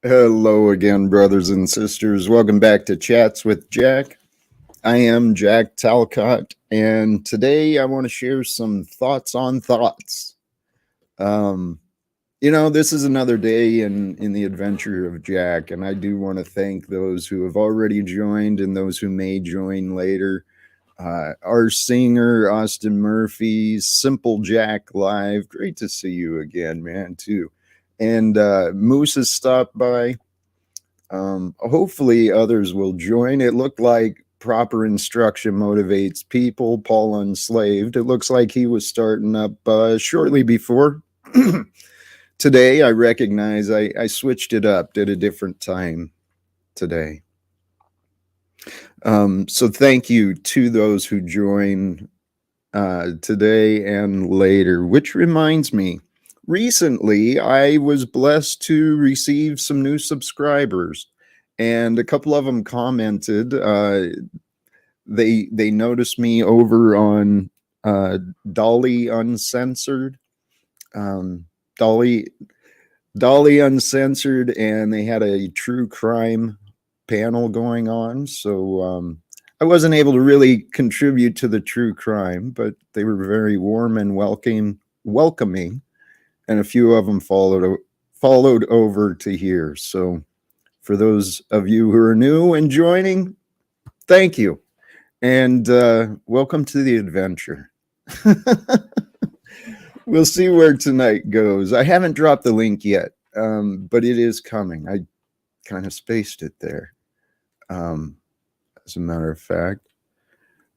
Hello again, brothers and sisters. Welcome back to Chats with Jack. I am Jack Talcott, and today I want to share some thoughts on thoughts. This is another day in the adventure of Jack, and I do want to thank those who have already joined and those who may join later. Our singer, Austin Murphy, Simple Jack Live. Great to see you again, man, too. And Moose has stopped by. Hopefully others will join. It looked like Proper Instruction Motivates People, Paul Unslaved. It looks like he was starting up shortly before. Today, I recognize I switched it up, did a different time today. So thank you to those who join today and later, which reminds me, recently I was blessed to receive some new subscribers, and a couple of them commented. They noticed me over on Dolly Uncensored, Dolly Uncensored, and they had a true crime panel going on. So I wasn't able to really contribute to the true crime, but they were very warm and welcoming, and a few of them followed over to here. So for those of you who are new and joining, thank you, and welcome to the adventure. We'll see where tonight goes. I haven't dropped the link yet, but it is coming. I kind of spaced it there, as a matter of fact.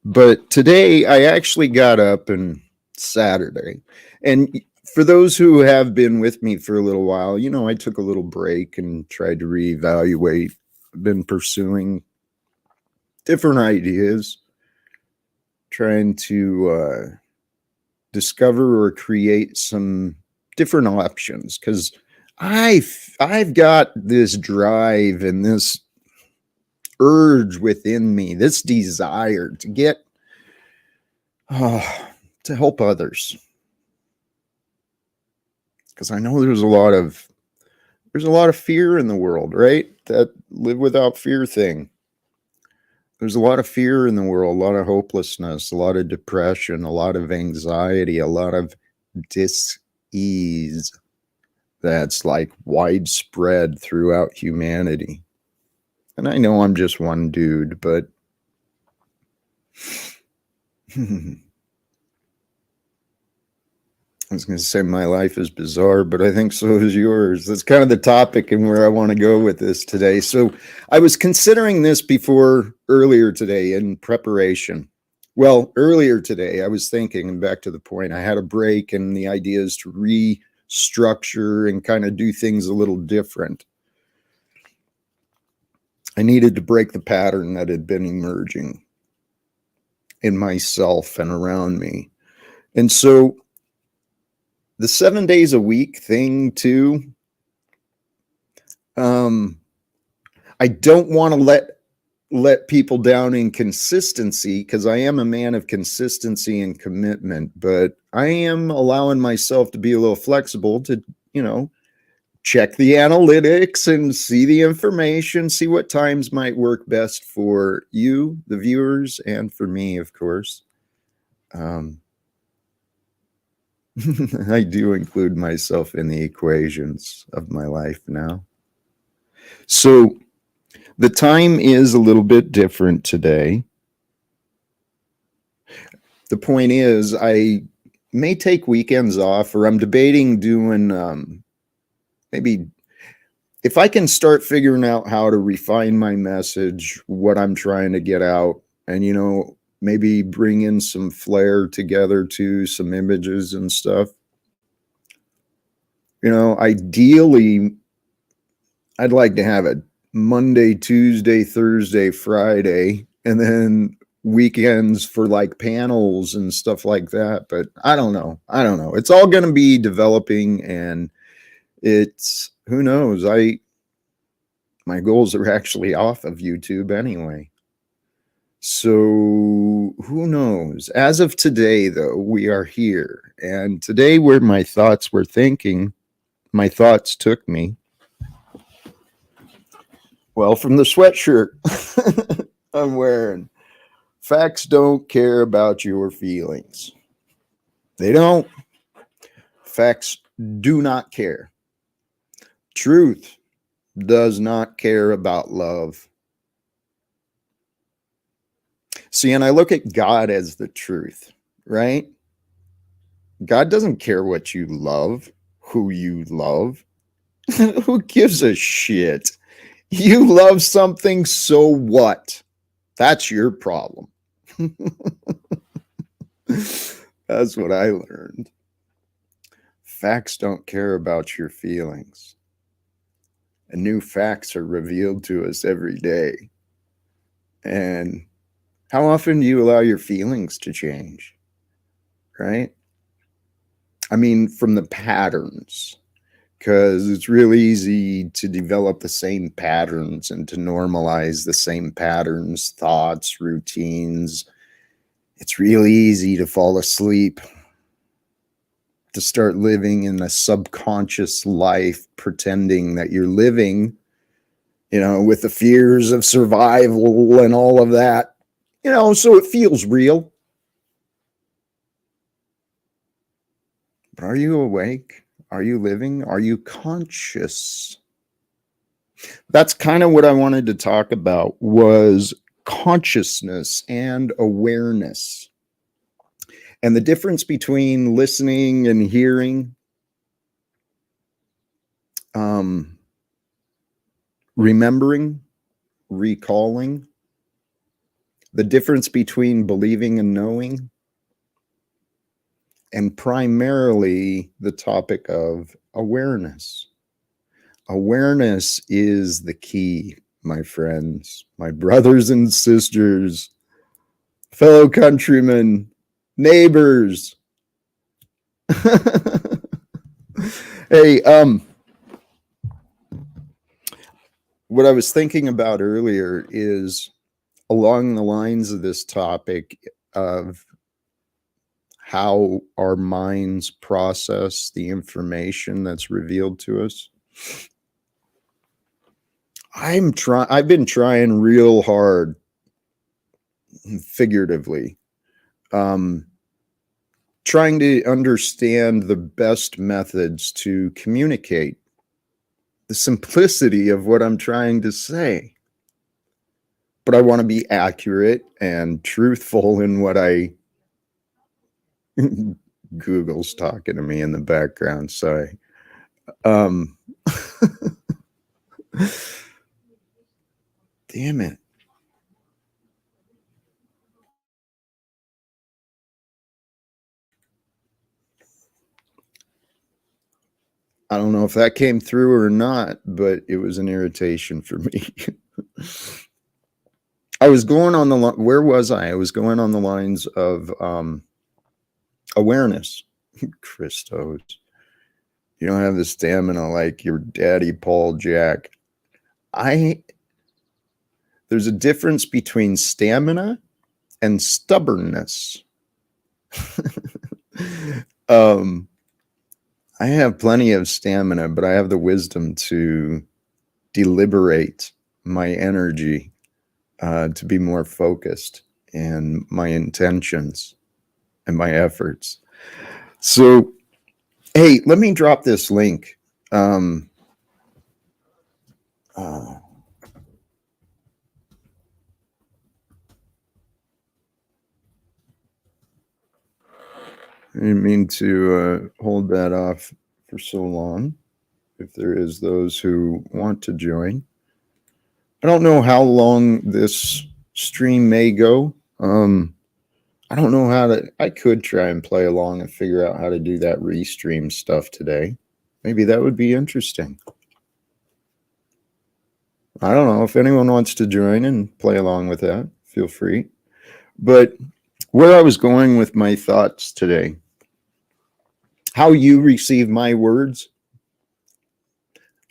But today I actually got up and Saturday, and for those who have been with me for a little while, I took a little break and tried to reevaluate. I've been pursuing different ideas, trying to discover or create some different options, because I've got this drive and this urge within me, this desire to get to help others, because I know there's a lot of fear in the world, right? That live without fear thing. There's a lot of fear in the world, a lot of hopelessness, a lot of depression, a lot of anxiety, a lot of dis-ease that's like widespread throughout humanity. And I know I'm just one dude, but I was going to say my life is bizarre, but I think so is yours. That's kind of the topic and where I want to go with this today. So I was considering this earlier today in preparation. Well, earlier today, I was thinking, and back to the point, I had a break, and the idea is to restructure and kind of do things a little different. I needed to break the pattern that had been emerging in myself and around me. And so the 7 days a week thing too, I don't want to let people down in consistency, because I am a man of consistency and commitment, but I am allowing myself to be a little flexible to, check the analytics and see the information, see what times might work best for you, the viewers, and for me, of course. I do include myself in the equations of my life now. So the time is a little bit different today. The point is, I may take weekends off, or I'm debating doing maybe if I can start figuring out how to refine my message, what I'm trying to get out, and, you know, maybe bring in some flair together to some images and stuff, you know, ideally, I'd like to have it Monday, Tuesday, Thursday, Friday, and then weekends for like panels and stuff like that. But I don't know. I don't know. It's all going to be developing, and it's, who knows? My goals are actually off of YouTube anyway. So who knows? As of today, though, we are here. And today, where my thoughts were thinking, my thoughts took me. Well, from the sweatshirt I'm wearing, facts don't care about your feelings. They don't. Facts do not care. Truth does not care about love. See, and I look at God as the truth, right? God doesn't care what you love, who you love. Who gives a shit? You love something, so what? That's your problem. That's what I learned. Facts don't care about your feelings. And new facts are revealed to us every day. And how often do you allow your feelings to change? Right? I mean, from the patterns, because it's really easy to develop the same patterns and to normalize the same patterns, thoughts, routines. It's really easy to fall asleep, to start living in a subconscious life, pretending that you're living, you know, with the fears of survival and all of that, you know, so it feels real. But are you awake? Are you living? Are you conscious? That's kind of what I wanted to talk about, was consciousness and awareness, and the difference between listening and hearing, remembering, recalling, the difference between believing and knowing, and primarily the topic of awareness. Awareness is the key, my friends, my brothers and sisters, fellow countrymen, neighbors. Hey, what I was thinking about earlier is along the lines of this topic of how our minds process the information that's revealed to us. I've been trying real hard, figuratively, trying to understand the best methods to communicate the simplicity of what I'm trying to say. But I want to be accurate and truthful in what I Google's talking to me in the background. Sorry. Damn it. I don't know if that came through or not, but it was an irritation for me. I was going on the where was I? I was going on the lines of awareness. Christos, you don't have the stamina like your daddy, Paul Jack. There's a difference between stamina and stubbornness. I have plenty of stamina, but I have the wisdom to deliberate my energy, to be more focused in my intentions and my efforts. So, hey, let me drop this link. I didn't mean to hold that off for so long. if there is those who want to join. I don't know how long this stream may go. I don't know how to. I could try and play along and figure out how to do that restream stuff today. Maybe that would be interesting. I don't know if anyone wants to join and play along with that. Feel free. But where I was going with my thoughts today, how you receive my words,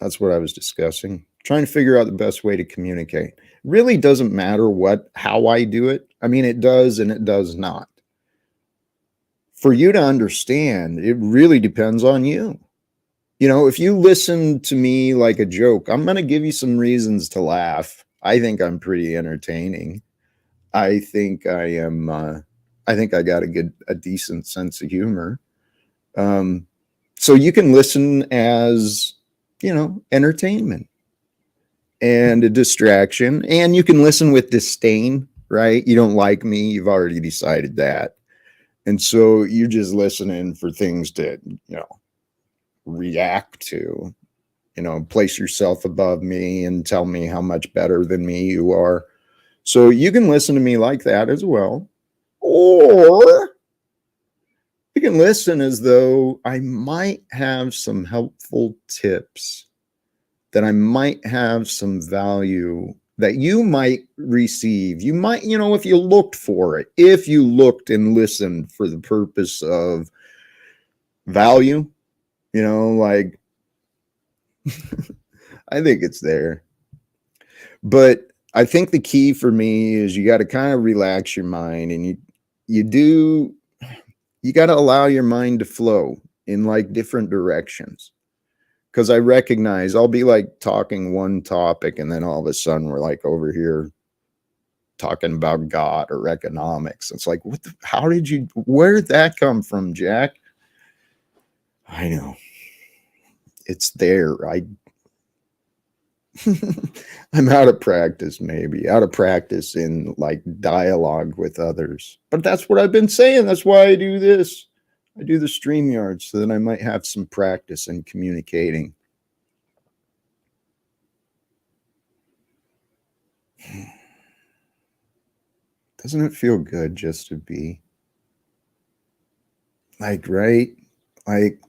that's what I was discussing. Trying to figure out the best way to communicate. It really doesn't matter how I do it. I mean, it does and it does not. For you to understand, it really depends on you. You know, if you listen to me like a joke, I'm going to give you some reasons to laugh. I think I'm pretty entertaining. I think I am. I think I got a decent sense of humor. So you can listen as, you know, entertainment and a distraction, and you can listen with disdain, right? You don't like me. You've already decided that. And so you're just listening for things to, you know, react to, you know, place yourself above me and tell me how much better than me you are. So you can listen to me like that as well. Or you can listen as though I might have some helpful tips, that I might have some value that you might receive. You might, you know, if you looked for it, if you looked and listened for the purpose of value, you know, like, I think it's there. But I think the key for me is you got to kind of relax your mind, and you got to allow your mind to flow in like different directions. Because I recognize I'll be like talking one topic, and then all of a sudden we're like over here talking about God or economics. It's like, where did that come from, Jack? I know. It's there. I'm out of practice, maybe out of practice in like dialogue with others. But that's what I've been saying. That's why I do this. I do the StreamYard so that I might have some practice in communicating. Doesn't it feel good just to be like, right? Like,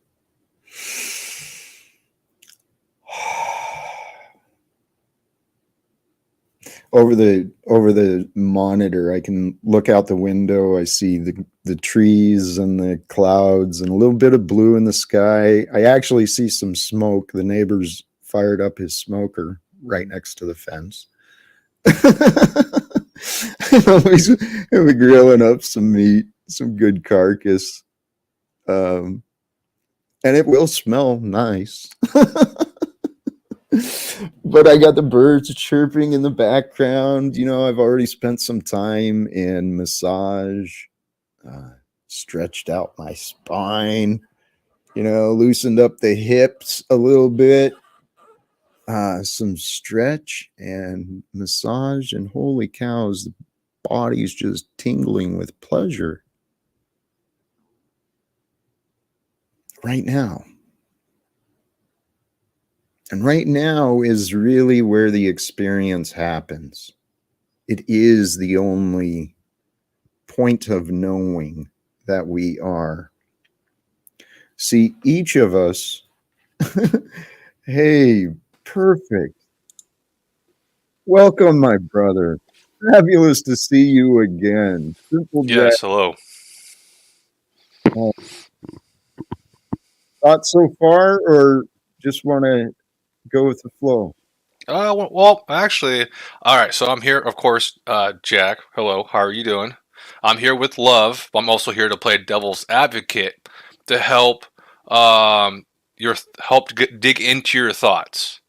over the monitor, I can look out the window. I see the trees and the clouds and a little bit of blue in the sky. I actually see some smoke. The neighbor's fired up his smoker right next to the fence. We're grilling up some meat, some good carcass, and it will smell nice. But I got the birds chirping in the background. You know, I've already spent some time in massage, stretched out my spine, you know, loosened up the hips a little bit, some stretch and massage, and holy cows, the body's just tingling with pleasure right now. And right now is really where the experience happens. It is the only point of knowing that we are. See, each of us, hey, perfect. Welcome, my brother. Fabulous to see you again. Simple Jack. Yes, hello. Thoughts so far, or just want to go with the flow? Well, actually, all right. So I'm here, of course, Jack. Hello, how are you doing? I'm here with Love. I'm also here to play devil's advocate to help dig into your thoughts.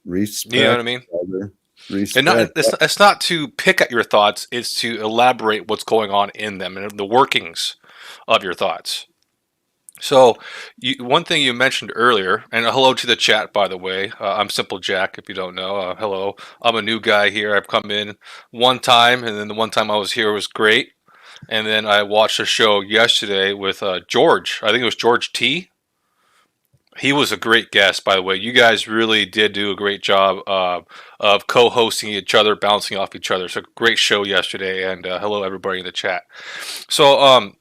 Respect, You know what I mean? brother. And Respect. it's not to pick at your thoughts. It's to elaborate what's going on in them and the workings of your thoughts. So, one thing you mentioned earlier, and hello to the chat, by the way. I'm Simple Jack, if you don't know. Hello. I'm a new guy here. I've come in one time, and then the one time I was here was great. And then I watched a show yesterday with George. I think it was George T. He was a great guest, by the way. You guys really did do a great job of co-hosting each other, bouncing off each other. So great show yesterday, and hello everybody in the chat. So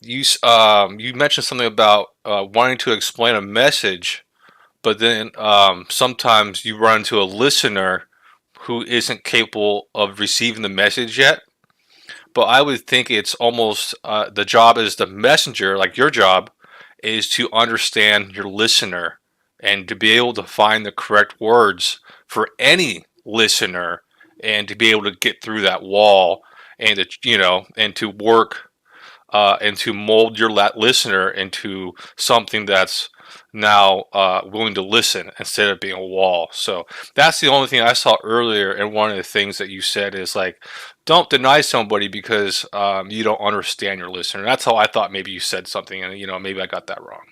you mentioned something about wanting to explain a message, but then sometimes you run into a listener who isn't capable of receiving the message yet. But I would think it's almost the job as the messenger, like your job, is to understand your listener and to be able to find the correct words for any listener and to be able to get through that wall and to, and to work and to mold your listener into something that's now willing to listen instead of being a wall. So that's the only thing I saw earlier. And one of the things that you said is like, don't deny somebody because you don't understand your listener. That's how I thought maybe you said something, and maybe I got that wrong.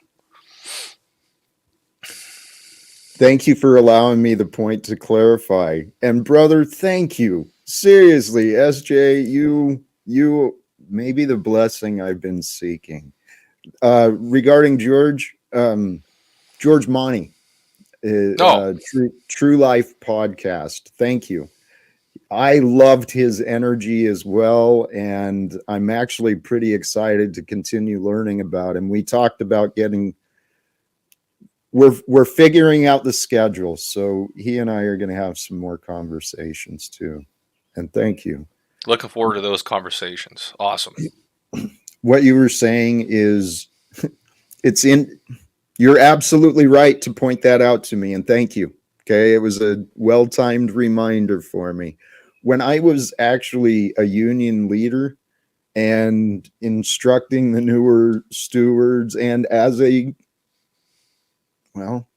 Thank you for allowing me the point to clarify. And brother, thank you. Seriously, SJ, you may be the blessing I've been seeking. Regarding George, George Monty, No, True Life podcast. Thank you. I loved his energy as well, and I'm actually pretty excited to continue learning about him. We talked about we're figuring out the schedule, so he and I are going to have some more conversations too. And thank you. looking forward to those conversations. Awesome. What you were saying is it's in you're absolutely right to point that out to me, and thank you. Okay, it was a well-timed reminder for me. When I was actually a union leader and instructing the newer stewards, and as a well,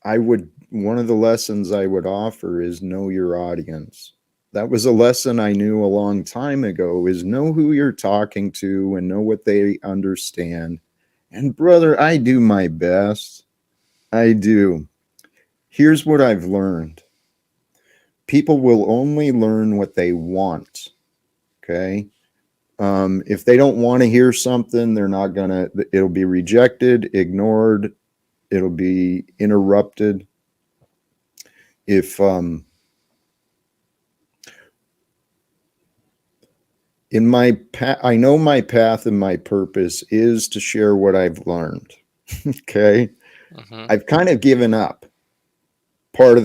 one of the lessons I would offer is know your audience. That was a lesson I knew a long time ago, is know who you're talking to and know what they understand. And brother, I do my best. I do. Here's what I've learned. People will only learn what they want. Okay. If they don't want to hear something, they're not gonna, it'll be rejected, ignored, it'll be interrupted. If in my path, I know my path and my purpose is to share what I've learned. Okay. Mm-hmm. I've kind of given up. Part of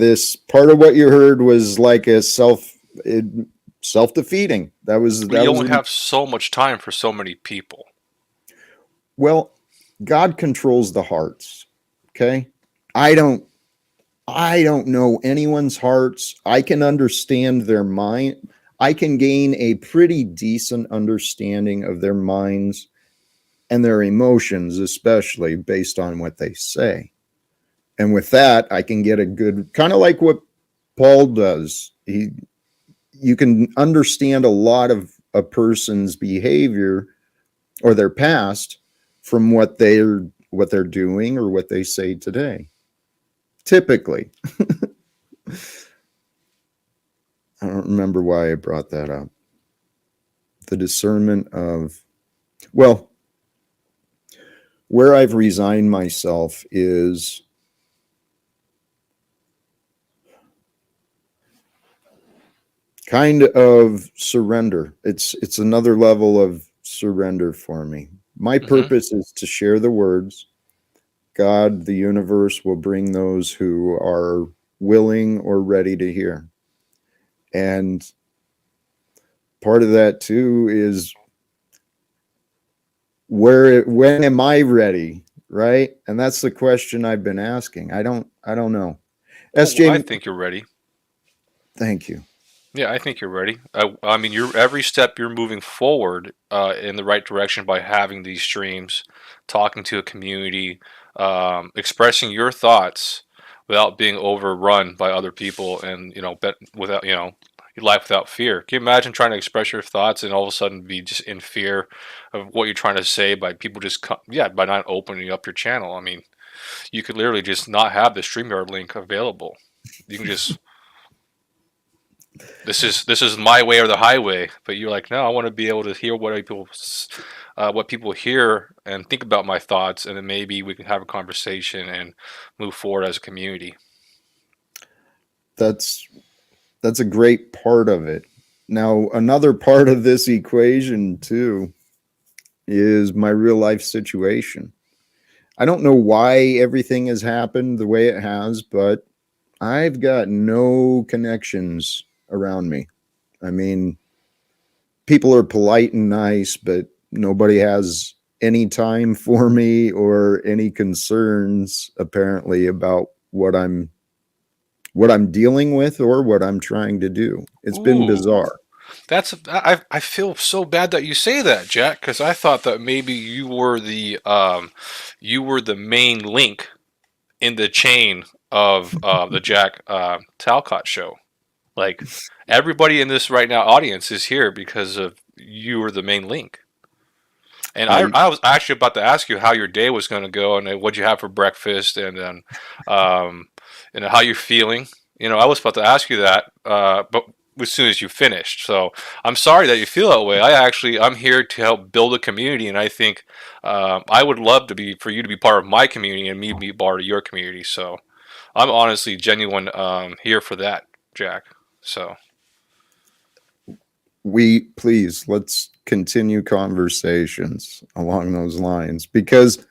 what you heard was like a self-defeating. We only have so much time for so many people. Well, God controls the hearts. Okay. I don't know anyone's hearts. I can understand their mind. I can gain a pretty decent understanding of their minds and their emotions, especially based on what they say. And with that, I can get a good, kind of like what Paul does. You can understand a lot of a person's behavior or their past from what they're doing or what they say today. Typically. I don't remember why I brought that up. The discernment of, well, where I've resigned myself is kind of surrender. It's another level of surrender for me. My purpose is to share the words. God, the universe will bring those who are willing or ready to hear. And part of that too is when am I ready? Right? And that's the question I've been asking. I don't know. Oh, I SJ, think you're ready. thank you. Yeah, I think you're ready. I mean, you're every step you're moving forward in the right direction by having these streams, talking to a community, expressing your thoughts without being overrun by other people, and without your life without fear. Can you imagine trying to express your thoughts and all of a sudden be just in fear of what you're trying to say by people just by not opening up your channel? I mean, you could literally just not have the StreamYard link available. You can just This is my way or the highway. But you're like, no, I want to be able to hear what people hear and think about my thoughts, and then maybe we can have a conversation and move forward as a community. That's a great part of it. Now, another part of this equation too is my real life situation. I don't know why everything has happened the way it has, but I've got no connections around me. I mean, people are polite and nice, but nobody has any time for me or any concerns apparently about what I'm dealing with or what I'm trying to do. It's been Ooh, bizarre. I feel so bad that you say that, Jack, because I thought that maybe you were the main link in the chain of the Jack Talcott show. Like everybody in this right now audience is here because of you were the main link. And I I was actually about to ask you how your day was going to go and what you have for breakfast and then um, and how you're feeling. You know, I was about to ask you that, but as soon as you finished. So I'm sorry that you feel that way. I'm here to help build a community, and I think I would love to be for you to be part of my community and me be part of your community. So I'm honestly genuine here for that, Jack. So we please let's continue conversations along those lines because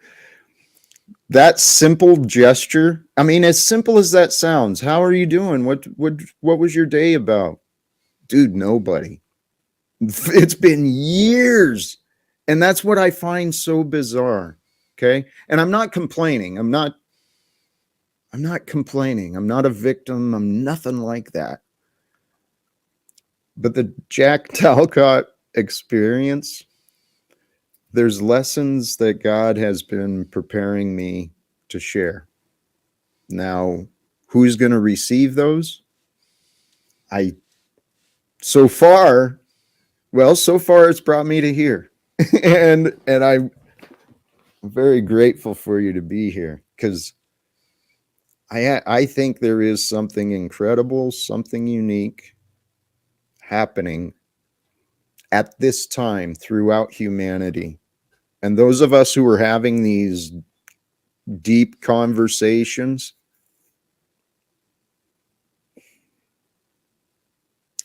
that simple gesture, I mean, as simple as that sounds, how are you doing? What was your day about? Dude, nobody. It's been years. And that's what I find so bizarre. Okay? And I'm not complaining. I'm not complaining. I'm not a victim. I'm nothing like that. But the Jack Talcott experience, there's lessons that God has been preparing me to share. Now, who's going to receive those? I so far, well, so far it's brought me to here. and I'm very grateful for you to be here because I think there is something incredible, something unique happening at this time throughout humanity. And those of us who are having these deep conversations,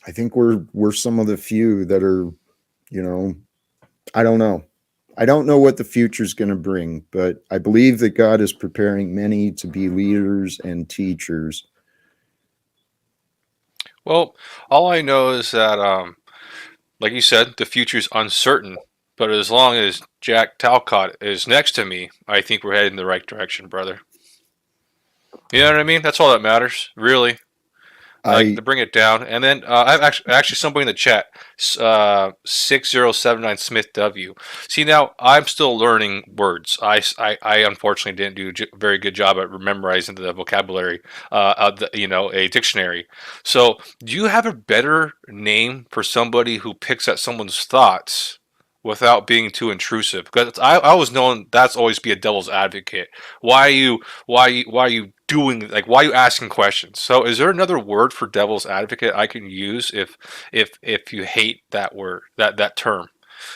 I think we're some of the few that are, you know, I don't know. I don't know what the future is going to bring, but I believe that God is preparing many to be leaders and teachers. well, all I know is that like you said, the future's uncertain. But as long as Jack Talcott is next to me, I think we're heading in the right direction, brother. You know what I mean? That's all that matters, really. Like I to bring it down, and then I've actually somebody in the chat, 6079 Smith W. See, now I'm still learning words. I unfortunately didn't do a very good job at memorizing the vocabulary of a dictionary. So, do you have a better name for somebody who picks at someone's thoughts without being too intrusive? Because I was known that's always be a devil's advocate. Why are you doing, like, why are you asking questions? So is there another word for devil's advocate I can use if you hate that word, that term?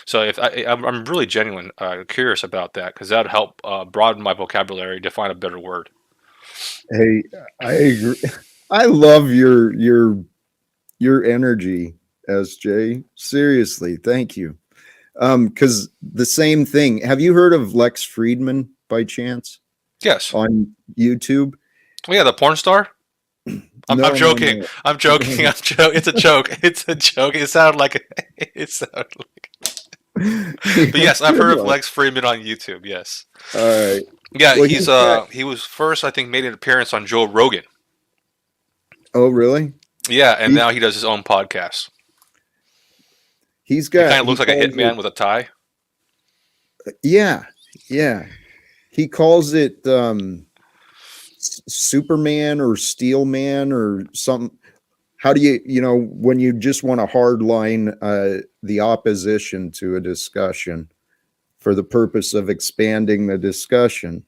So if I'm really genuine curious about that because that'd help broaden my vocabulary to find a better word. hey, I agree. I love your energy, SJ. Seriously, thank you. Because the same thing. Have you heard of Lex Friedman by chance Yes. on YouTube? Oh yeah, the porn star. I'm No, no, joking. no. I'm joking. I'm joking. It's a joke. It's a joke. It sounded like it sounded like. But yes, I've Good heard of luck. Lex Friedman on YouTube. Yes. All right. Yeah, Well, he's got. he was first I think made an appearance on Joe Rogan. Oh, really? Yeah, and He now he does his own podcast. he's He kind got. of He looks like a calls it. hitman with a tie. Yeah, yeah. He calls it Superman or Steel Man or something. How do when you just want to hard line the opposition to a discussion for the purpose of expanding the discussion?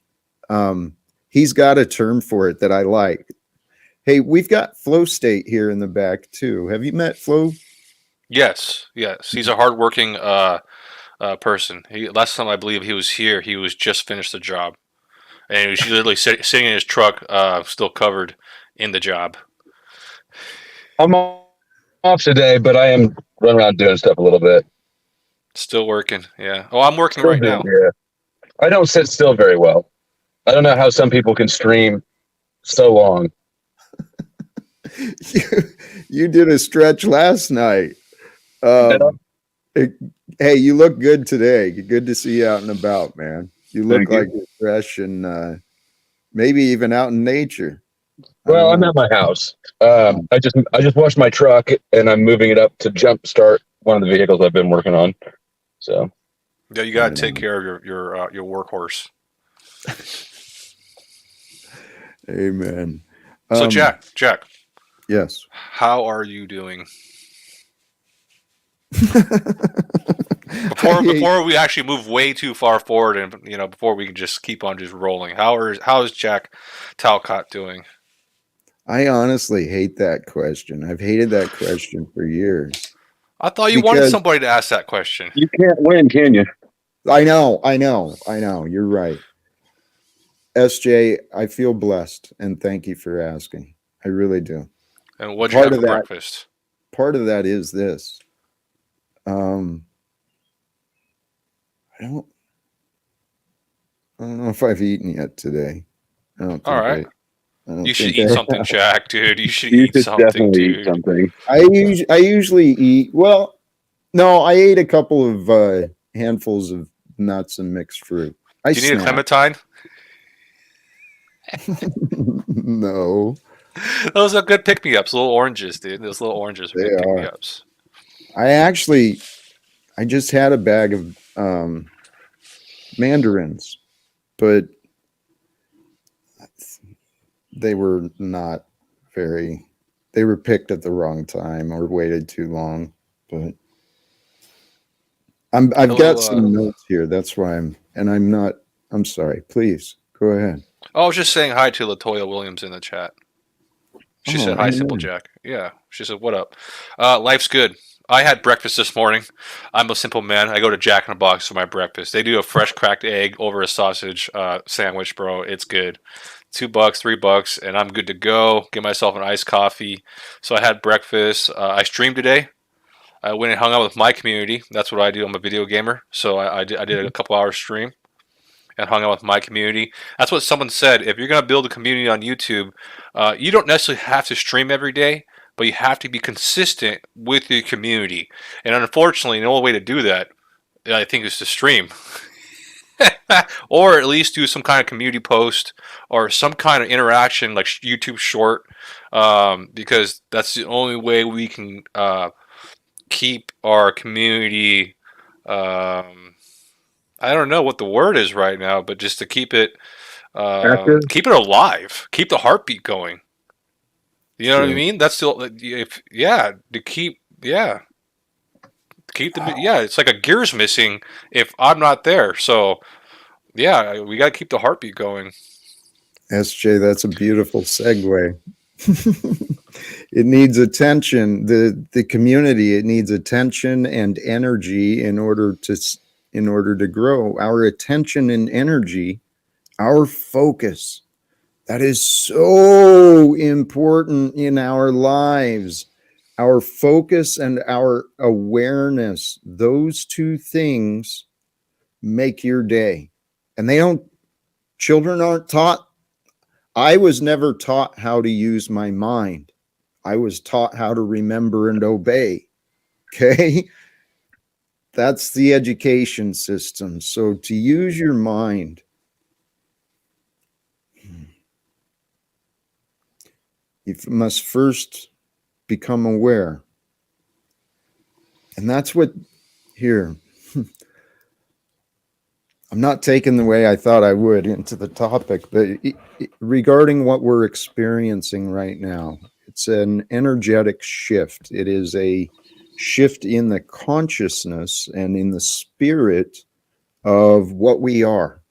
He's got a term for it that I like. Hey, we've got Flow State here in the back too. Have you met Flow? Yes, yes. He's a hardworking person. Last time I believe he was here, he was just finished the job, and he was literally sitting in his truck, still covered in the job. I'm off today, but I am running around doing stuff a little bit. Still working. Yeah. Oh, I'm working Still right doing, now. yeah. I don't sit still very well. I don't know how some people can stream so long. you, you did a stretch last night. And It- hey, you look good today. Good to see you out and about, man. You look Thank you. like you're fresh and maybe even out in nature. I Well, don't I'm know. at my house. I just washed my truck and I'm moving it up to jumpstart one of the vehicles I've been working on. So Yeah, you gotta Right take on. care of your workhorse. Amen. So Jack, Yes. how are you doing? I hate- Before we actually move way too far forward, and before we can just keep on just rolling, how is Jack Talcott doing? I honestly hate that question. I've hated that question for years I thought you wanted because somebody to ask that question. you can't win, can you? I know. You're right. SJ, I feel blessed and thank you for asking. I really do. And what'd you Part have of for that, breakfast? part of that is this. Um, I don't, I don't know if I've eaten yet today. I don't All think right, I don't you should think eat I something, Jack, dude. You should You eat should something, definitely eat dude. something. I usually eat. Well, no, I ate a couple of handfuls of nuts and mixed fruit. I Do you need a snack. clementine? No, Those are good pick me ups. Little oranges, dude. Those little oranges are they good pick me are. ups. I just had a bag of mandarins, but they were not very. They were picked at the wrong time or waited too long. But I've got Hello. some notes here. That's why I'm not. I'm sorry. Please go ahead. I was just saying hi to Latoya Williams in the chat. She Oh, said hi, Simple amen. Jack. Yeah. She said, "What up? Life's good." I had breakfast this morning. I'm a simple man. I go to Jack in the Box for my breakfast. They do a fresh cracked egg over a sausage sandwich, bro. It's good. $2, $3, and I'm good to go. Get myself an iced coffee. So I had breakfast. I streamed today. I went and hung out with my community. That's what I do. I'm a video gamer, so I did a couple hours stream and hung out with my community. That's what someone said. If you're going to build a community on YouTube, you don't necessarily have to stream every day, but you have to be consistent with your community. And unfortunately, the only way to do that, I think, is to stream. Or at least do some kind of community post or some kind of interaction like YouTube short, because that's the only way we can keep our community. I don't know what the word is right now, but just to Active? keep it alive, keep the heartbeat going. You know what I Sure. mean? That's still if yeah to keep keep the yeah. It's like a gear's missing if I'm not there. So yeah, we got to keep the heartbeat going. SJ, that's a beautiful segue. It needs attention. The community, it needs attention and energy in order to grow. Our attention and energy, our focus, that is so important in our lives. Our focus and our awareness, those two things make your day. And children aren't taught. I was never taught how to use my mind. I was taught how to remember and obey. Okay. That's the education system. So to use your mind, you must first become aware. And that's what here. I'm not taking the way I thought I would into the topic, but regarding what we're experiencing right now, it's an energetic shift. It is a shift in the consciousness and in the spirit of what we are.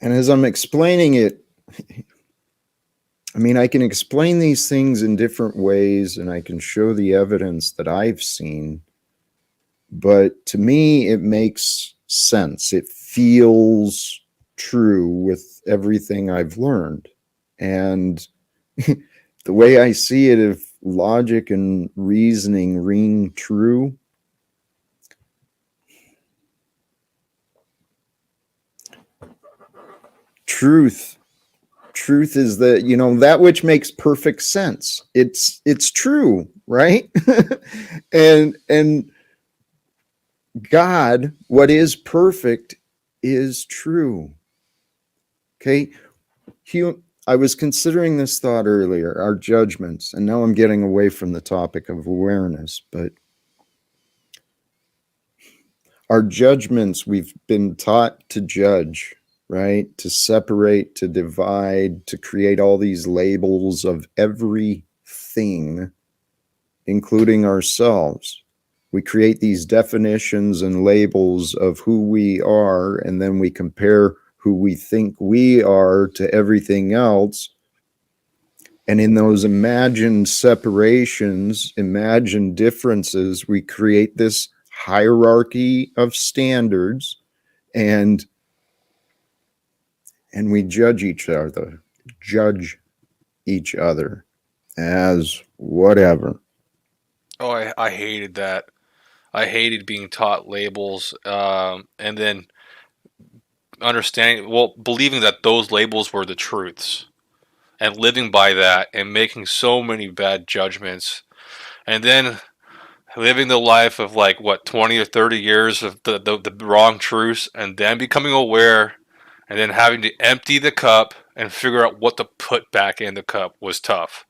And as I'm explaining it, I mean, I can explain these things in different ways and I can show the evidence that I've seen. But to me, it makes sense. It feels true with everything I've learned. And the way I see it, if logic and reasoning ring true, truth is that, you know, that which makes perfect sense. It's true, right? and God, what is perfect is true. Okay. I was considering this thought earlier, our judgments, and now I'm getting away from the topic of awareness, but our judgments, we've been taught to judge, right? To separate, to divide, to create all these labels of everything, including ourselves. We create these definitions and labels of who we are, and then we compare who we think we are to everything else. And in those imagined separations, imagined differences, we create this hierarchy of standards, and we judge each other as whatever. Oh, I hated that. I hated being taught labels, and then believing that those labels were the truths, and living by that, and making so many bad judgments, and then living the life of like what 20 or 30 years of the wrong truths, and then becoming aware, and then having to empty the cup and figure out what to put back in the cup was tough.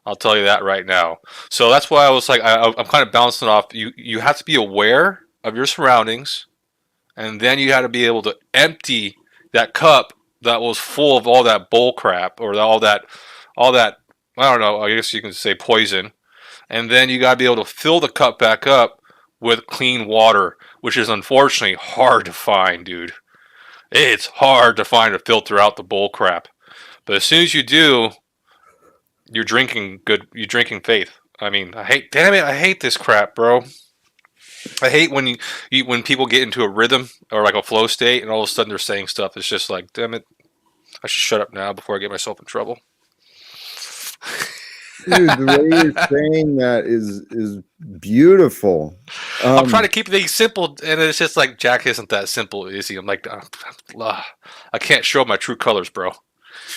I'll tell you that right now. So that's why I was like, I'm kind of bouncing off. You have to be aware of your surroundings, and then you had to be able to empty that cup that was full of all that bull crap, or all that I don't know. I guess you can say poison, and then you got to be able to fill the cup back up with clean water, which is unfortunately hard to find, dude. It's hard to find to filter out the bull crap, but as soon as you do, you're drinking good. You're drinking faith. I mean, damn it, I hate this crap, bro. I hate when people get into a rhythm or like a flow state, and all of a sudden they're saying stuff. It's just like, damn it, I should shut up now before I get myself in trouble. Dude, the way you're saying that is beautiful. I'm trying to keep things simple, and it's just like, Jack isn't that simple, is he? I'm like, I can't show my true colors, bro.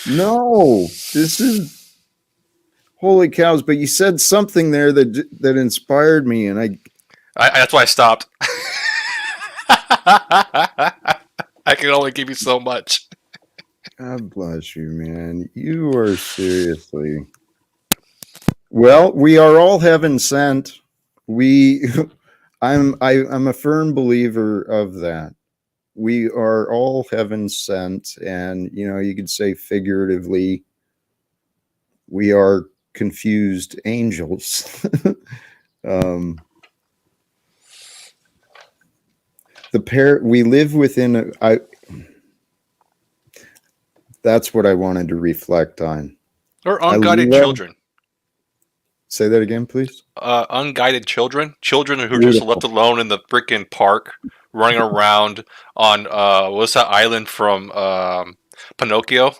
No, this is holy cows! But you said something there that inspired me, and I that's why I stopped. I can only give you so much. God bless you, man. You are seriously. Well, we are all heaven sent. I'm a firm believer of that. We are all heaven sent, and you know, you could say figuratively, we are confused angels. We live within that's what I wanted to reflect on. Or unguided children. Say that again, please. Unguided children who are Beautiful. just left alone in the freaking park, running around on what's that island from Pinocchio?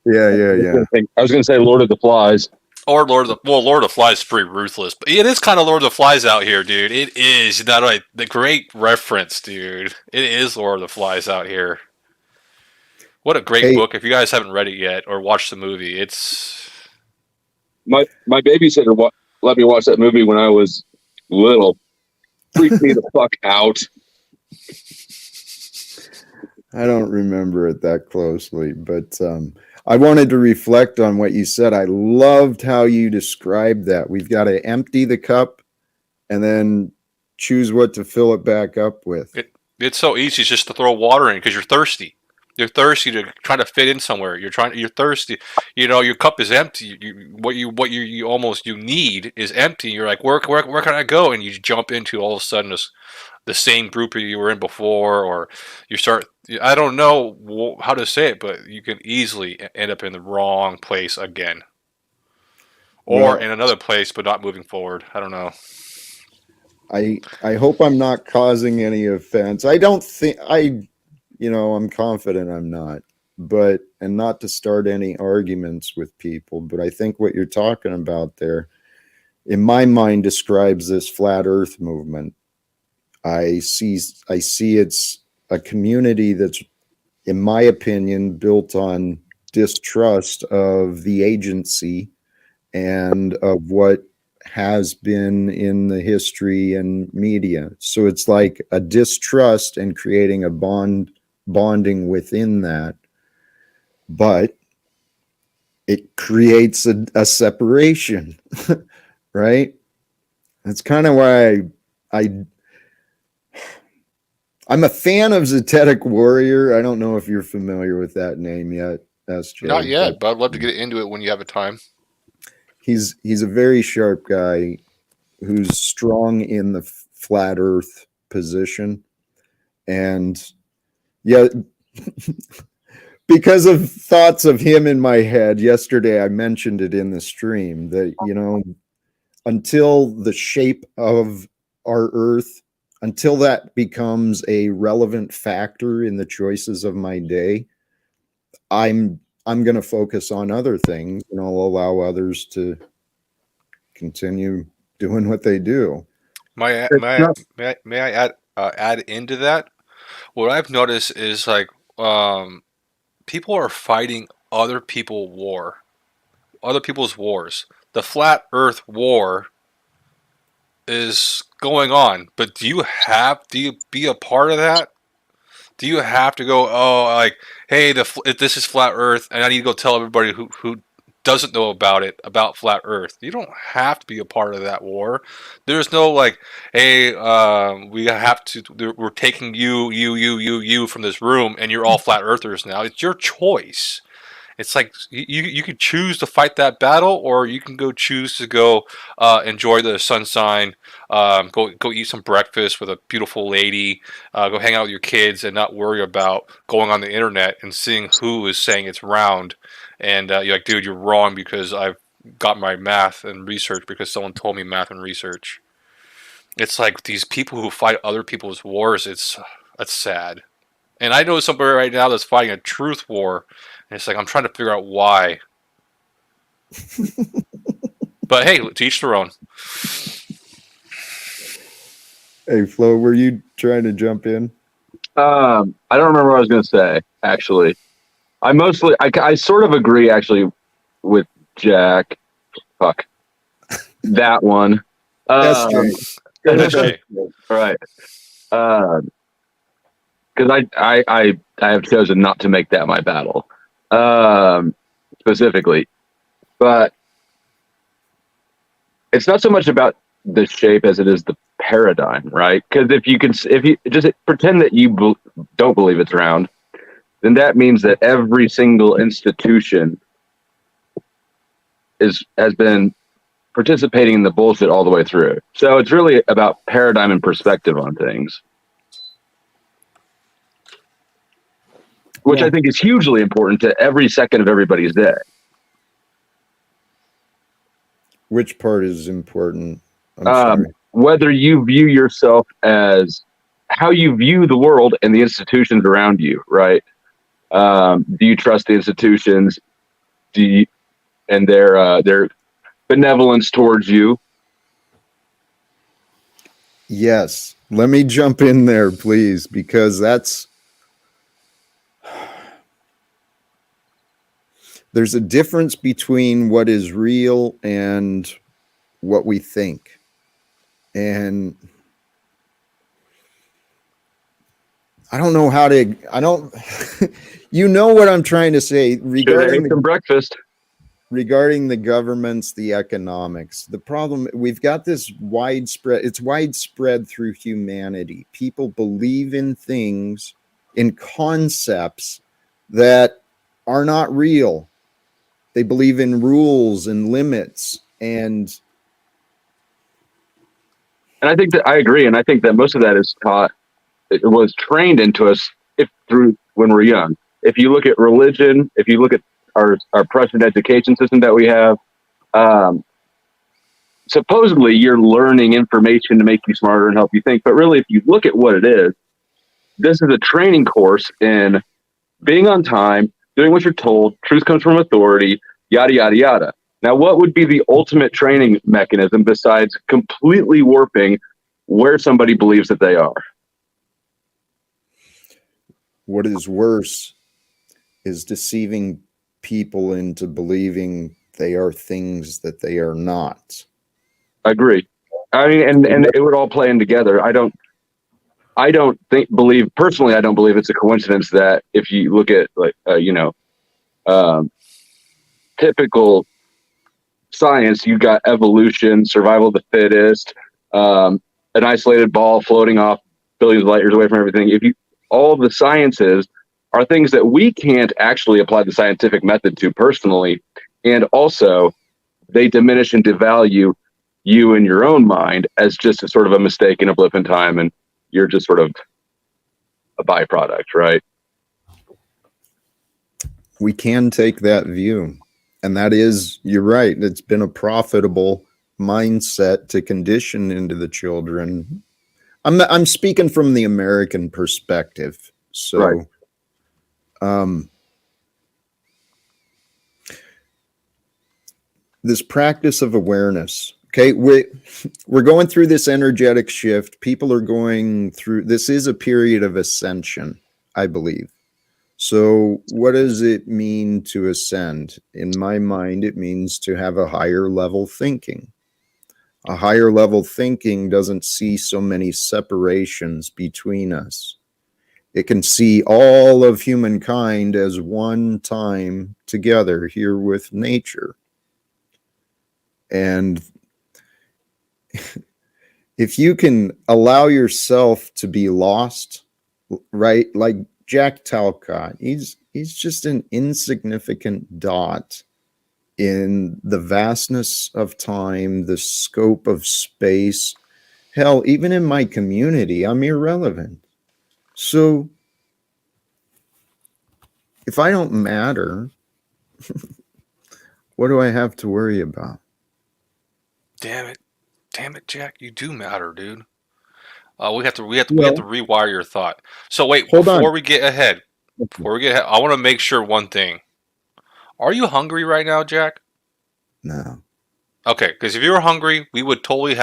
Yeah. I was going to say Lord of the Flies. Or Lord of the Flies is pretty ruthless, but it is kind of Lord of the Flies out here, dude. It is. That right? The great reference, dude. It is Lord of the Flies out here. What a great book! If you guys haven't read it yet or watched the movie, it's my babysitter let me watch that movie when I was little. Freaked me the fuck out. I don't remember it that closely, but I wanted to reflect on what you said. I loved how you described that. We've got to empty the cup and then choose what to fill it back up with. It's so easy just to throw water in because you're thirsty. You're thirsty to try to fit in somewhere. You're thirsty. You know, your cup is empty. You almost you need is empty. You're like, where can I go? And you jump into all of a sudden the same group you were in before, or you start. I don't know how to say it, but you can easily end up in the wrong place again, or Well, in another place, but not moving forward. I don't know. I hope I'm not causing any offense. I don't think I'm confident I'm not, but and not to start any arguments with people, but I think what you're talking about there, in my mind, describes this flat Earth movement. I see it's a community that's, in my opinion, built on distrust of the agency and of what has been in the history and media. So it's like a distrust and creating a bonding within that, but it creates a separation, right? That's kind of why I'm a fan of Zetetic Warrior. I don't know if you're familiar with that name yet, SJ. Not yet, but I'd love to get into it when you have a time. He's a very sharp guy who's strong in the flat Earth position, and yeah, because of thoughts of him in my head yesterday, I mentioned it in the stream that until the shape of our Earth, until that becomes a relevant factor in the choices of my day, I'm going to focus on other things, and I'll allow others to continue doing what they do. May I add into that? What I've noticed is like people are fighting other people's wars. The flat Earth war is going on, but do you be a part of that? Do you have to go? Oh, like, hey, this is flat Earth, and I need to go tell everybody who doesn't know about it about flat Earth. You don't have to be a part of that war. There's no like, hey, we have to. We're taking you from this room, and you're all flat Earthers now. It's your choice. It's like you could choose to fight that battle, or you can go choose to go enjoy the sunshine, go eat some breakfast with a beautiful lady, go hang out with your kids, and not worry about going on the internet and seeing who is saying it's round. And you're like, dude, you're wrong because I've got my math and research because someone told me math and research. It's like these people who fight other people's wars. That's sad. And I know somebody right now that's fighting a truth war. And it's like, I'm trying to figure out why. But hey, to each their own. Hey, Flo, were you trying to jump in? I don't remember what I was going to say, actually. I sort of agree, actually, with Jack. Fuck. That one. SJ. Right. Because I have chosen not to make that my battle, specifically, but it's not so much about the shape as it is the paradigm, right? Because if you just pretend that you don't believe it's round, then that means that every single institution has been participating in the bullshit all the way through. So it's really about paradigm and perspective on things, which I think is hugely important to every second of everybody's day. Which part is important? I'm sorry. Whether you view yourself as how you view the world and the institutions around you, right? Do you trust the institutions? And their benevolence towards you? Yes. Let me jump in there, please, because there's a difference between what is real and what we think. And I don't know how to, you know what I'm trying to say regarding some breakfast. Regarding the governments, the economics. The problem, we've got this it's widespread through humanity. People believe in things, in concepts that are not real. They believe in rules and limits, and I think that I agree, and I think that most of that is taught. It was trained into us through when we're young. If you look at religion, if you look at our present education system that we have, supposedly you're learning information to make you smarter and help you think. But really, if you look at what it is, this is a training course in being on time, doing what you're told, truth comes from authority, yada, yada, yada. Now, what would be the ultimate training mechanism besides completely warping where somebody believes that they are? what is worse is deceiving people into believing they are things that they are not. I agree. I mean, and it would all play in together. I don't believe it's a coincidence that if you look at typical science, you got evolution, survival of the fittest, an isolated ball floating off billions of light years away from everything. All of the sciences are things that we can't actually apply the scientific method to personally, and also they diminish and devalue you in your own mind as just a sort of a mistake in a blip in time, and you're just sort of a byproduct, right? We can take that view. And that is, you're right, it's been a profitable mindset to condition into the children. I'm speaking from the American perspective. So, right. This practice of awareness. Okay, we're going through this energetic shift. People are going through, this is a period of ascension, I believe. So what does it mean to ascend? In my mind, it means to have a higher level thinking. A higher level thinking doesn't see so many separations between us. It can see all of humankind as one time together here with nature. And if you can allow yourself to be lost, right? Like Jack Talcott, he's just an insignificant dot in the vastness of time, the scope of space. Hell, even in my community, I'm irrelevant. So if I don't matter, what do I have to worry about? Damn it, Jack, you do matter, dude. We have to rewire your thought. So wait, before we get ahead, I want to make sure one thing. Are you hungry right now, Jack? No. Okay, because if you were hungry, we would totally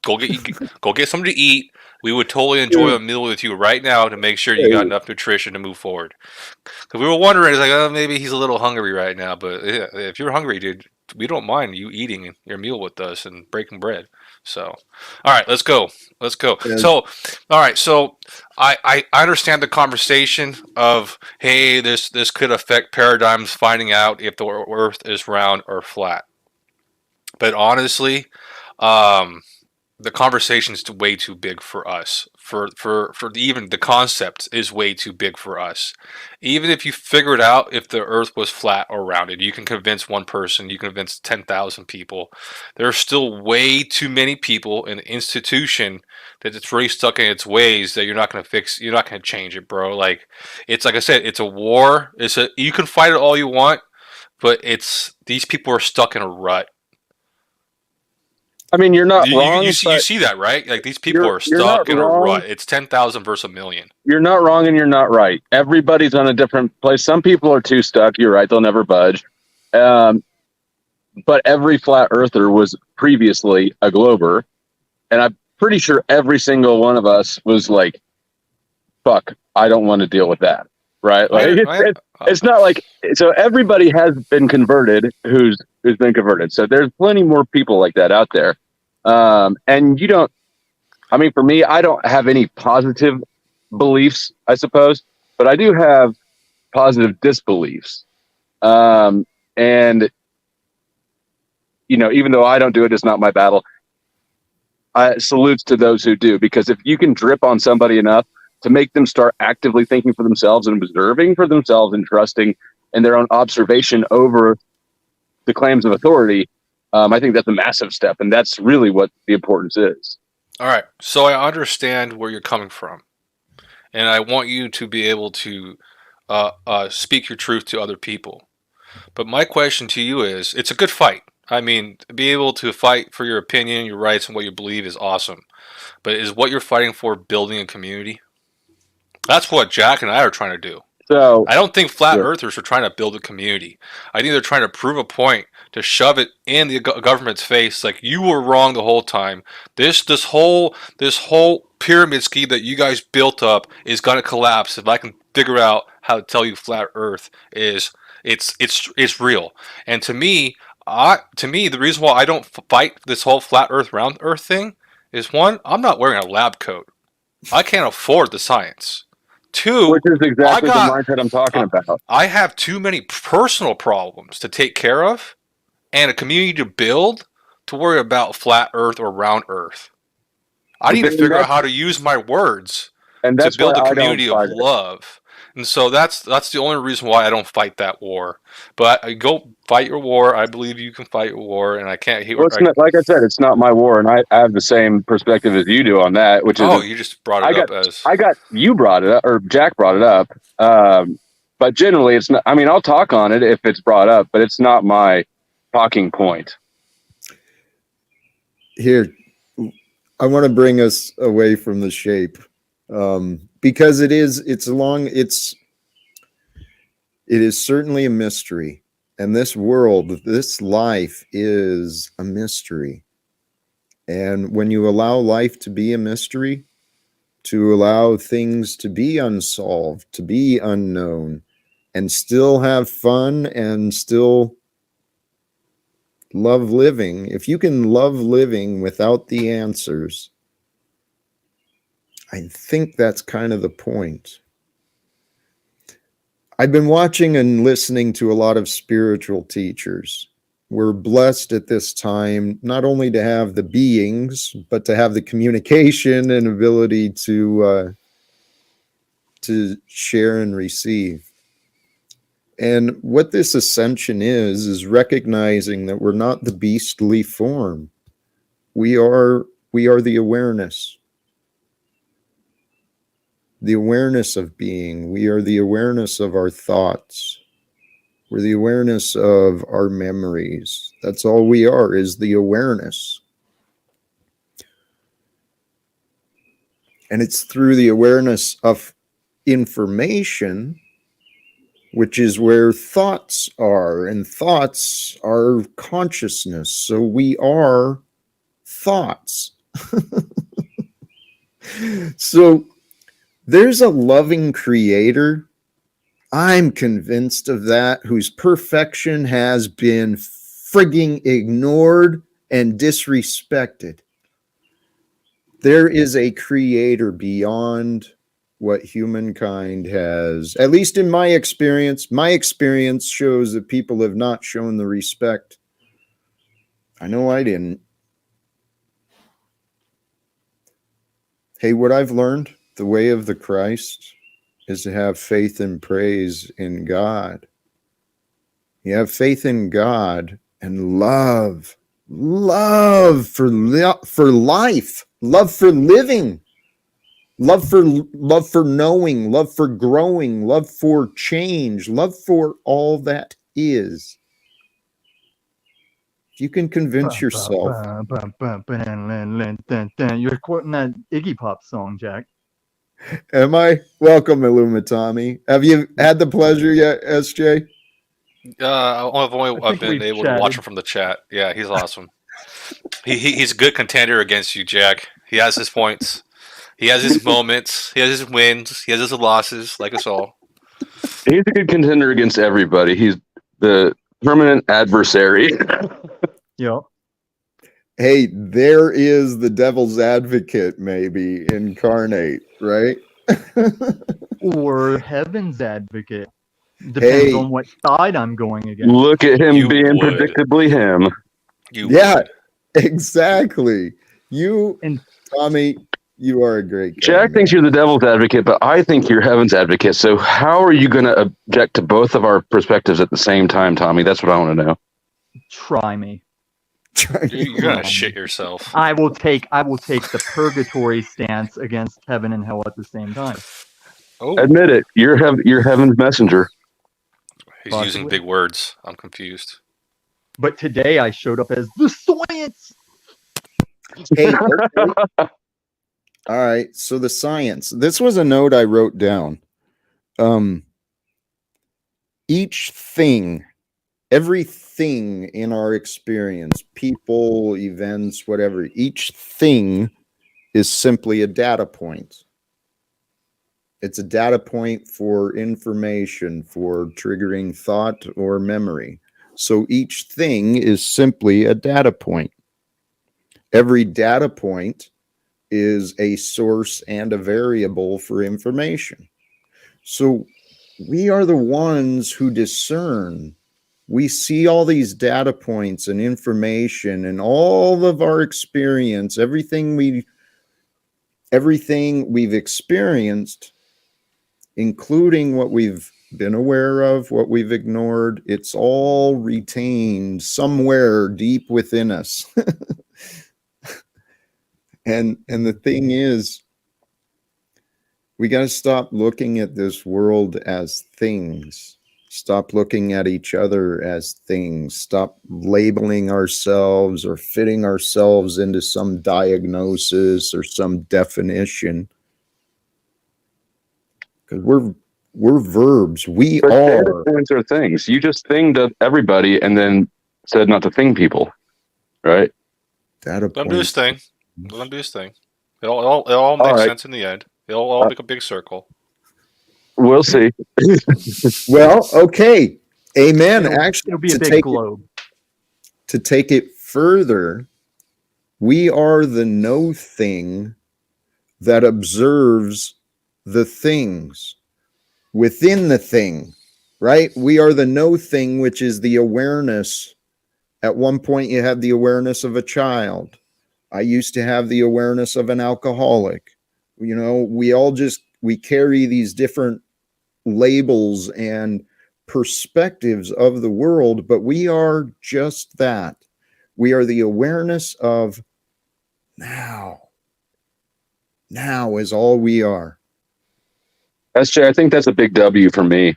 go get something to eat. We would totally enjoy a meal with you right now to make sure you got enough nutrition to move forward. Because we were wondering, it's like, oh, maybe he's a little hungry right now. But yeah, if you're hungry, dude, we don't mind you eating your meal with us and breaking bread. So, all right, let's go. Yeah. So, all right, so I understand the conversation of, hey, this could affect paradigms, finding out if the Earth is round or flat. But honestly, the conversation is way too big for us. For even the concept is way too big for us. Even if you figured out if the Earth was flat or rounded, you can convince one person, you can convince 10,000 people. There are still way too many people in the institution that it's really stuck in its ways that you're not going to fix. You're not going to change it, bro. Like I said, it's a war. You can fight it all you want, but these people are stuck in a rut. I mean, you're not wrong. You see that, right? Like these people are stuck in a rut. It's 10,000 versus a million. You're not wrong and you're not right. Everybody's on a different place. Some people are too stuck. You're right. They'll never budge. But every flat earther was previously a glober. And I'm pretty sure every single one of us was like, fuck, I don't want to deal with that. Right? Like it's not like, so everybody has been converted who's been converted. So there's plenty more people like that out there. And you don't, I mean, for me, I don't have any positive beliefs, I suppose, but I do have positive disbeliefs. And, you know, even though I don't do it, it's not my battle. Salutes to those who do, because if you can drip on somebody enough to make them start actively thinking for themselves and observing for themselves and trusting in their own observation over the claims of authority. I think that's a massive step, and that's really what the importance is. All right. So I understand where you're coming from, and I want you to be able to speak your truth to other people. But my question to you is, it's a good fight. I mean, be able to fight for your opinion, your rights, and what you believe is awesome. But is what you're fighting for building a community? That's what Jack and I are trying to do. So I don't think flat earthers are trying to build a community. I think they're trying to prove a point to shove it in the government's face, like you were wrong the whole time. This whole pyramid scheme that you guys built up is gonna collapse if I can figure out how to tell you flat Earth is it's real. And to me, the reason why I don't fight this whole flat Earth, round Earth thing is, one, I'm not wearing a lab coat. I can't afford the science. Two, which is exactly the mindset I'm talking about. I have too many personal problems to take care of and a community to build to worry about flat Earth or round Earth. I need to figure out how to use my words to build a community of love. And so that's the only reason why I don't fight that war. But I go fight your war. I believe you can fight your war, and I can't hate. Well, like I said, it's not my war, and I have the same perspective as you do on that. Which is, you just brought it up you brought it up, or Jack brought it up. But generally, it's not. I mean, I'll talk on it if it's brought up, but it's not my talking point. Here, I want to bring us away from the shape. Because it is certainly a mystery, and this world, this life is a mystery. And when you allow life to be a mystery, to allow things to be unsolved, to be unknown, and still have fun and still love living, if you can love living without the answers, I think that's kind of the point. I've been watching and listening to a lot of spiritual teachers. We're blessed at this time not only to have the beings, but to have the communication and ability to share and receive. And what this ascension is recognizing that we're not the beastly form. We are the awareness. The awareness of being. We are the awareness of our thoughts. We're the awareness of our memories. That's all we are, is the awareness. And it's through the awareness of information, which is where thoughts are, and thoughts are consciousness. So we are thoughts. So there's a loving creator, I'm convinced of that, whose perfection has been frigging ignored and disrespected. There is a creator beyond what humankind has, at least in my experience shows that people have not shown the respect. I know I didn't. Hey, what I've learned, the way of the Christ, is to have faith and praise in God. You have faith in God and love for life, love for living, love for knowing, love for growing, love for change, love for all that is. You can convince yourself. You're quoting that Iggy Pop song, Jack. Am I? Welcome, Illumitami. Have you had the pleasure yet, SJ? I've only been able to watch him from the chat. Yeah, he's awesome. He's a good contender against you, Jack. He has his points. He has his moments. He has his wins. He has his losses, like us all. He's a good contender against everybody. He's the permanent adversary. Yep. Hey, there is the devil's advocate, maybe, incarnate, right? Or heaven's advocate. Depends on what side I'm going against. Look at him being predictably him. Exactly. You and Tommy, You are a great guy. Jack thinks you're the devil's advocate, but I think you're heaven's advocate. So how are you going to object to both of our perspectives at the same time, Tommy? That's what I want to know. Try me. You're gonna shit yourself. I will take the purgatory stance against heaven and hell at the same time. Oh, Admit it. You're heaven's messenger. he's using big words. I'm confused. But today I showed up as the science. Hey, okay. All right. So the science. This was a note I wrote down. Each thing, everything in our experience, people, events, whatever, each thing is simply a data point. It's a data point for information, for triggering thought or memory. So each thing is simply a data point. Every data point is a source and a variable for information. So we are the ones who discern. We see all these data points and information and all of our experience, everything we've experienced, including what we've been aware of, what we've ignored. It's all retained somewhere deep within us. And the thing is, we got to stop looking at this world as things. Stop looking at each other as things. Stop labeling ourselves or fitting ourselves into some diagnosis or some definition. Because we're verbs. We But are. data points are things. You just thinged at everybody and then said not to thing people, right? Data Let him do his points. thing. Let him do his thing. It all makes right. sense in the end. It'll all make a big circle. We'll see. Well, okay. Amen. Actually, It'll be a big globe. To take it further, we are the no thing that observes the things within the thing, right? We are the no thing, which is the awareness. At one point, you have the awareness of a child. I used to have the awareness of an alcoholic. You know, we carry these different labels and perspectives of the world, but we are just that. We are the awareness of now. Now is all we are. SJ, I think that's a big W for me.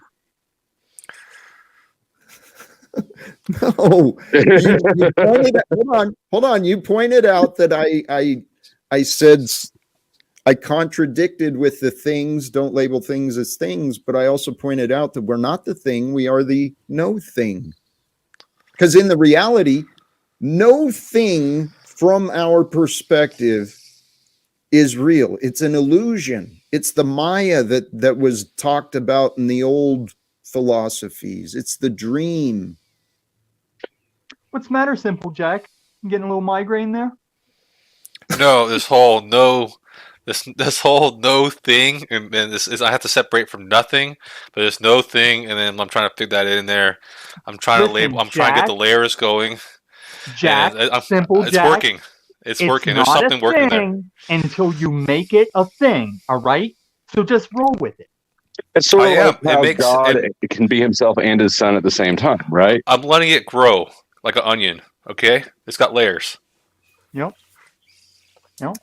No, you pointed hold on. You pointed out that I said I contradicted with the things, don't label things as things, but I also pointed out that we're not the thing, we are the no thing. Because in the reality, no thing from our perspective is real. It's an illusion. It's the Maya that was talked about in the old philosophies. It's the dream. What's the matter, Simple Jack? You getting a little migraine there? No, this whole no thing, and this is I have to separate from nothing, but there's no thing, and then I'm trying to fit that in there. I'm trying to label. I'm trying to get the layers going. Jack, and Simple it's Jack. working. It's working. There's not something working there. Until you make it a thing. All right. So just roll with it. It's sort of I like am. how God can be himself and his son at the same time, right? I'm letting it grow like an onion. Okay, it's got layers. Yep.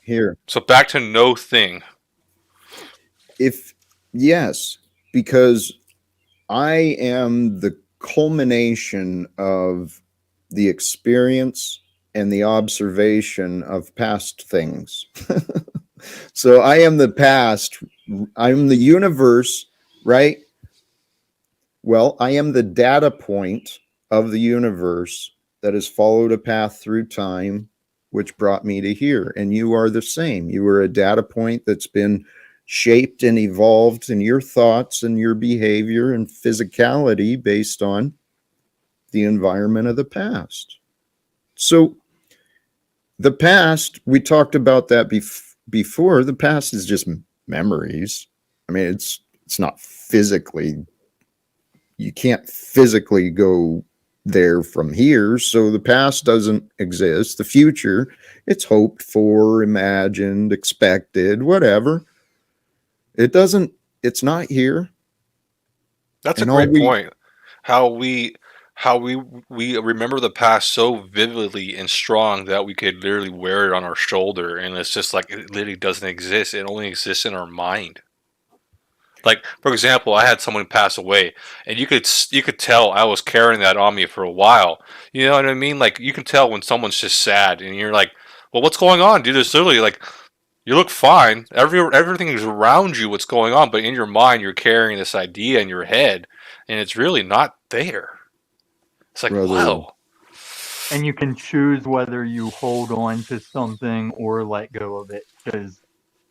Here. So back to no thing. Yes, because I am the culmination of the experience and the observation of past things. So I am the past. I'm the universe, right? Well, I am the data point of the universe that has followed a path through time, which brought me to here. And you are the same. You are a data point that's been shaped and evolved in your thoughts and your behavior and physicality based on the environment of the past. So the past, we talked about that before. The past is just memories. I mean, it's not physically, you can't physically go there from here. So the past doesn't exist. The future, it's hoped for, imagined, expected, whatever. It doesn't, it's not here. That's a And all great point. How we remember the past so vividly and strong that we could literally wear it on our shoulder, and it's just like it literally doesn't exist. It only exists in our mind. Like, for example, I had someone pass away, and you could tell I was carrying that on me for a while. You know what I mean? Like, you can tell when someone's just sad, and you're like, "Well, what's going on, dude?" It's literally like you look fine. Everything is around you. What's going on? But in your mind, you're carrying this idea in your head, and it's really not there. It's like, brother, wow. And you can choose whether you hold on to something or let go of it, because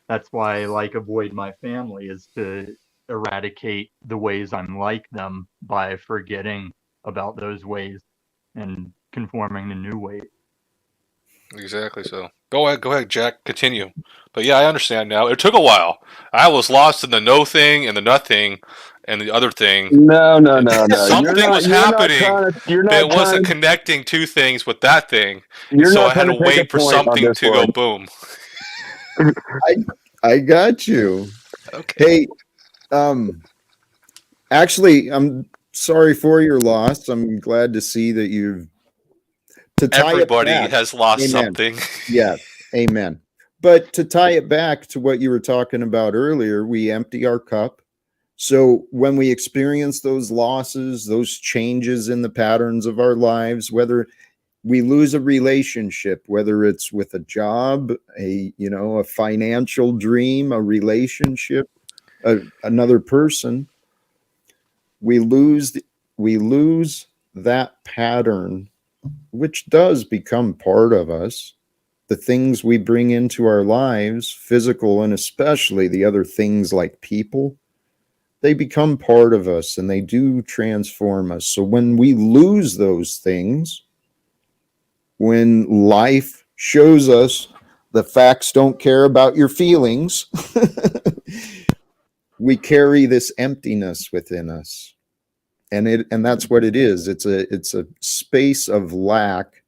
that's why I like avoid my family, is to eradicate the ways I'm like them by forgetting about those ways and conforming to new ways. Exactly. So go ahead, Jack. Continue. But yeah, I understand now. It took a while. I was lost in the no thing and the nothing and the other thing. No. Something was happening, You're but not it wasn't trying. connecting two things with that thing. And You're so not I had trying to to take a wait for point on something this to go one. boom. I got you. Okay. Hey, actually, I'm sorry for your loss. I'm glad to see that you've to tie it Everybody back. has lost Amen. something. Yes, amen. But to tie it back to what you were talking about earlier, we empty our cup. So when we experience those losses, those changes in the patterns of our lives, whether we lose a relationship, whether it's with a job, a financial dream, a relationship, another person, we lose that pattern, which does become part of us. The things we bring into our lives, physical and especially the other things like people, they become part of us and they do transform us. So when we lose those things, when life shows us the facts don't care about your feelings, we carry this emptiness within us. And that's what it is. It's a space of lack,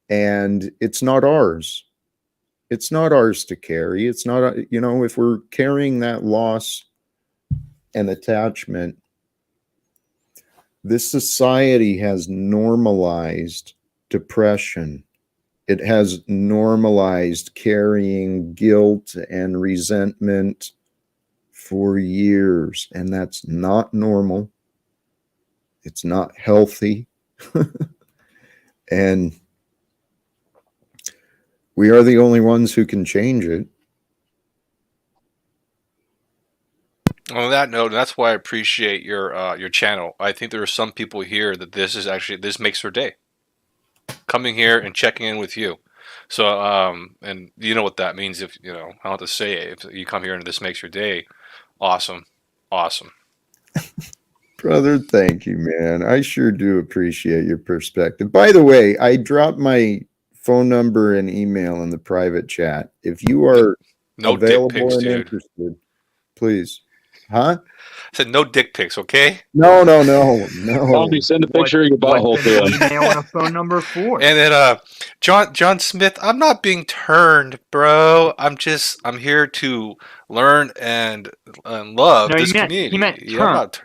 and it's not ours. It's not ours to carry. It's not, if we're carrying that loss and attachment, this society has normalized depression. It has normalized carrying guilt and resentment for years, and that's not normal. It's not healthy. And we are the only ones who can change it. On that note, that's why I appreciate your channel. I think there are some people here that this makes their day. Coming here and checking in with you. So and you know what that means if I don't have to say it. If you come here and this makes your day, awesome. Awesome. Brother, thank you, man. I sure do appreciate your perspective. By the way, I dropped my phone number and email in the private chat. If you are No dick available pics, and dude. interested, please. Huh? I said no dick pics, okay? No. Bobby, send a picture of your butthole What's to an him. email and a phone number for? And then John Smith, I'm not being turned, bro. I'm here to learn and love No, this he meant community. Yeah, I'm turn. not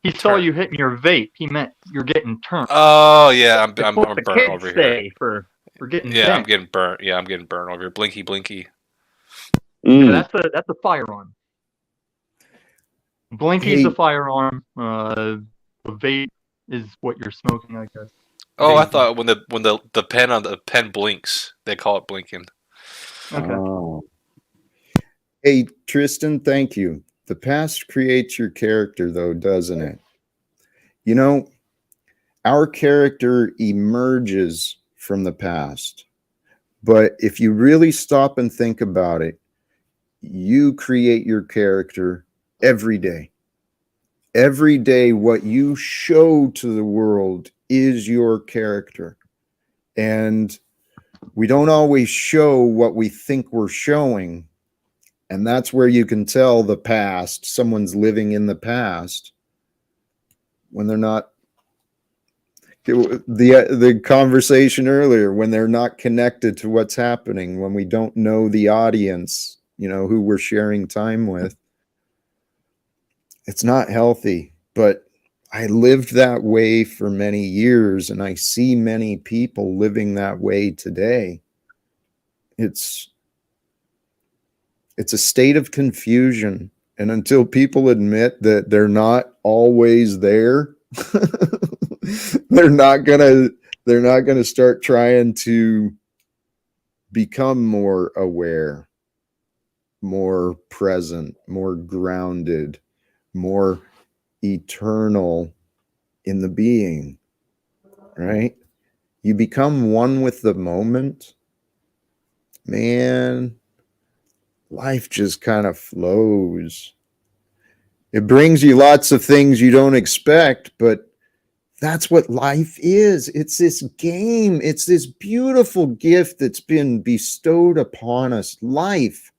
He saw turned. you hitting your vape. He meant you're getting turned. Oh yeah, I'm That's I'm, what I'm the burnt kids over here. say for getting Yeah, I'm bent. getting burnt. Yeah, I'm getting burnt over here. Blinky, blinky. Yeah, that's a firearm. Blinky's Hey, a firearm. A vape is what you're smoking, I guess. Oh, I Vaping. thought when the pen on the pen blinks, they call it blinking. Okay. oh. Hey, Tristan, thank you. The past creates your character, though, doesn't it? You know, our character emerges from the past. But if you really stop and think about it, you create your character every day. Every day, what you show to the world is your character. And we don't always show what we think we're showing. And that's where you can tell the past, someone's living in the past when they're not The conversation earlier, when they're not connected to what's happening, when we don't know the audience, who we're sharing time with, it's not healthy. But I lived that way for many years, and I see many people living that way today. It's a state of confusion, and until people admit that they're not always there, they're not gonna start trying to become more aware, more present, more grounded, more eternal in the being, right? You become one with the moment, man. Life just kind of flows. It brings you lots of things you don't expect, but that's what life is. It's this game. It's this beautiful gift that's been bestowed upon us. Life.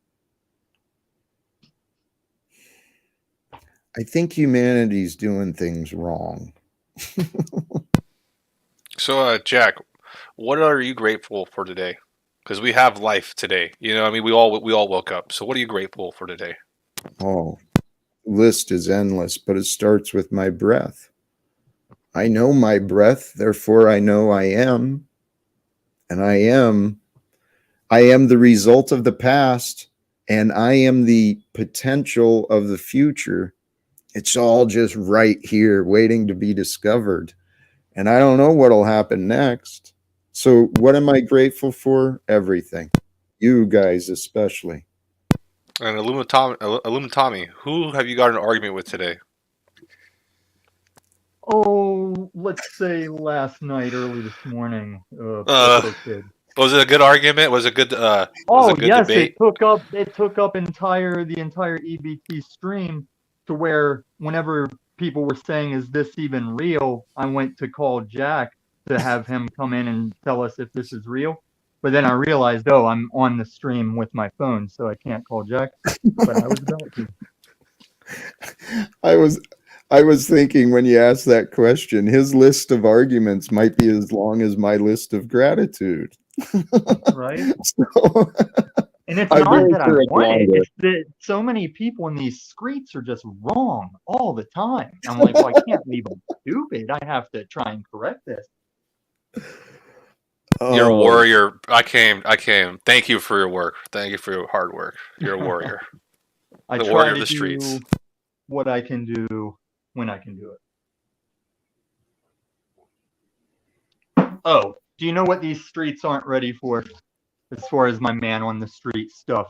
I think humanity's doing things wrong. So, Jack, what are you grateful for today? Because we have life today. I mean, we all woke up. So, what are you grateful for today? Oh, list is endless, but it starts with my breath. I know my breath, therefore I know I am. And I am the result of the past, and I am the potential of the future. It's all just right here waiting to be discovered. And I don't know what'll happen next. So what am I grateful for? Everything. You guys especially. And Illuminati, who have you got an argument with today? Oh, let's say last night, early this morning. Uh, Kid. Was it a good argument? Was it good? Was Oh it a good yes, debate? it took up the entire EBT stream, to where whenever people were saying, "Is this even real?" I went to call Jack to have him come in and tell us if this is real. But then I realized, oh, I'm on the stream with my phone, so I can't call Jack. But I was about to. I was thinking when you asked that question, his list of arguments might be as long as my list of gratitude. Right? So, And it's I'm not very that I sure it's want it. longer. It's that so many people in these streets are just wrong all the time. I'm like, well, I can't leave them stupid. I have to try and correct this. You're a Oh, warrior. I came. Thank you for your work. Thank you for your hard work. You're a warrior. I The try warrior of to the streets. do what I can do when I can do it. Oh, do you know what these streets aren't ready for as far as my man on the street stuff?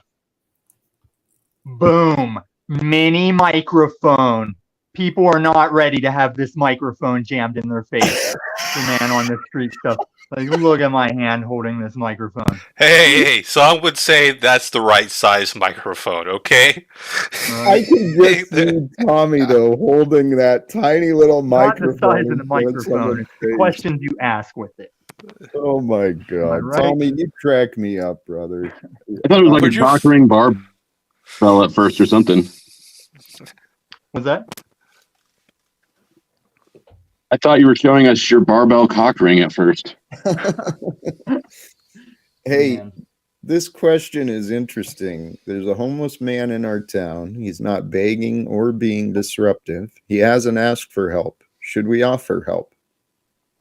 Boom. Mini microphone. People are not ready to have this microphone jammed in their face. The man on the street stuff. Like, look at my hand holding this microphone. Hey. Some would say that's the right size microphone. Okay. I can just see Tommy though holding that tiny little Not the size microphone of in the front of microphone. someone's It's the face. questions you ask with it. Oh my Am I God, right? Tommy, you crack me up, brother. I thought it was like Would a you cock ring barbell at first or something. Was that? I thought you were showing us your barbell cock ring at first. Hey, Man. this question is interesting. There's a homeless man in our town. He's not begging or being disruptive. He hasn't asked for help. Should we offer help?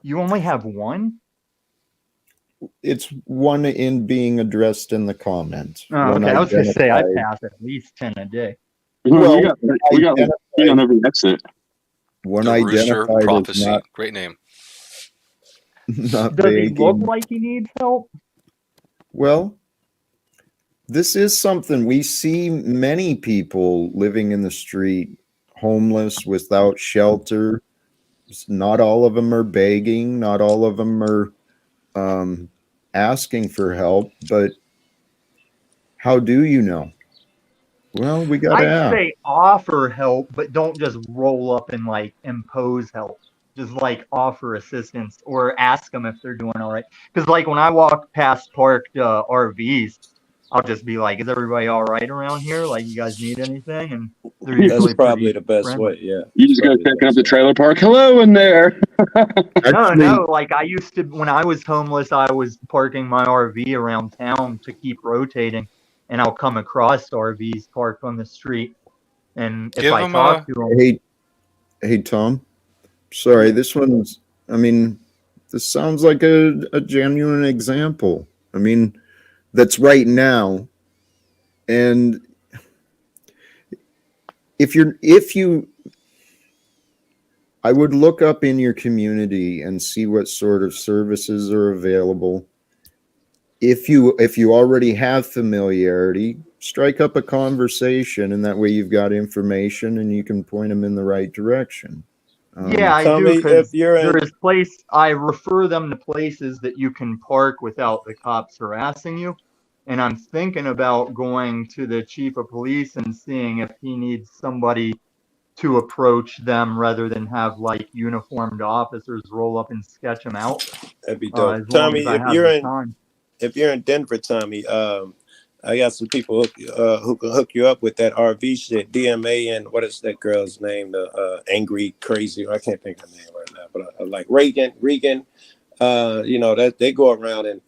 You only have one? It's one in being addressed in the comments. Oh, One okay. I was going to say, I identified. pass at least 10 a day. Well, we got like three on every exit. One The Rooster identified as Prophecy. not, Great name. not Does he look begging. like he needs help? Well, this is something we see many people living in the street, homeless, without shelter. Not all of them are begging. Not all of them are asking for help. But how do you know? Well, we got to I'd ask. say offer help, but don't just roll up and like impose help. Just like offer assistance or ask them if they're doing all right. Because like when I walk past parked RVs, I'll just be like, "Is everybody all right around here? Like, you guys need anything?" And they're That's usually probably pretty the best friendly. way. Yeah. You just go checking up the trailer park. Hello in there. No, Actually, no. Like I used to, when I was homeless, I was parking my RV around town to keep rotating, and I'll come across RVs parked on the street, and if Give I them talk a. to them, hey, Tom. Sorry, this one's. I mean, this sounds like a genuine example. I mean, that's right now, and if you, I would look up in your community and see what sort of services are available. If you already have familiarity, strike up a conversation, and that way you've got information and you can point them in the right direction. yeah, I do, Tommy, if because you're in, I refer them to places that you can park without the cops harassing you. And I'm thinking about going to the chief of police and seeing if he needs somebody to approach them rather than have like uniformed officers roll up and sketch them out, that'd be dope. as long Tommy, as I have the time. if you're in Denver, Tommy, I got some people who can hook you up with that RV shit. DMA and what is that girl's name? The angry crazy. I can't think of her name right now, but like Reagan. You know that they go around and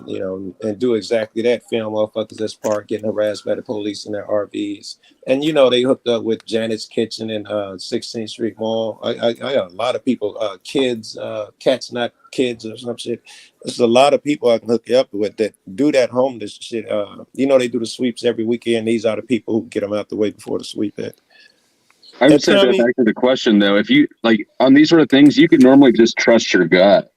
you know and do exactly that. Film motherfuckers that's parked getting harassed by the police in their RVs. And you know they hooked up with Janet's Kitchen in 16th Street Mall. I got a lot of people, kids, cats not kids or some shit. There's a lot of people I can hook you up with that do that homeless shit. You know they do the sweeps every weekend. These are the people who get them out the way before the sweep hit. I would say that Tommy, back to the question though. If you like on these sort of things, you can normally just trust your gut.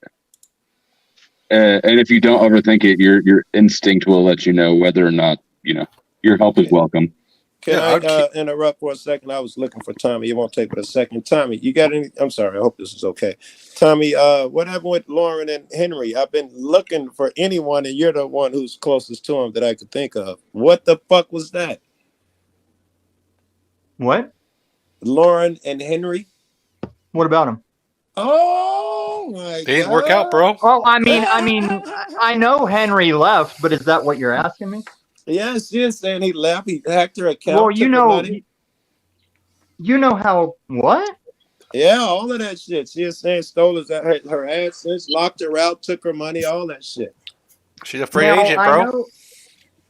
And if you don't overthink it, your instinct will let you know whether or not, you know, your help is welcome. Can I interrupt for a second? I was looking for Tommy. It won't take but a second. Tommy, you got any? I'm sorry. I hope this is okay. Tommy, what happened with Lauren and Henry? I've been looking for anyone, and you're the one who's closest to him that I could think of. What the fuck was that? What? Lauren and Henry? What about them? Oh my They didn't God. work out, bro. Well, I know Henry left, but is that what you're asking me? Yes, she is saying he left. He hacked her account. Well, took her money. you know how what? Yeah, all of that shit. She is saying stole her assets, locked her out, took her money, all that shit. She's a free Now, agent, I bro. know.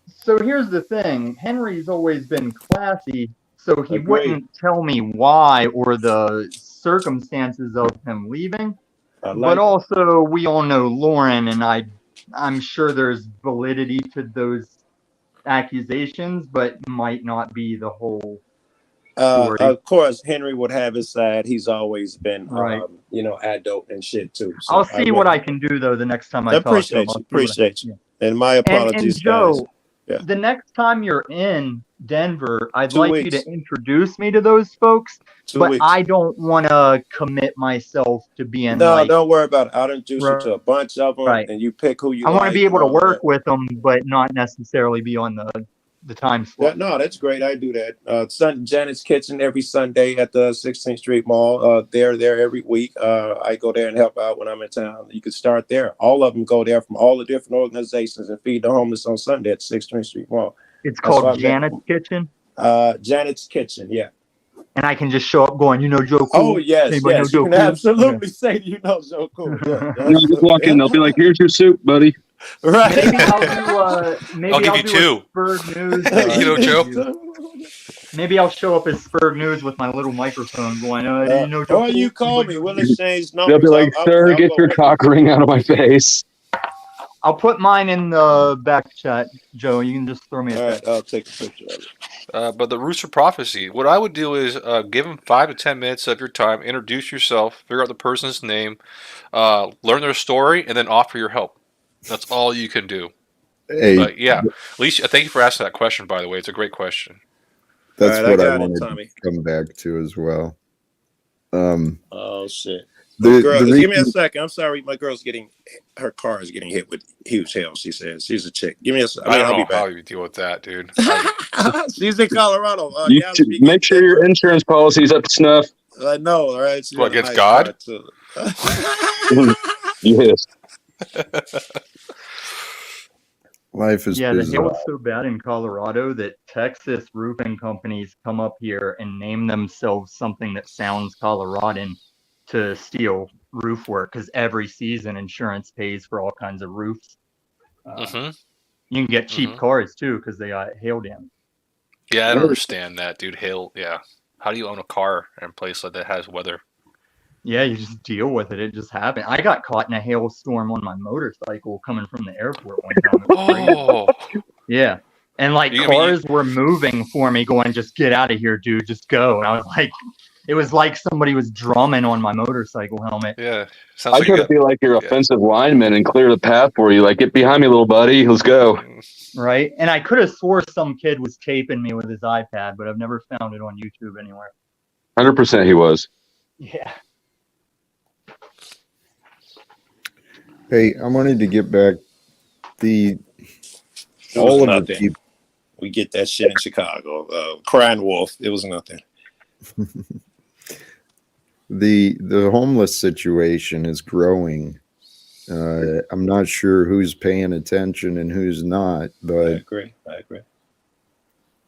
So here's the thing. Henry's always been classy, so he Agreed. wouldn't tell me why or the circumstances of him leaving. I like But also, we all know Lauren, and I'm sure there's validity to those accusations, but might not be the whole story. Of course, Henry would have his side. He's always been, Right. you know, adult and shit too. So I'll see what I can do though the next time I talk to him. appreciate you. I'll see what Appreciate you. And my And apologies, Joe, guys. Yeah. the next time you're in Denver, I'd 2 like weeks. you to introduce me to those folks, 2 but weeks. I don't want to commit myself to being No, like, don't worry about it. I'll introduce you to a bunch of them, Right. and you pick who you I like. want to be able to and all work that. with them, but not necessarily be on the time Yeah, slot. no, that's great. I do that. Janet's Kitchen every Sunday at the 16th Street Mall. They're there every week. I go there and help out when I'm in town. You can start there. All of them go there from all the different organizations and feed the homeless on Sunday at 16th Street Mall. It's That's why called I'm Janet's Kitchen, Janet's Kitchen, yeah. and I can just show up going, you know, Joe Cool. Oh, yes, Anybody know yes. You Joe can Cool? absolutely say, you know, Joe Cool. Yeah, You know, just walk in, they'll be like, "Here's your soup, buddy." right. Maybe I'll do I'll give you do two. a Spurg News. You know, Joe. Maybe I'll show up as Spurg News with my little microphone going, you know, Joe Or Cool? you call me. We'll exchange numbers. They'll be like, I'll "Sir, go get your with cock ring out of my face." I'll put mine in the back chat, Joe. You can just throw me a you. All text. right, I'll take a picture of it. But the Rooster Prophecy, what I would do is give them 5 to 10 minutes of your time, introduce yourself, figure out the person's name, learn their story, and then offer your help. That's all you can do. Hey, But yeah, at least thank you for asking that question, by the way. It's a great question. that's All right, what I I got it, wanted Tommy. to come back to as well. Oh, shit. The Give me a reason- second. I'm sorry. My girl's her car is getting hit with huge hail. She says she's a chick. Give me a second. I don't I'll be know how back. you deal with that, dude. She's in Colorado. You yeah, should make sure your insurance policy is up to snuff. I know, all right? She's What, got a against nice God? car, too. Yes. Life is Yeah, the hail bizarre. is so bad in Colorado that Texas roofing companies come up here and name themselves something that sounds Coloradan to steal roof work because every season insurance pays for all kinds of roofs. Mm-hmm. You can get cheap Mm-hmm. cars too because they got hail damage. Yeah, I don't understand that, dude. Hail. Yeah. How do you own a car in a place like that has weather? Yeah, you just deal with it. It just happened. I got caught in a hailstorm on my motorcycle coming from the airport one time. It was crazy. Oh, Yeah. And like I mean, cars were moving for me, going, just get out of here, dude, just go. And I was like, it was like somebody was drumming on my motorcycle helmet. yeah. Sounds I like try you to be like your yeah. offensive lineman and clear the path for you. Like, get behind me, little buddy. Let's go. Right. And I could have swore some kid was taping me with his iPad, but I've never found it on YouTube anywhere. 100% he was. Yeah. Hey, I wanted to get back It all was of the nothing. people. We get that shit in Chicago. Crying wolf. It was nothing. The homeless situation is growing. I'm not sure who's paying attention and who's not, I but agree.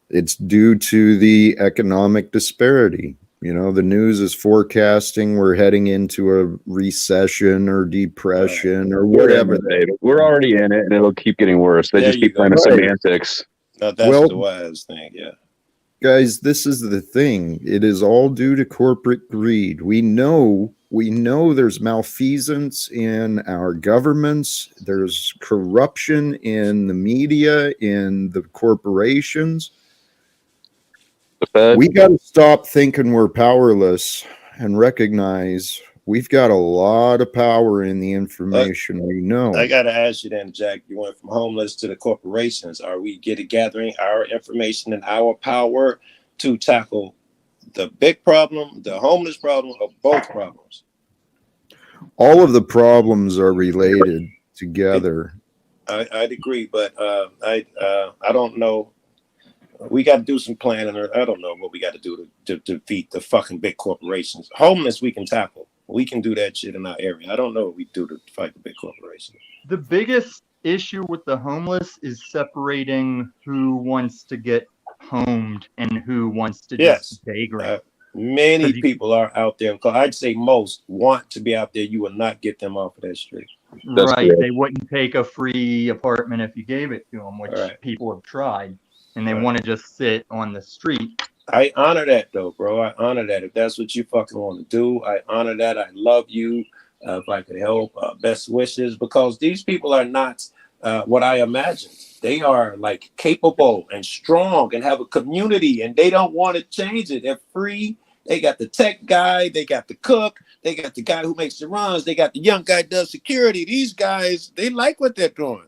it's due to the economic disparity. You know, the news is forecasting we're heading into a recession or depression or whatever. We're already in it, and it'll keep getting worse. They There just you keep playing go. the Right. semantics. No, that's Well- the wise thing. Yeah. Guys, this is the thing. It is all due to corporate greed. We know there's malfeasance in our governments. There's corruption in the media, in the corporations. The Fed. We got to stop thinking we're powerless and recognize we've got a lot of power in the information we know. I got to ask you then, Jack, you went from homeless to the corporations. Are we gathering our information and our power to tackle the big problem, the homeless problem, or both problems? All of the problems are related together. I'd agree, but I don't know. We got to do some planning, or I don't know what we got to do to defeat the fucking big corporations. Homeless, we can tackle. We can do that shit in our area. I don't know what we do to fight the big corporations. The biggest issue with the homeless is separating who wants to get homed and who wants to just vagrant. Many people are out there. I'd say most want to be out there. You will not get them off of that street. That's Right. correct. They wouldn't take a free apartment if you gave it to them, which Right. people have tried. And they Right. want to just sit on the street. I honor that though, bro. I honor that. If that's what you fucking want to do, I honor that. I love you. If I could help, best wishes, because these people are not what I imagined. They are like capable and strong and have a community, and they don't want to change it. They're free. They got the tech guy. They got the cook. They got the guy who makes the runs. They got the young guy who does security. These guys, they like what they're doing.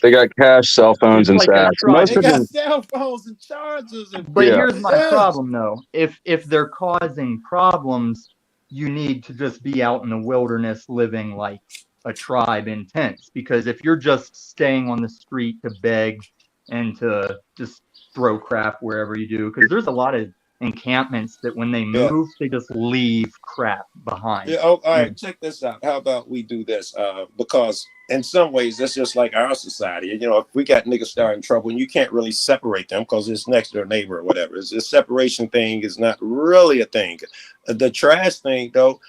They got cash, cell phones, and It's like a sacks. tribe. Most They of got them, cell phones and chargers. And But Yeah. here's my Yes. problem, though. If they're causing problems, you need to just be out in the wilderness living like a tribe in tents. Because if you're just staying on the street to beg and to just throw crap wherever you do, because there's a lot of encampments that when they Yeah. move, they just leave crap behind. Yeah, all right, check this out. How about we do this? Because in some ways, that's just like our society. You know, if we got niggas starting trouble, and you can't really separate them because it's next door neighbor or whatever. This separation thing is not really a thing. The trash thing, though,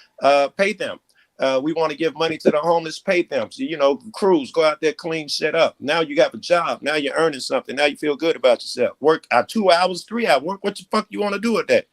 pay them. We want to give money to the homeless, pay them. So, you know, crews, go out there, clean shit up. Now you got a job. Now you're earning something. Now you feel good about yourself. Work 2 hours, 3 hours. Work what the fuck you want to do with that?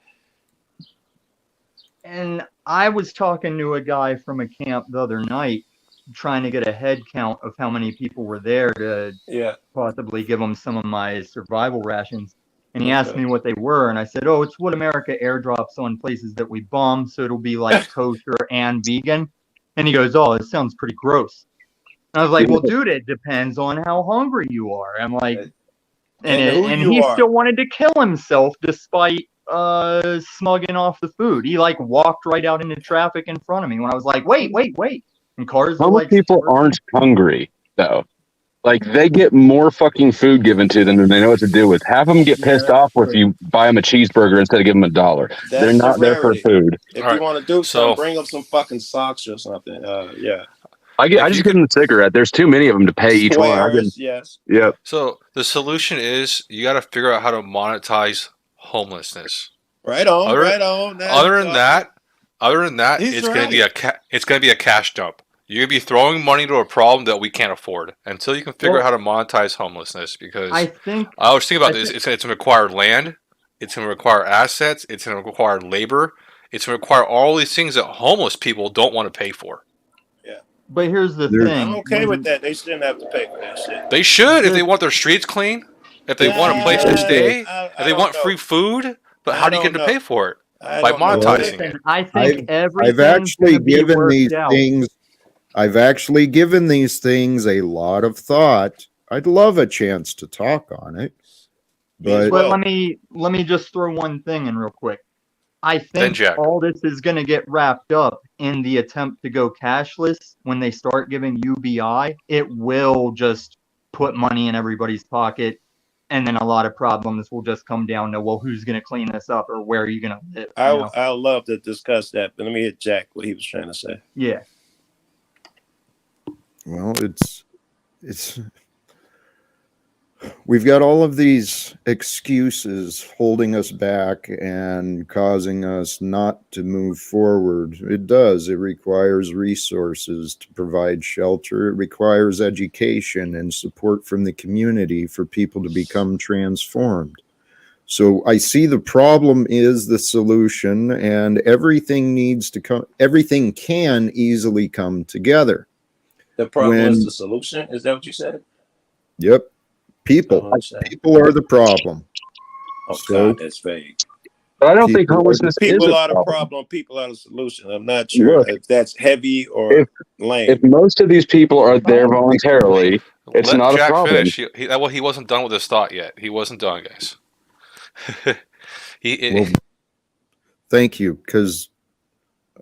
And I was talking to a guy from a camp the other night, trying to get a head count of how many people were there to Yeah. possibly give them some of my survival rations. And he Okay. asked me what they were, and I said, "Oh, it's what America airdrops on places that we bomb, so it'll be like kosher and vegan." And he goes, "Oh, it sounds pretty gross." And I was like, "Well, dude, it depends on how hungry you are." I'm like, And who and you he are. still wanted to kill himself despite smugging off the food. He like walked right out into traffic in front of me when I was like, "Wait." And cars were homeless like, people aren't hungry, though. Like, they get more fucking food given to them than they know what to do with. Half of them get pissed off if you buy them a cheeseburger instead of giving them $1. They're not there for food. If All you right, want to do so- something, bring them some fucking socks or something. Yeah. I just give them the cigarette. There's too many of them to pay each one. Squares, yes. Yep. So the solution is you got to figure out how to monetize homelessness. Right on, Other- right on. Other than that, He's it's going to be it's going to be a cash dump. You're going to be throwing money to a problem that we can't afford until you can figure out how to monetize homelessness. Because I think I was thinking about this. It's going to require land. It's going to require assets. It's going to require labor. It's going to require all these things that homeless people don't want to pay for. But here's the There's- thing. I'm okay with that. They shouldn't have to pay for that shit. They should if they want their streets clean, if they want a place to stay, if they want free food. But how do you get them to pay for it? By monetizing it. I think I've everything's actually gonna be given worked these out. things. I've actually given these things a lot of thought. I'd love a chance to talk on it, but But let me just throw one thing in real quick. I think Jack. all this is going to get wrapped up in the attempt to go cashless. When they start giving UBI, it will just put money in everybody's pocket, and then a lot of problems will just come down to, well, who's going to clean this up, or where are you going to live? You know? I'll love to discuss that, but let me hit Jack what he was trying to say. Yeah. well, it's we've got all of these excuses holding us back and causing us not to move forward. It does. It requires resources to provide shelter. It requires education and support from the community for people to become transformed. So I see the problem is the solution, and everything needs to come, everything can easily come together. The problem When- is the solution. Is that what you said? Yep. People are the problem. Oh So- God, that's vague. But I don't think People are- homelessness is People a are the problem. problem. People are the solution. I'm not sure Look, if that's heavy or lame. If most of these people are there voluntarily, it's Let not Jack a problem. finish. He wasn't done with his thought yet. He wasn't done, guys. Well, thank you, because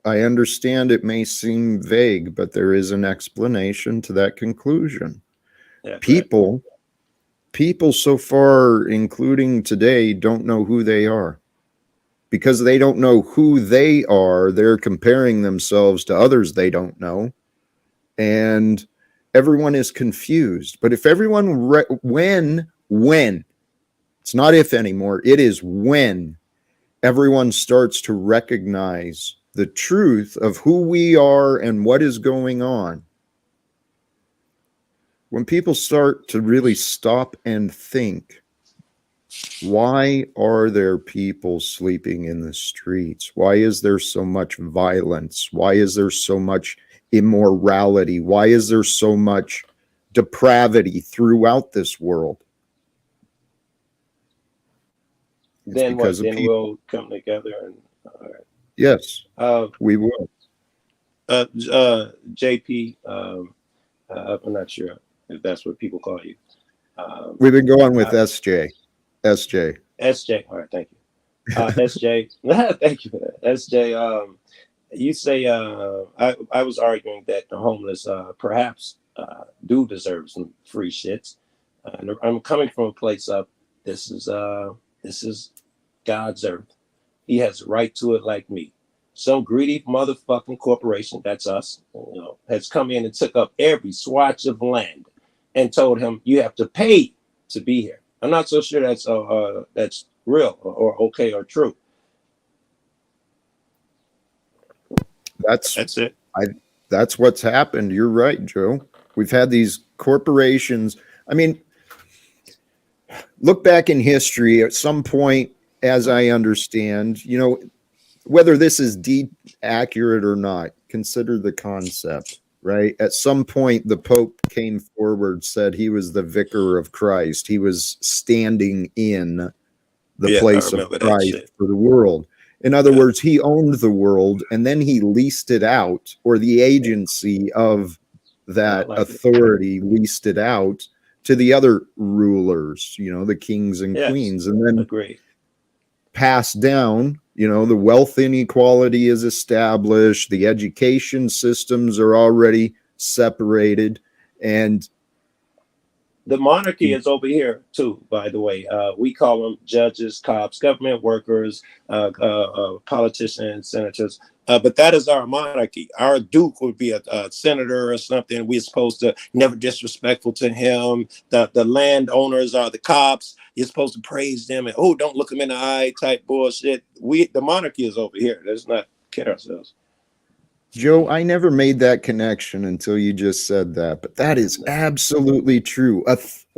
I understand it may seem vague, but there is an explanation to that conclusion. Yeah, People so far, including today, don't know who they are. Because they don't know who they are, they're comparing themselves to others they don't know. And everyone is confused. But if everyone, when, it's not if anymore, it is when everyone starts to recognize the truth of who we are and what is going on. When people start to really stop and think, why are there people sleeping in the streets? Why is there so much violence? Why is there so much immorality? Why is there so much depravity throughout this world? It's Then what? because of Then people. we'll come together and. All right. Yes, Uh, we will. JP. I'm not sure if that's what people call you. We've been going with SJ. SJ. All right, thank you. SJ. Thank you for that. SJ. You say I was arguing that the homeless perhaps do deserve some free shits. And I'm coming from a place of this is God's earth. He has a right to it like me. Some greedy motherfucking corporation, that's us, has come in and took up every swatch of land and told him you have to pay to be here. I'm not so sure that's real or okay or true. That's it. That's what's happened. You're right, Joe. We've had these corporations. I mean, look back in history at some point, as I understand, whether this is accurate or not, consider the concept, right? At some point, the Pope came forward, said he was the vicar of Christ. He was standing in the place of Christ for the world. In other words, he owned the world, and then he leased it out, or the agency of that authority leased it out to the other rulers, the kings and queens, and then passed down. The wealth inequality is established, the education systems are already separated, and the monarchy is over here too, by the way. We call them judges, cops, government workers, politicians, senators. But that is our monarchy. Our duke would be a senator or something. We're supposed to never disrespectful to him. The landowners are the cops. You're supposed to praise them and don't look them in the eye type bullshit. The monarchy is over here. Let's not kid ourselves. Joe, I never made that connection until you just said that, but that is absolutely true.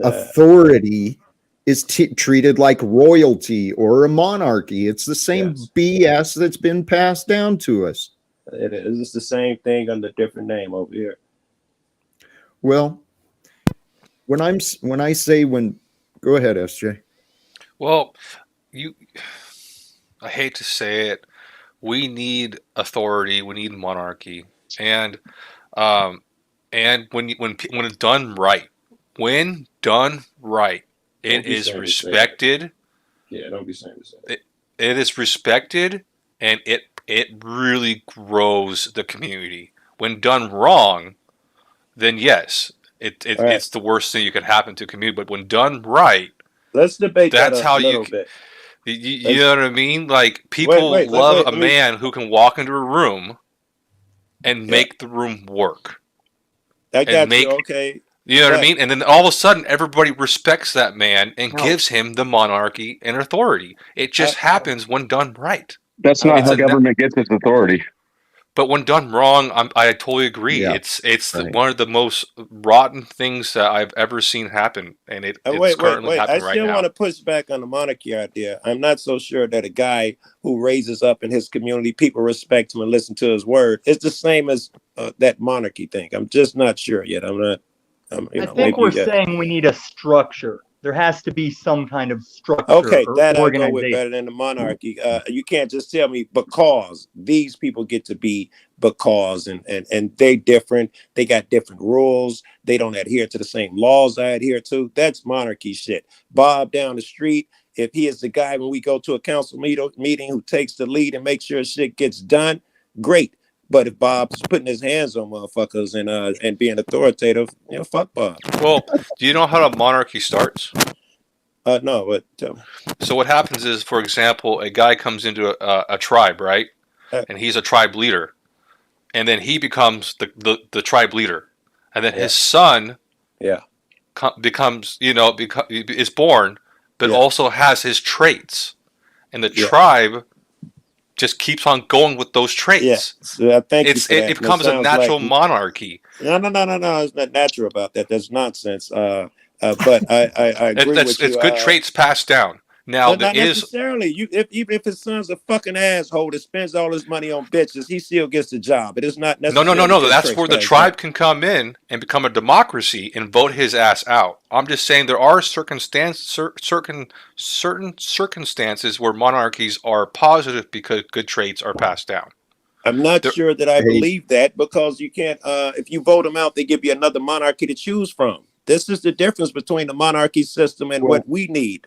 Authority is treated like royalty or a monarchy. It's the same BS that's been passed down to us. It is. It's the same thing under a different name over here. Well, go ahead, SJ. Well, I hate to say it, we need authority, we need monarchy, and when it's done right, it is respected. Yeah, don't be saying it. It is respected, and it really grows the community. When done wrong, then yes, it's the worst thing you could happen to a community. But when done right, let's debate that's that a little bit. You know what I mean? Like, people love a man who can walk into a room and make the room work. I got you. Okay. You know what I mean? And then all of a sudden, everybody respects that man and gives him the monarchy and authority. It just happens when done right. That's not how government gets its authority. But when done wrong, I totally agree. Yeah. It's one of the most rotten things that I've ever seen happen, and it's currently happening right now. I still want to push back on the monarchy idea. I'm not so sure that a guy who raises up in his community, people respect him and listen to his word. It's the same as that monarchy thing. I'm just not sure yet. I think we're saying we need a structure. There has to be some kind of structure. Okay, that I go with better than the monarchy. You can't just tell me because these people get to be because and they different. They got different rules. They don't adhere to the same laws I adhere to. That's monarchy shit. Bob down the street, if he is the guy when we go to a council meeting who takes the lead and makes sure shit gets done, great. But if Bob's putting his hands on motherfuckers and being authoritative, fuck Bob. Well, do you know how a monarchy starts? No, but so what happens is, for example, a guy comes into a tribe, right? And he's a tribe leader, and then he becomes the tribe leader, and then his son, becomes is born, but also has his traits, and the tribe just keeps on going with those traits. Yes, so it becomes a natural monarchy. No, it's not natural about that. That's nonsense. But I agree with you. It's good traits passed down. Now, not necessarily. Even if his son's a fucking asshole that spends all his money on bitches, he still gets the job. It is not necessarily. No. That's where the tribe can come in and become a democracy and vote his ass out. I'm just saying there are certain circumstances where monarchies are positive because good traits are passed down. I'm not sure that I believe that, because you can't. If you vote them out, they give you another monarchy to choose from. This is the difference between the monarchy system and what we need.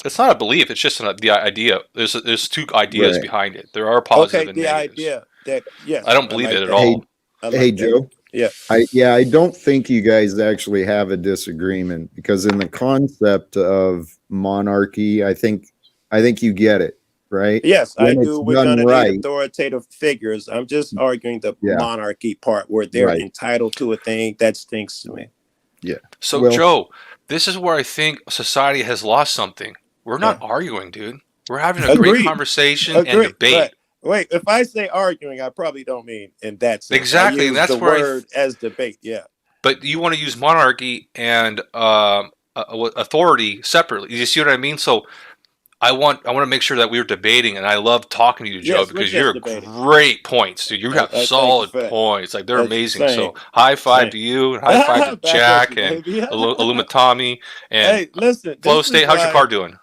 It's not a belief. It's just the idea. There's two ideas behind it. There are positive and negatives. Idea that I don't believe it at all. Hey, Joe. Yeah. I don't think you guys actually have a disagreement, because in the concept of monarchy, I think you get it, right? Yes, I do. We're going to need authoritative figures. I'm just arguing the monarchy part where they're entitled to a thing. That stinks to me. Yeah. So, Joe, this is where I think society has lost something. We're not arguing, dude. We're having a great conversation and debate. Wait, if I say arguing, I probably don't mean in that sense. Exactly, that's the word as debate. Yeah. But you want to use monarchy and authority separately. You see what I mean? So I want to make sure that we're debating, and I love talking to you, Joe, because you're great points, dude. You have solid points. Like, they're amazing. So high five to you, and high five to Jack and Illumitami and Flow State. How's your car doing?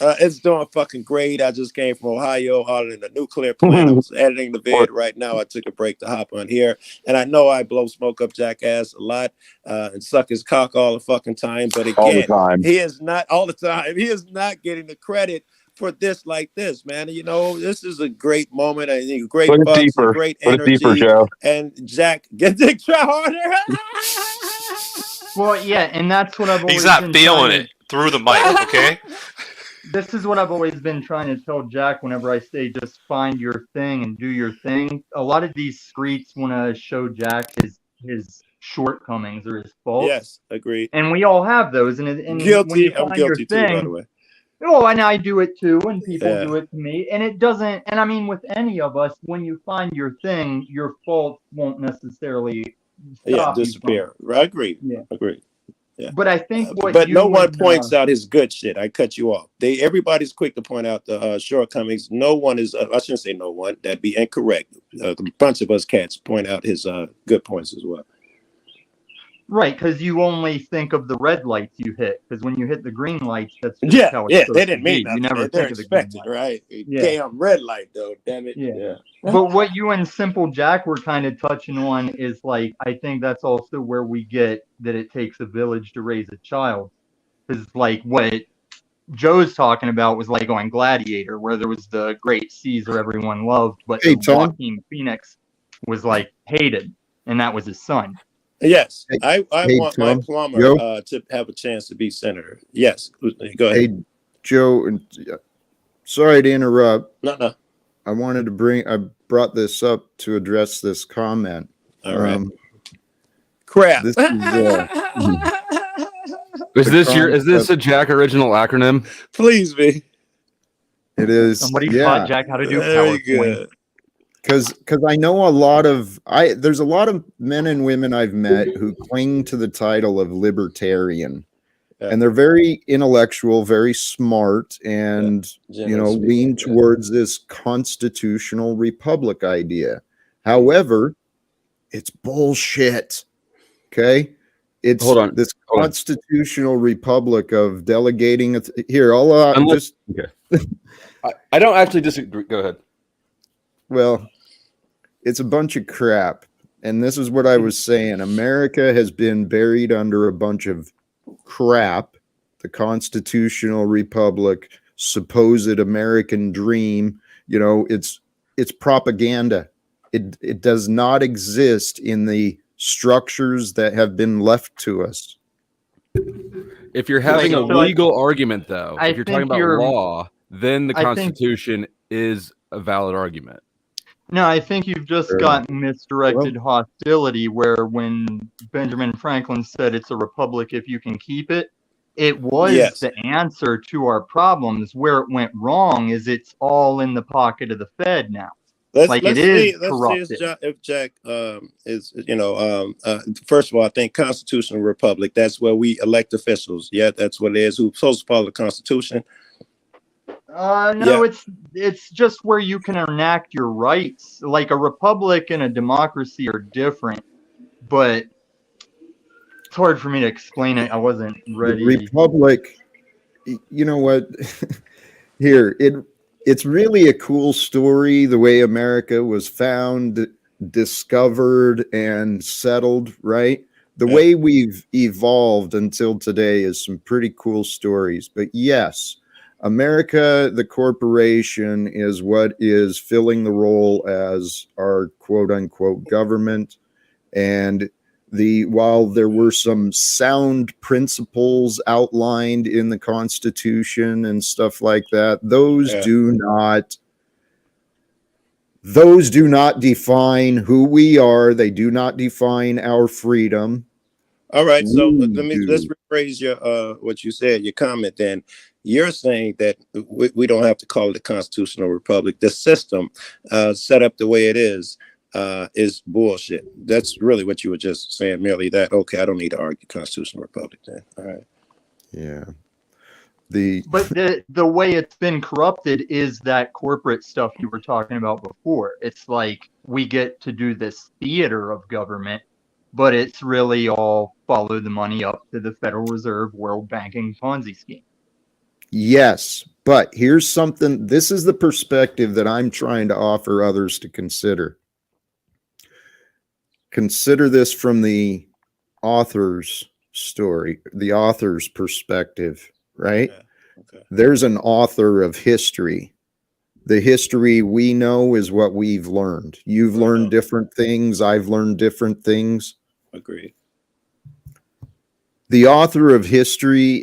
It's doing fucking great. I just came from Ohio, out in the nuclear plant. I was editing the vid right now. I took a break to hop on here, and I know I blow smoke up Jackass a lot and suck his cock all the fucking time. But again, he is not all the time. He is not getting the credit for this like this, man. This is a great moment. I think great buzz, great energy. Deeper, Joe. And Jack, try harder. Well, yeah, and that's what I've always He's not feeling it through the mic, okay? this is what I've always been trying to tell Jack whenever I say just find your thing and do your thing. A lot of these streets want to show Jack his shortcomings or his faults. Yes, agreed. And we all have those. And when you Guilty. I'm find your guilty too, by the thing, way. oh, and I do it too, and people Yeah. do it to me. And it doesn't, and I mean, with any of us, when you find your thing, your faults won't necessarily stop you disappear. I agree. Yeah. Agree. Yeah. But I think what but you no one and, points out his good shit. I cut you off. Everybody's quick to point out the shortcomings. No one is. I shouldn't say no one. That'd be incorrect. A bunch of us cats point out his good points as well. Right, because you only think of the red lights you hit. Because when you hit the green lights, that's just how it's they didn't mean nothing. nothing. You never They're think of the green expected, lights. right? Yeah. Damn red light though. Damn it. Yeah. But what you and Simple Jack were kind of touching on is like, I think that's also where we get that it takes a village to raise a child. Because like what Joe's talking about was like on Gladiator, where there was the great Caesar everyone loved, but Hey, the Tom. Joaquin Phoenix was like hated, and that was his son. Yes, Hey, I want Tom, Mike Plummer to have a chance to be senator. Yes, go ahead. Hey, Joe, sorry to interrupt. No. I brought this up to address this comment. All right. Crap. This Is this a Jack original acronym? Please be. It is. Somebody taught Jack how to do Very PowerPoint. good. Because I know there's a lot of men and women I've met who cling to the title of libertarian, and they're very intellectual, very smart, and lean towards this constitutional republic idea. However, it's bullshit. Okay, it's this constitutional republic of delegating. I don't actually disagree. Go ahead. Well, it's a bunch of crap. And this is what I was saying. America has been buried under a bunch of crap. The constitutional republic, supposed American dream, it's propaganda. It does not exist in the structures that have been left to us. If you're having a legal argument, though, if you're talking about law, then the Constitution is a valid argument. No, I think you've just got misdirected hostility where when Benjamin Franklin said it's a republic if you can keep it, it was the answer to our problems. Where it went wrong is it's all in the pocket of the Fed now. Let's see if Jack is, first of all, I think constitutional republic, that's where we elect officials. Yeah, that's what it is. Who's supposed to follow the Constitution? No, it's just where you can enact your rights. Like a republic and a democracy are different, but it's hard for me to explain it. I wasn't ready. The republic, you know what? It's really a cool story, the way America was found, discovered, and settled, right? The way we've evolved until today is some pretty cool stories. But yes, America, the corporation, is what is filling the role as our quote unquote government. And while there were some sound principles outlined in the Constitution and stuff like that, those do not define who we are. They do not define our freedom. All right, so let's rephrase your what you said, your comment. Then you're saying that we don't have to call it a constitutional republic. The system set up the way it is bullshit. That's really what you were just saying. Merely that. Okay, I don't need to argue constitutional republic then. All right. Yeah. But the way it's been corrupted is that corporate stuff you were talking about before. It's like we get to do this theater of government, but it's really all follow the money up to the Federal Reserve World Banking Ponzi scheme. Yes, but here's something. This is the perspective that I'm trying to offer others to consider. Consider this from the author's story, the author's perspective, right? Okay. There's an author of history. The history we know is what we've learned. You've learned different things. I've learned different things. Agreed. The author of history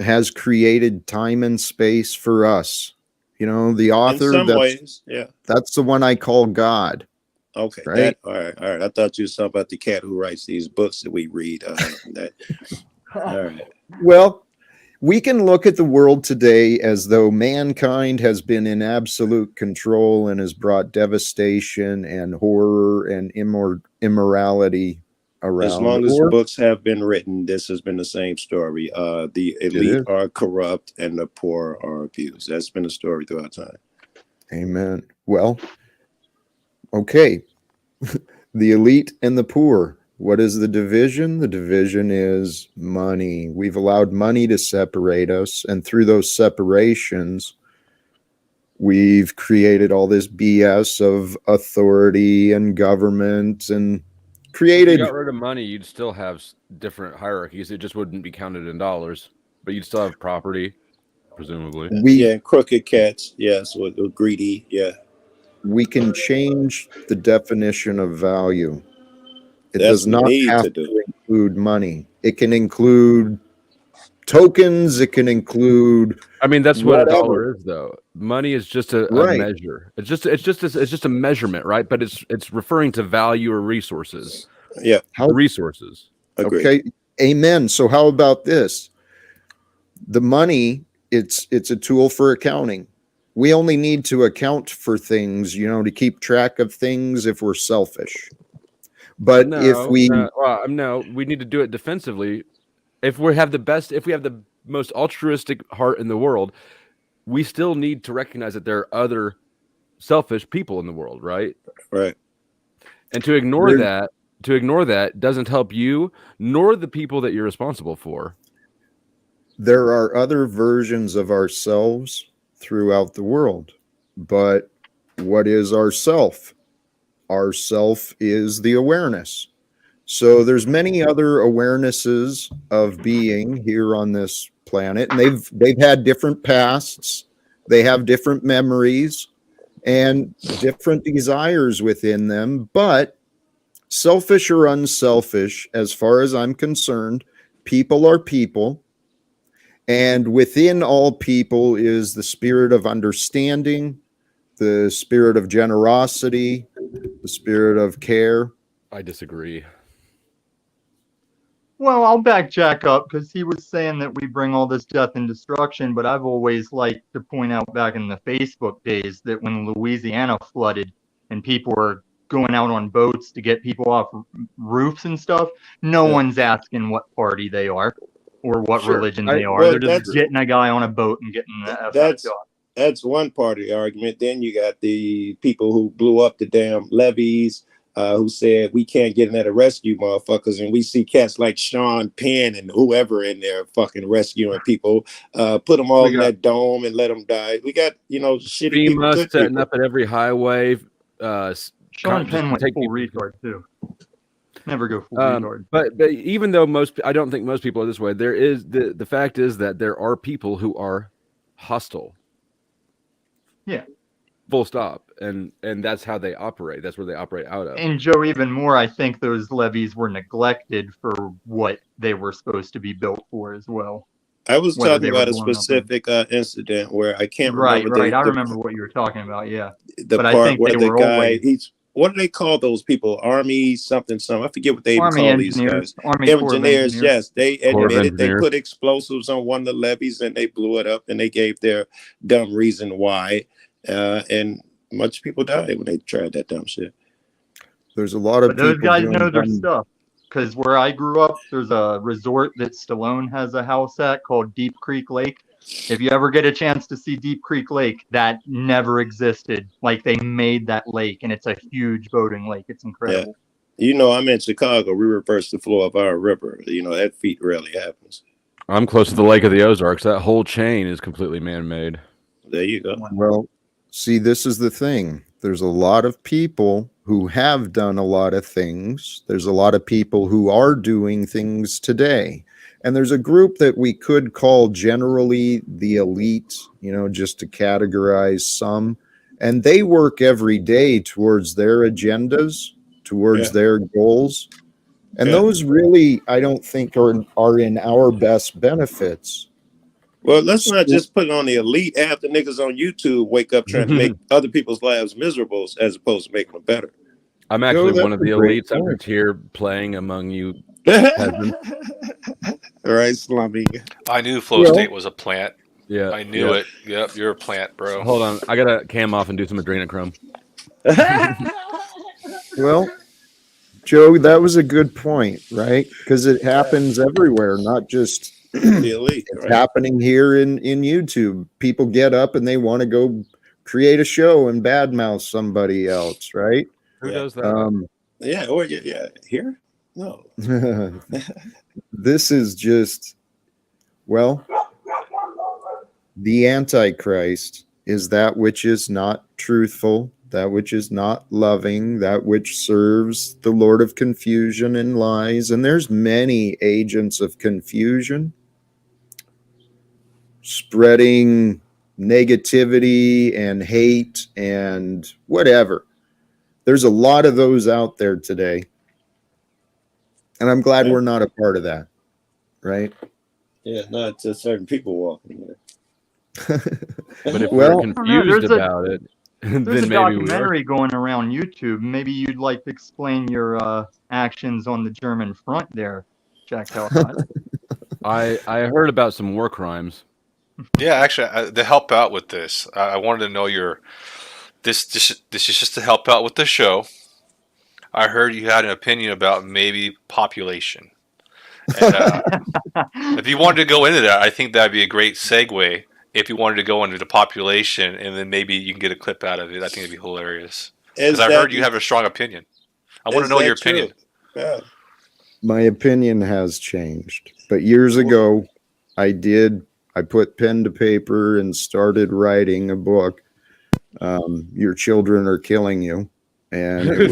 has created time and space for us. You know, the In author, some ways, yeah. that's the one I call God. Okay, right? all right. I thought you were talking about the cat who writes these books that we read. All right. Well, we can look at the world today as though mankind has been in absolute control and has brought devastation and horror and immorality around. As long as books have been written, this has been the same story. The elite are corrupt and the poor are abused. That's been the story throughout time. Amen. Well, okay. The elite and the poor. What is the division? The division is money. We've allowed money to separate us, and through those separations, we've created all this BS of authority and government and created. If you got rid of money, you'd still have different hierarchies. It just wouldn't be counted in dollars, but you'd still have property, presumably. Crooked cats. Yes, or greedy. Yeah. We can change the definition of value. It does not have to include money. It can include tokens. It can include. I mean, that's what a dollar is, though. Money is just a measure. It's just a measurement, right? But it's referring to value or resources. Yeah, resources. Agreed. Okay, amen. So how about this? The money, it's a tool for accounting. We only need to account for things, to keep track of things if we're selfish. But we need to do it defensively. If we have the most altruistic heart in the world, we still need to recognize that there are other selfish people in the world, right? Right. And to ignore that doesn't help you nor the people that you're responsible for. There are other versions of ourselves throughout the world. But what is ourself? Our self is the awareness. So there's many other awarenesses of being here on this planet, and they've had different pasts, they have different memories and different desires within them, but selfish or unselfish, as far as I'm concerned, people are people, and within all people is the spirit of understanding, the spirit of generosity, the spirit of care. I disagree. Well, I'll back Jack up because he was saying that we bring all this death and destruction, but I've always liked to point out back in the Facebook days that when Louisiana flooded and people were going out on boats to get people off roofs and stuff, no one's asking what party they are or what religion they are. They're just getting a guy on a boat and getting the F out of job. That's one part of the argument. Then you got the people who blew up the damn levees, who said we can't get in there to rescue motherfuckers, and we see cats like Sean Penn and whoever in there fucking rescuing people, put them all in that dome and let them die. We got shitty people setting up at every highway. Sean Penn went full retard too. Never go full retard. But even though I don't think most people are this way. There is the fact is that there are people who are hostile. Yeah. Full stop. And that's how they operate. That's where they operate out of. And Joe, even more, I think those levees were neglected for what they were supposed to be built for as well. I was talking about a specific incident where I can't remember. Right. I remember what you were talking about. Yeah. But I think where the guy, what do they call those people? Army something. I forget what they call these guys. Army engineers. Yes, they admitted they put explosives on one of the levees and they blew it up, and they gave their dumb reason why. And much people died when they tried that dumb shit. There's a lot of those guys know their stuff. Because where I grew up, there's a resort that Stallone has a house at called Deep Creek Lake. If you ever get a chance to see Deep Creek Lake, that never existed. Like, they made that lake, and it's a huge boating lake. It's incredible. Yeah. I'm in Chicago. We reverse the flow of our river. That feat rarely happens. I'm close to the Lake of the Ozarks. That whole chain is completely man-made. There you go. Well, see, this is the thing. There's a lot of people who have done a lot of things. There's a lot of people who are doing things today. And there's a group that we could call generally the elite, just to categorize some. And they work every day towards their agendas, towards their goals. And those really, I don't think, are in our best benefits. Well, let's not just put it on the elite. Half the niggas on YouTube wake up trying to make other people's lives miserable as opposed to making them better. I'm actually that's one of a the great elites. I'm point. just here playing among you All peasants. right, Slummy. I knew Flow Well- State was a plant. Yeah. I knew it. Yep, you're a plant, bro. Hold on. I got to cam off and do some adrenochrome. Well, Joe, that was a good point, right? Because it happens everywhere, not just The elite, it's right? happening here in YouTube. People get up and they want to go create a show and badmouth somebody else, right? Who Yeah. does that? Yeah, or yeah, here? No. This is just, well, the Antichrist is that which is not truthful, that which is not loving, that which serves the Lord of confusion and lies. And there's many agents of confusion spreading negativity and hate and whatever. There's a lot of those out there today. And I'm glad we're not a part of that, right? Yeah, not just certain people walking there. But if Well, we're confused there's a- about it, then There's a maybe we are. documentary going around YouTube. Maybe you'd like to explain your actions on the German front there, Jack Talcott. I heard about some war crimes. Yeah, actually, to help out with this, I wanted to know your. This is just to help out with the show. I heard you had an opinion about maybe population. And, if you wanted to go into that, I think that'd be a great segue. If you wanted to go into the population, and then maybe you can get a clip out of it, I think it'd be hilarious. Because I heard you have a strong opinion. I want to know your opinion. Yeah. my opinion has changed. But years ago, I put pen to paper and started writing a book. Your children are killing you. And it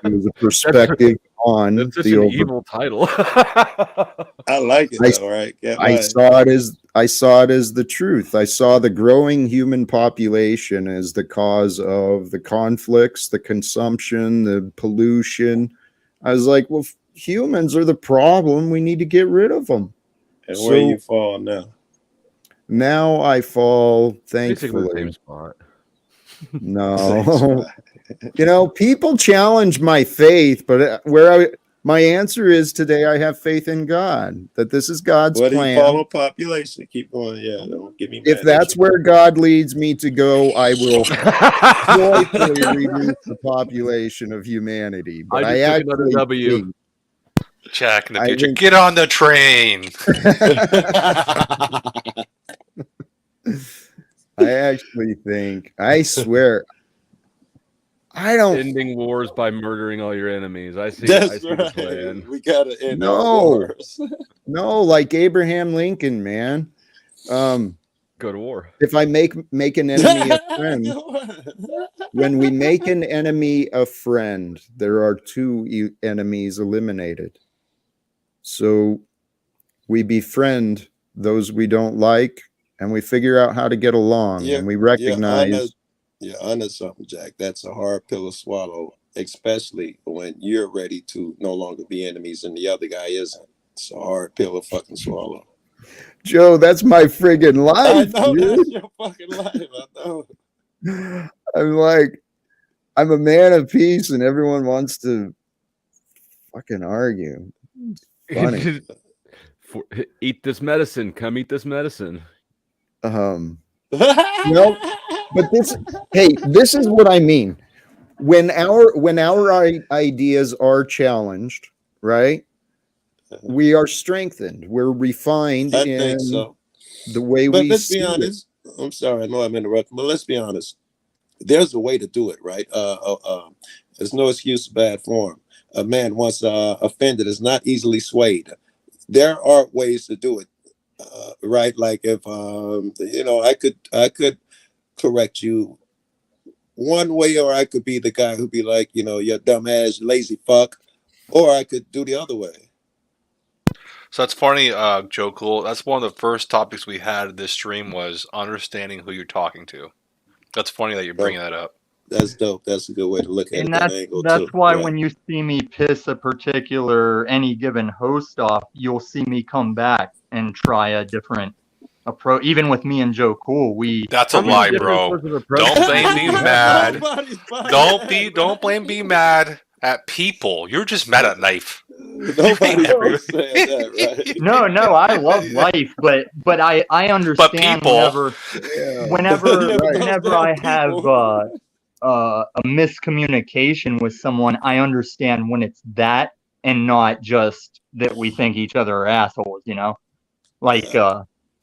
was a perspective on That's such the an over. evil title. I like it though, right? Yeah, I saw it as the truth. I saw the growing human population as the cause of the conflicts, the consumption, the pollution. I was like, well, humans are the problem. We need to get rid of them. And where you fall now? Now I fall, Basically the same thankfully. spot. No. People challenge my faith, but my answer is today I have faith in God, that this is God's What do you plan. follow population? Keep going. Yeah, don't give me. If that's where God leads me to go, I will joyfully reduce the population of humanity. But I just took another W. think- Jack in the I future, think- get on the train. I actually think, I swear, I don't. Ending wars by murdering all your enemies. I see That's the right. plan. We gotta end No. all wars. No, like Abraham Lincoln, man. Go to war. If I make an enemy a friend, when we make an enemy a friend, there are two enemies eliminated. So we befriend those we don't like, and we figure out how to get along, and we recognize. I know something, Jack. That's a hard pill to swallow, especially when you're ready to no longer be enemies and the other guy isn't. It's a hard pill to fucking swallow. Joe, that's my friggin' life. I know dude. that's your fucking life. I know. I'm like, I'm a man of peace, and everyone wants to fucking argue. Funny. Eat this medicine. Come eat this medicine. No, but this is what I mean. When our ideas are challenged, right? We are strengthened. We're refined I in think so. the way But we let's see be honest. I'm sorry, I know I'm interrupting, but let's be honest. There's a way to do it, right? There's no excuse for bad form. A man once offended is not easily swayed. There are ways to do it, right? Like if I could correct you one way, or I could be the guy who'd be like, you dumb ass, lazy fuck, or I could do the other way. So that's funny, Joe Cool. That's one of the first topics we had this stream was understanding who you're talking to. That's funny that you're bringing that up. That's dope. That's a good way to look at And it. That angle that's too. why Right. when you see me piss any given host off, you'll see me come back and try a different approach. Even with me and Joe Cool, we That's a How many lie, different bro. sorts of approaches Don't do blame you me have? mad. Nobody's buying Don't that. blame be mad at people. You're just mad at life. Nobody's Every- saying that, right? no, I love life, but I but understand people, Yeah, right. Those whenever damn I have people. a miscommunication with someone, I understand when it's that and not just that we think each other are assholes, you know? Like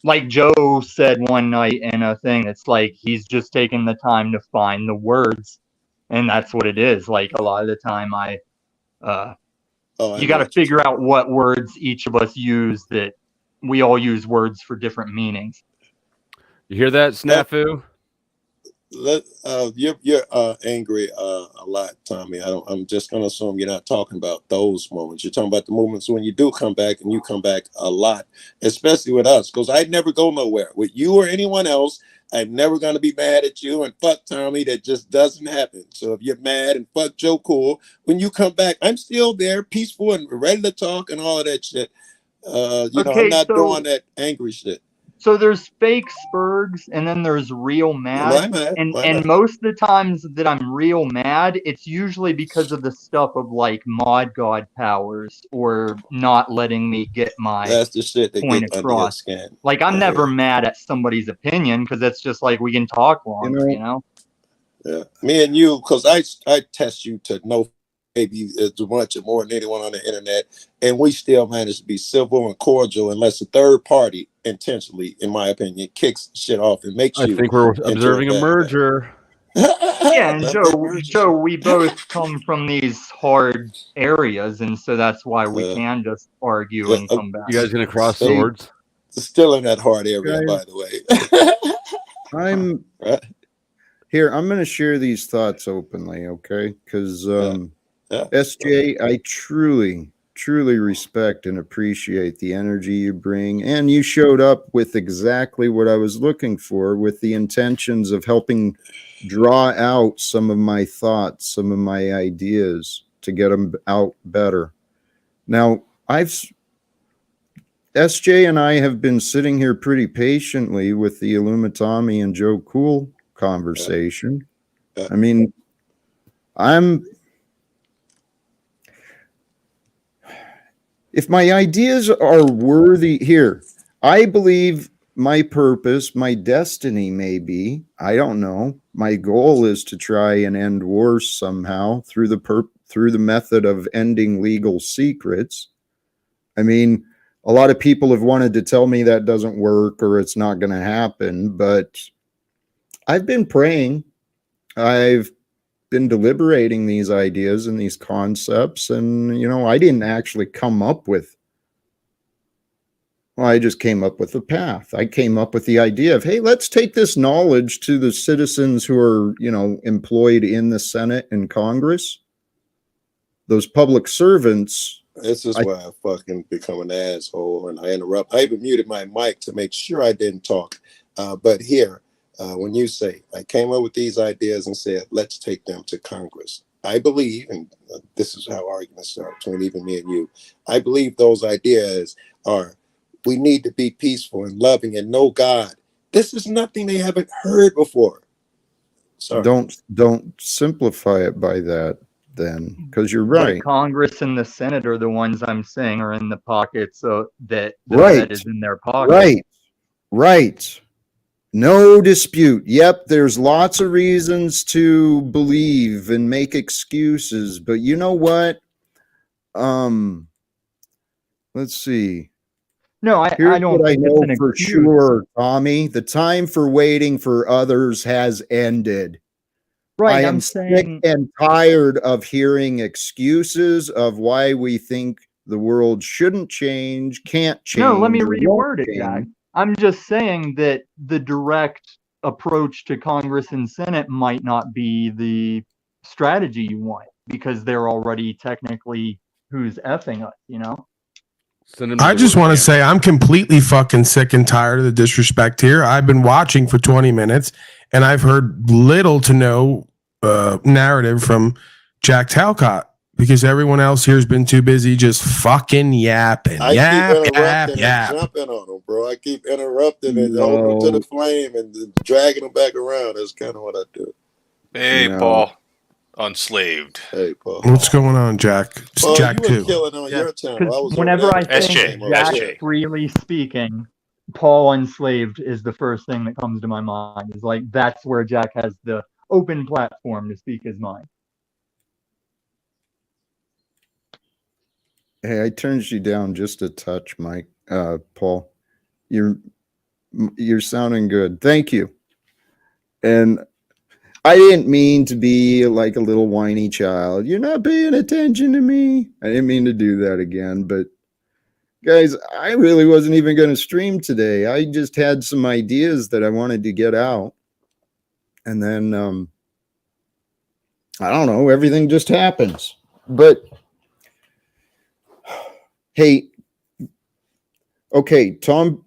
like Joe said one night in a thing, it's like he's just taking the time to find the words, and that's what it is. Like a lot of the time I I you know got to what you're figure talking out what words each of us use, that we all use words for different meanings. You hear that, Snafu? you're angry a lot, Tommy. I'm just gonna assume you're not talking about those moments. You're talking about the moments when you do come back, and you come back a lot, especially with us, because I'd never go nowhere with you or anyone else. I'm never gonna be mad at you, and fuck Tommy. That just doesn't happen. So if you're mad, and fuck Joe Cool, when you come back, I'm still there, peaceful and ready to talk and all of that shit. I'm Okay, not doing that angry shit. so there's fake spurgs and then there's real mad. My mad. And most of the times that I'm real mad, it's usually because of the stuff of like mod god powers or not letting me get my That's the shit that point get under your across. skin. Like I'm never mad at somebody's opinion because it's just like we can talk longer, you know? Yeah, me and you, because I test you to know maybe as much or more than anyone on the internet, and we still manage to be civil and cordial unless a third party intentionally, in my opinion, kicks shit off and makes I you think we're into observing a bad guy. merger. Yeah, and Love that Joe, merger we both come from these hard areas, and so that's why we shit. can just argue Yeah, and come back. You guys gonna cross Hey, swords? still in that hard area, guys, by the way. I'm Right? here. I'm going to share these thoughts openly, okay? Because Yeah. SJ, I truly, truly respect and appreciate the energy you bring. And you showed up with exactly what I was looking for, with the intentions of helping draw out some of my thoughts, some of my ideas to get them out better. Now, SJ and I have been sitting here pretty patiently with the Illumitami and Joe Cool conversation. Yeah. I mean, if my ideas are worthy here, I believe my purpose, my destiny may be, I don't know. My goal is to try and end wars somehow through the method of ending legal secrets. I mean, a lot of people have wanted to tell me that doesn't work or it's not going to happen, but I've been praying. I've been deliberating these ideas and these concepts, and I didn't actually come up with I just came up with a path. I came up with the idea of, hey, let's take this knowledge to the citizens who are employed in the Senate and Congress, those public servants. This is why I fucking become an asshole and I interrupt. I even muted my mic to make sure I didn't talk. But here, when you say, I came up with these ideas and said, let's take them to Congress. I believe, and this is how arguments start between even me and you, I believe those ideas are, we need to be peaceful and loving and know God. This is nothing they haven't heard before. Sorry. Don't simplify it by that then, because you're right. But Congress and the Senate are the ones I'm saying are in the pockets, so that the Right. Fed is in their pocket. Right. No dispute. Yep, there's lots of reasons to believe and make excuses, but you know what? Let's see. No, I don't think it's an for excuse. sure, Tommy. The time for waiting for others has ended. Right, I am I'm saying, sick and tired of hearing excuses of why we think the world shouldn't change, can't change. no, let me or won't reword it, Jack. change. I'm just saying that the direct approach to Congress and Senate might not be the strategy you want because they're already technically who's effing us, you know? Send them to I the just work want to camp. say I'm completely fucking sick and tired of the disrespect here. I've been watching for 20 minutes and I've heard little to no narrative from Jack Talcott because everyone else here has been too busy just fucking yapping. I Yap, keep yap, interrupting and yap. jumping on them, bro. I keep interrupting and holding them to the flame and dragging them back around. That's kind of what I do. Hey, No. Paul. Unslaved. Hey, Paul. What's going on, Jack? It's Paul, Jack you were too. killing on your channel. I was Because whenever I over think SJ, Jack SJ. freely speaking, Paul Unslaved is the first thing that comes to my mind. Is like that's where Jack has the open platform to speak his mind. Hey, I turned you down just a touch, Mike. Paul, you're sounding good. Thank you. And I didn't mean to be like a little whiny child. You're not paying attention to me. I didn't mean to do that again, but guys, I really wasn't even going to stream today. I just had some ideas that I wanted to get out. And then I don't know, everything just happens. But hey, okay, Tom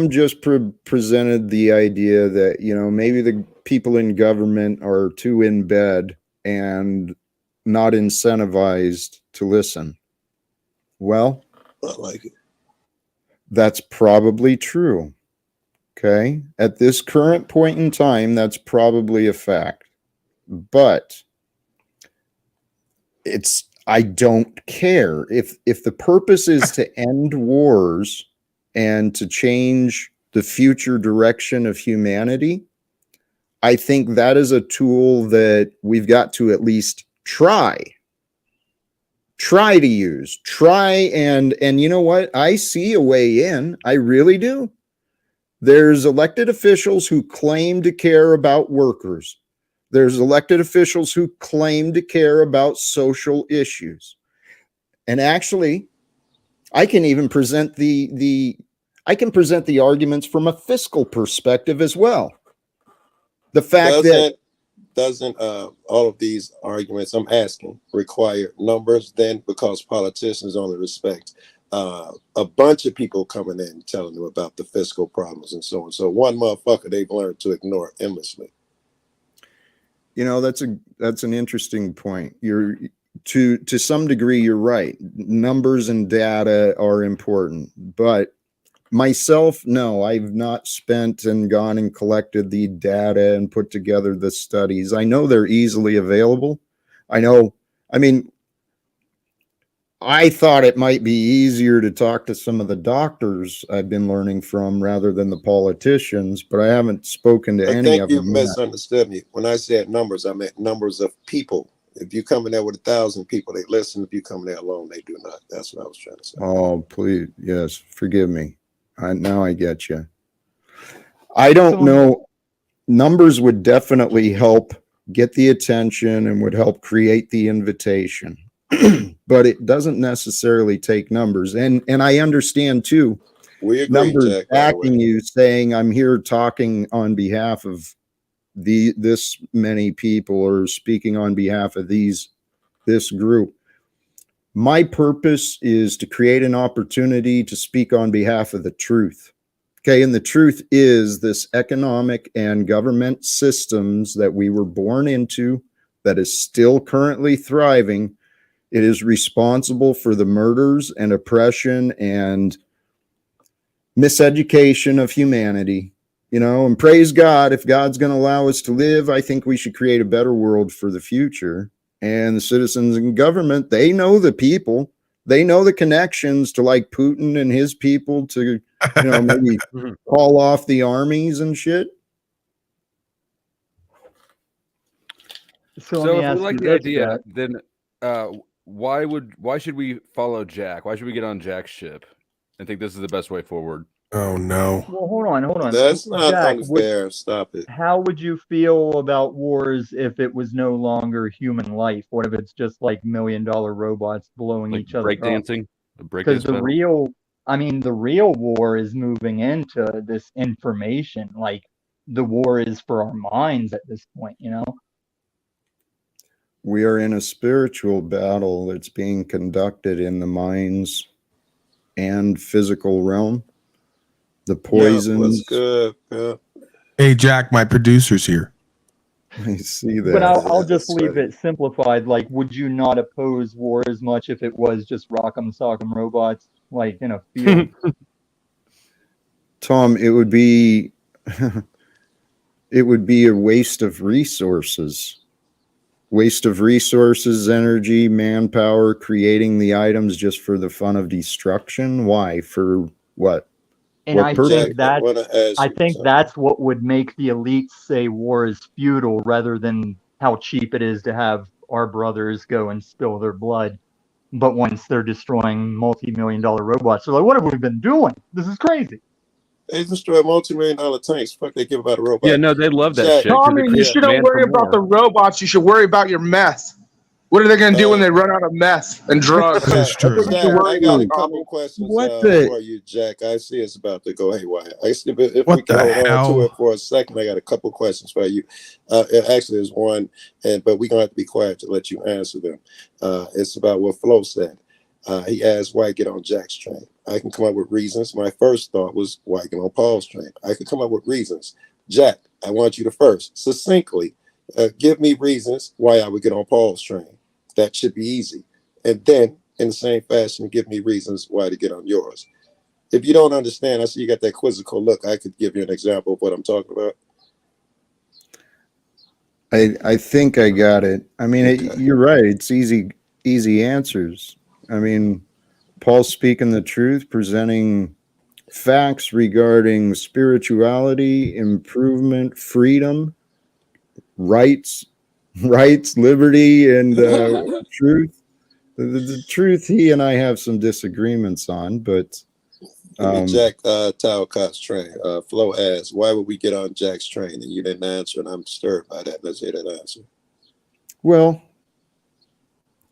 just presented the idea that, you know, maybe the people in government are too in bed and not incentivized to listen. Well, I like it. That's probably true. Okay. At this current point in time, that's probably a fact. But I don't care. If the purpose is to end wars and to change the future direction of humanity, I think that is a tool that we've got to at least try to use. And you know what? I see a way in. I really do. There's elected officials who claim to care about workers. There's elected officials who claim to care about social issues. And actually, I can even present the arguments from a fiscal perspective as well. The fact doesn't all of these arguments I'm asking require numbers then, because politicians only respect a bunch of people coming in and telling them about the fiscal problems and so on. So one motherfucker they've learned to ignore endlessly. You know, that's an interesting point. You're to some degree, you're right. Numbers and data are important, but myself, no, I've not spent and gone and collected the data and put together the studies. I know they're easily available. I thought it might be easier to talk to some of the doctors I've been learning from rather than the politicians, but I haven't spoken to any of them. I think you misunderstood me. When I said numbers, I meant numbers of people. If you come in there with 1,000 people, they listen. If you come there alone, they do not. That's what I was trying to say. Oh, please. Yes. Forgive me. Now I get you. I don't know. Numbers would definitely help get the attention and would help create the invitation. But it doesn't necessarily take numbers. And I understand too. We agree, numbers Jack, backing you, saying I'm here talking on behalf of this many people or speaking on behalf of this group. My purpose is to create an opportunity to speak on behalf of the truth. Okay, and the truth is this economic and government systems that we were born into that is still currently thriving. It is responsible for the murders and oppression and miseducation of humanity, you know, and praise God, if God's going to allow us to live, I think we should create a better world for the future. And the citizens and government, they know the people, they know the connections to like Putin and his people to, you know, maybe call off the armies and shit. So if we like the idea, then why should we follow Jack? Why should we get on Jack's ship and think this is the best way forward? Oh no. Well, hold on. That's not Jack, unfair. Stop it. How would you feel about wars if it was no longer human life? What if it's just like $1 million robots blowing Like each other up? breakdancing? Because the real war is moving into this information. Like the war is for our minds at this point, you know? We are in a spiritual battle that's being conducted in the minds and physical realm. The poisons. Yeah, good. Yeah. Hey, Jack, my producer's here. I see that. But I'll just That's leave funny. it simplified. Like, would you not oppose war as much if it was just rock'em sock'em robots, like in a field? Tom, it would be it would be a waste of resources. Waste of resources, energy, manpower, creating the items just for the fun of destruction. Why? For what? And What I purpose? think Jack, I that's want to ask I you think something. that's what would make the elites say war is futile rather than how cheap it is to have our brothers go and spill their blood. But once they're destroying multi-million-dollar robots, they're like, what have we been doing? This is crazy. They destroy multi-million-dollar tanks. Fuck, they give about a robot. Yeah, no, they love that Jack, shit because it Tommy, you creates shouldn't demand worry for about more. the robots. You should worry about your meth. What are they going to do when they run out of meth and drugs? That is true. What Jack, you I worry got a about, couple Tommy? questions What the? for you, Jack. I see it's about to go haywire. I see if we What can the hold on to it hell? for a second. I got a couple questions for you. Actually, there's one, but we're gonna have to be quiet to let you answer them. It's about what Flo said. He asked why get on Jack's train. I can come up with reasons. My first thought was why get on Paul's train. I could come up with reasons. Jack, I want you to first succinctly give me reasons why I would get on Paul's train. That should be easy. And then, in the same fashion, give me reasons why to get on yours. If you don't understand, I see you got that quizzical look. I could give you an example of what I'm talking about. I think I got it. I mean, Okay. you're right. It's easy answers. I mean, Paul's speaking the truth, presenting facts regarding spirituality, improvement, freedom, rights, liberty, and truth. The truth, he and I have some disagreements on, but Give me Jack Talcott's train. Flo asked, why would we get on Jack's train? And you didn't answer, and I'm stirred by that. Let's hear that answer. well,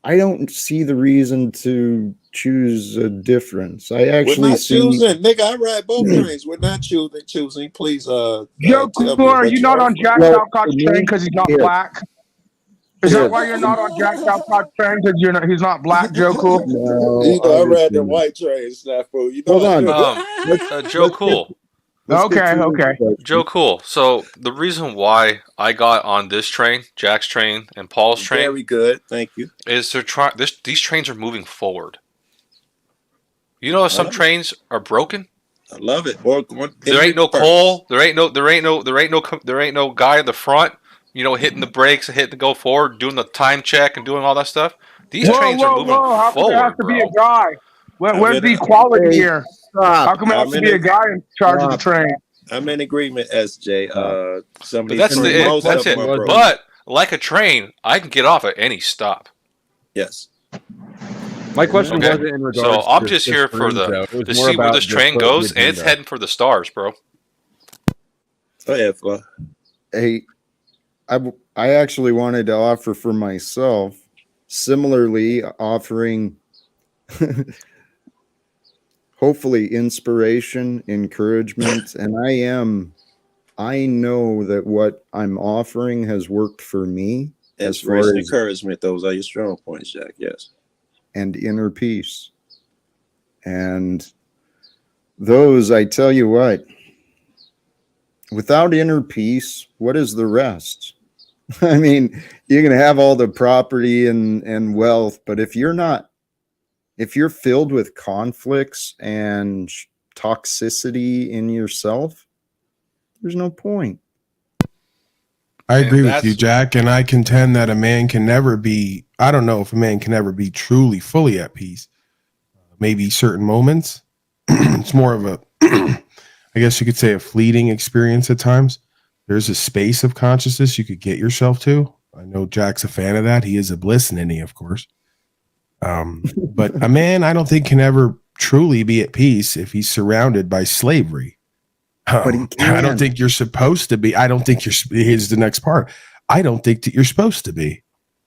I don't see the reason to choose a difference. I We're actually not see. choosing, nigga. I ride both trains. We're not choosing. Please, Joe tell Cool, me are what you you not on offer. Jack Well, Talcott's for train me, because he's not yes, black? Is that why yes. you're not on Jack Talcott's train because he's not black, Joe Cool? No, You know, I ride the obviously not. white trains, Snafu. You know Hold I on. do. Joe Let's get Cool. Okay, to okay. this Joe question. Cool. So the reason why I got on this train, Jack's train and Paul's train, Very good. Thank you. is these trains are moving forward. You know, some trains are broken. I love it. Or There ain't no coal. There ain't no guy in the front. You know, hitting the brakes, hitting to go forward, doing the time check, and doing all that stuff. These Hey, trains are moving Whoa! How come it has forward, to be a bro. guy? I'm Where's in the a, equality Hey, here? How stop. come it has I'm to in be a, a guy in charge of the Stop. train? I'm in agreement, SJ. Stop. Some of But these that's trains, it. most That's of them it. are wasn't- broken. But like a train, I can get off at any stop. Yes. My question Okay. wasn't in regards So I'm to just here for screens, though. It was to more see where about this just train what the goes, and it's agenda. heading for the stars, bro. Go ahead, Flo. Hey, I actually wanted to offer for myself, similarly offering hopefully inspiration, encouragement, and I know that what I'm offering has worked for me as far Inspiration, as encouragement. Those are your strong points, Jack. Yes. and inner peace. And those, I tell you what, without inner peace, what is the rest? I mean, you can have all the property and wealth, but if you're filled with conflicts and toxicity in yourself, there's no point. I And agree with you, that's Jack, and I contend that a man can never be, I don't know if a man can ever be truly fully at peace. Maybe certain moments. It's more of a, I guess you could say, a fleeting experience at times. There's a space of consciousness you could get yourself to. I know Jack's a fan of that. He is a bliss ninny, of course. But a man, I don't think, can ever truly be at peace if he's surrounded by slavery. But he I don't can. think you're supposed to be. I don't think you're. Here's the next part. I don't think that you're supposed to be.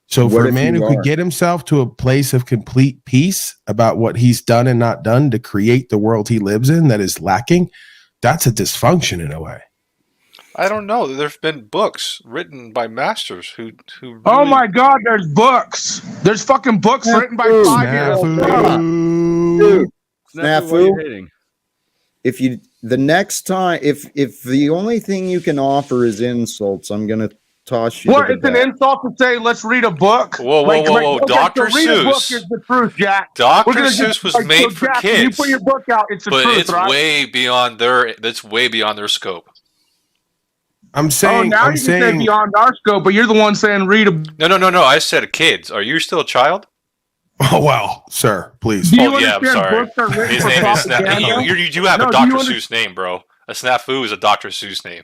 So What for a if man you who could are? get himself to a place of complete peace about what he's done and not done to create the world he lives in that is lacking, that's a dysfunction in a way. I don't know. There've been books written by masters who really. Oh my God! There's books. There's fucking books written by 5-year-olds. Dude, Snafu, why are you Snafu, hating? if the next time, if the only thing you can offer is insults, I'm gonna toss you What? to It's the an back. insult to say, let's read a book. Whoa. Okay, Dr. so read a book Seuss. is the truth, Jack. Dr. We're gonna Seuss was so made for Jack, when you kids, put your book out, it's the but truth, it's right? way beyond their scope. I'm Oh, saying, now I'm you can say saying, beyond our scope, but you're the one saying read a. No. I said kids. Are you still a child? oh well, sir, please. Do you Oh yeah, I'm understand sorry. books are written His for name is propaganda? you do have No, a do you Dr. under- Seuss name, bro. A snafu is a Dr. Seuss name.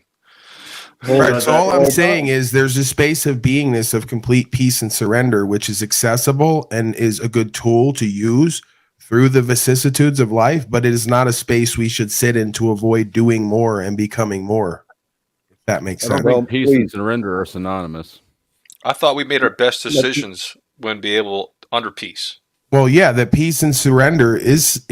Right. So all I'm Hold saying on. is there's a space of beingness of complete peace and surrender, which is accessible and is a good tool to use through the vicissitudes of life, but it is not a space we should sit in to avoid doing more and becoming more. If that makes I don't sense. Well, think peace please. and surrender are synonymous. I thought we made our best decisions when be able under peace. Well, yeah, that peace and surrender is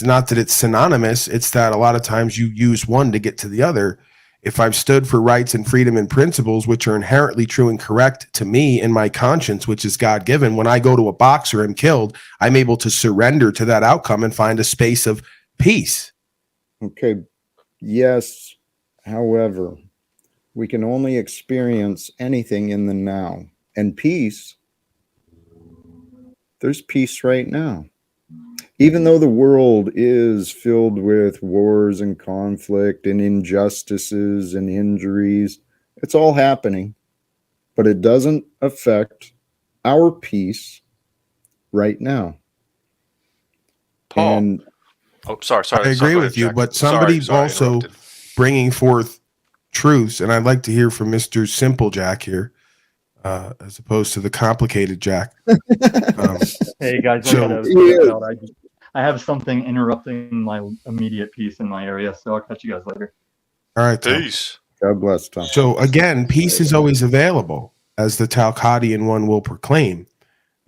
not that it's synonymous. It's that a lot of times you use one to get to the other. If I've stood for rights and freedom and principles, which are inherently true and correct to me in my conscience, which is God given, when I go to a boxer and killed, I'm able to surrender to that outcome and find a space of peace. Okay. Yes. However, we can only experience anything in the now. And peace, there's peace right now. Even though the world is filled with wars and conflict and injustices and injuries, it's all happening, but it doesn't affect our peace right now. Paul. And Oh, sorry. I agree Go with ahead, you, Jack. but Sorry, somebody's I also interrupted. bringing forth truths, and I'd like to hear from Mr. Simple Jack here, as opposed to the complicated Jack. Hey guys, So- I gotta step out. I have something interrupting my immediate peace in my area, so I'll catch you guys later. All right, Tom. Peace. God bless, Tom. So again, peace is always available, as the Talcottian one will proclaim.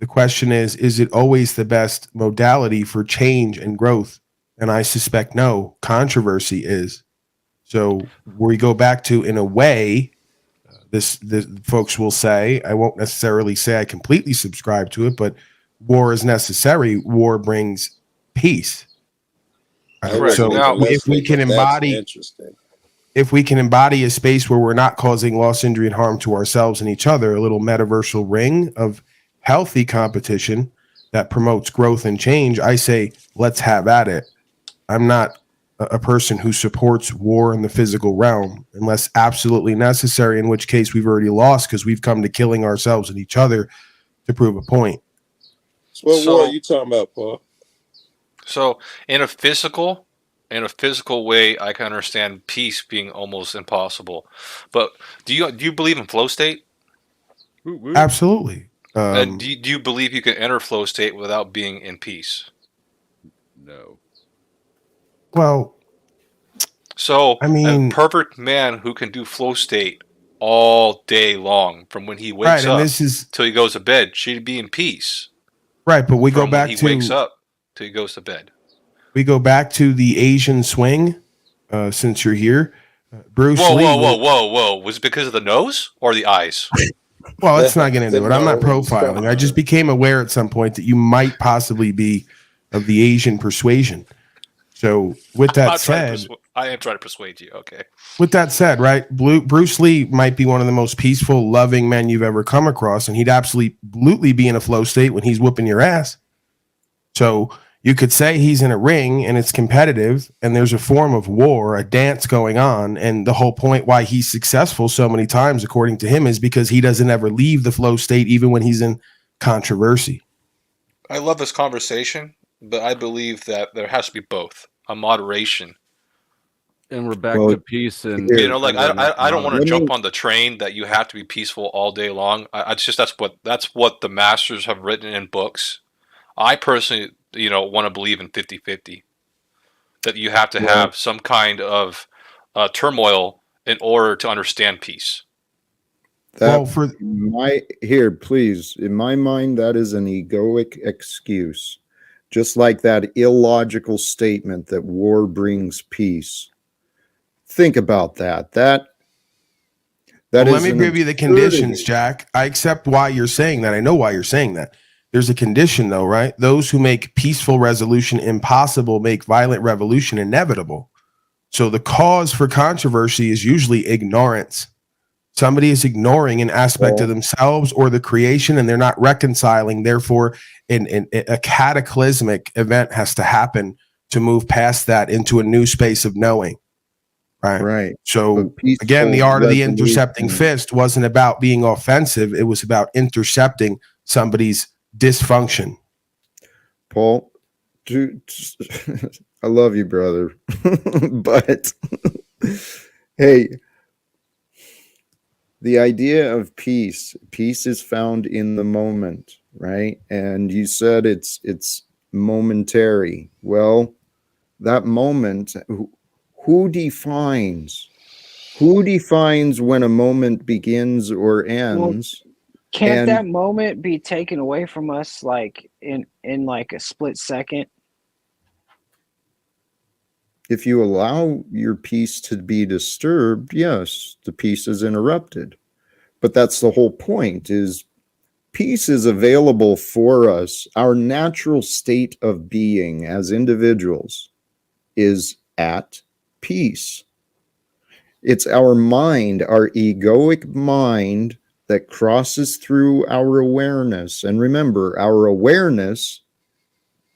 The question is it always the best modality for change and growth? And I suspect no. Controversy is. So we go back to, in a way, this folks will say, I won't necessarily say I completely subscribe to it, but war is necessary. War brings peace. Correct. So Now- if we can embody, interesting. if we can embody a space where we're not causing loss, injury, and harm to ourselves and each other, a little metaversal ring of healthy competition that promotes growth and change, I say, let's have at it. I'm not a person who supports war in the physical realm unless absolutely necessary, in which case we've already lost because we've come to killing ourselves and each other to prove a point. So what So- war are you talking about, Paul? So in a physical way, I can understand peace being almost impossible. But do you believe in flow state? Absolutely. Do you believe you can enter flow state without being in peace? No. Well, So I mean- a perfect man who can do flow state all day long, from when he wakes right, and up this is till he goes to bed, should be in peace. right, but we go From back when he to wakes up till he goes to bed. the Asian swing. Since you're here, Bruce Lee. Whoa! Was it because of the nose or the eyes? Well, let's not get into it. I'm not No, profiling. I just became aware at some point that you might possibly be of the Asian persuasion. So, with that said, I am trying to persuade you. Okay. with that said, right, Bruce Lee might be one of the most peaceful, loving men you've ever come across, and he'd absolutely be in a flow state when he's whooping your ass. So you could say he's in a ring and it's competitive, and there's a form of war, a dance going on, and the whole point why he's successful so many times, according to him, is because he doesn't ever leave the flow state, even when he's in controversy. I love this conversation, but I believe that there has to be both a moderation. And we're back Well, to peace and here- You know, like I don't want to Let me- jump on the train that you have to be peaceful all day long. It's just that's what the masters have written in books. I personally, want to believe in 50-50. That you have to have some kind of turmoil in order to understand peace. That, Well, please, in my mind, that is an egoic excuse. Just like that illogical statement that war brings peace. Think about that. That let is me an give you the absurdity. conditions, Jack. I accept why you're saying that. I know why you're saying that. There's a condition, though, right? Those who make peaceful resolution impossible make violent revolution inevitable. So the cause for controversy is usually ignorance. Somebody is ignoring an aspect of themselves or the creation, and they're not reconciling. Therefore, a cataclysmic event has to happen to move past that into a new space of knowing. Right. So again, the art of the intercepting fist wasn't about being offensive. It was about intercepting somebody's dysfunction. Paul, I love you, brother. But hey, the idea of peace is found in the moment, right? And you said it's momentary. Well, that moment, who defines when a moment begins or ends? Can't that moment be taken away from us like in like a split second? If you allow your peace to be disturbed, yes, the peace is interrupted. But that's the whole point, is peace is available for us. Our natural state of being as individuals is at peace. It's our mind, our egoic mind, that crosses through our awareness. And remember, our awareness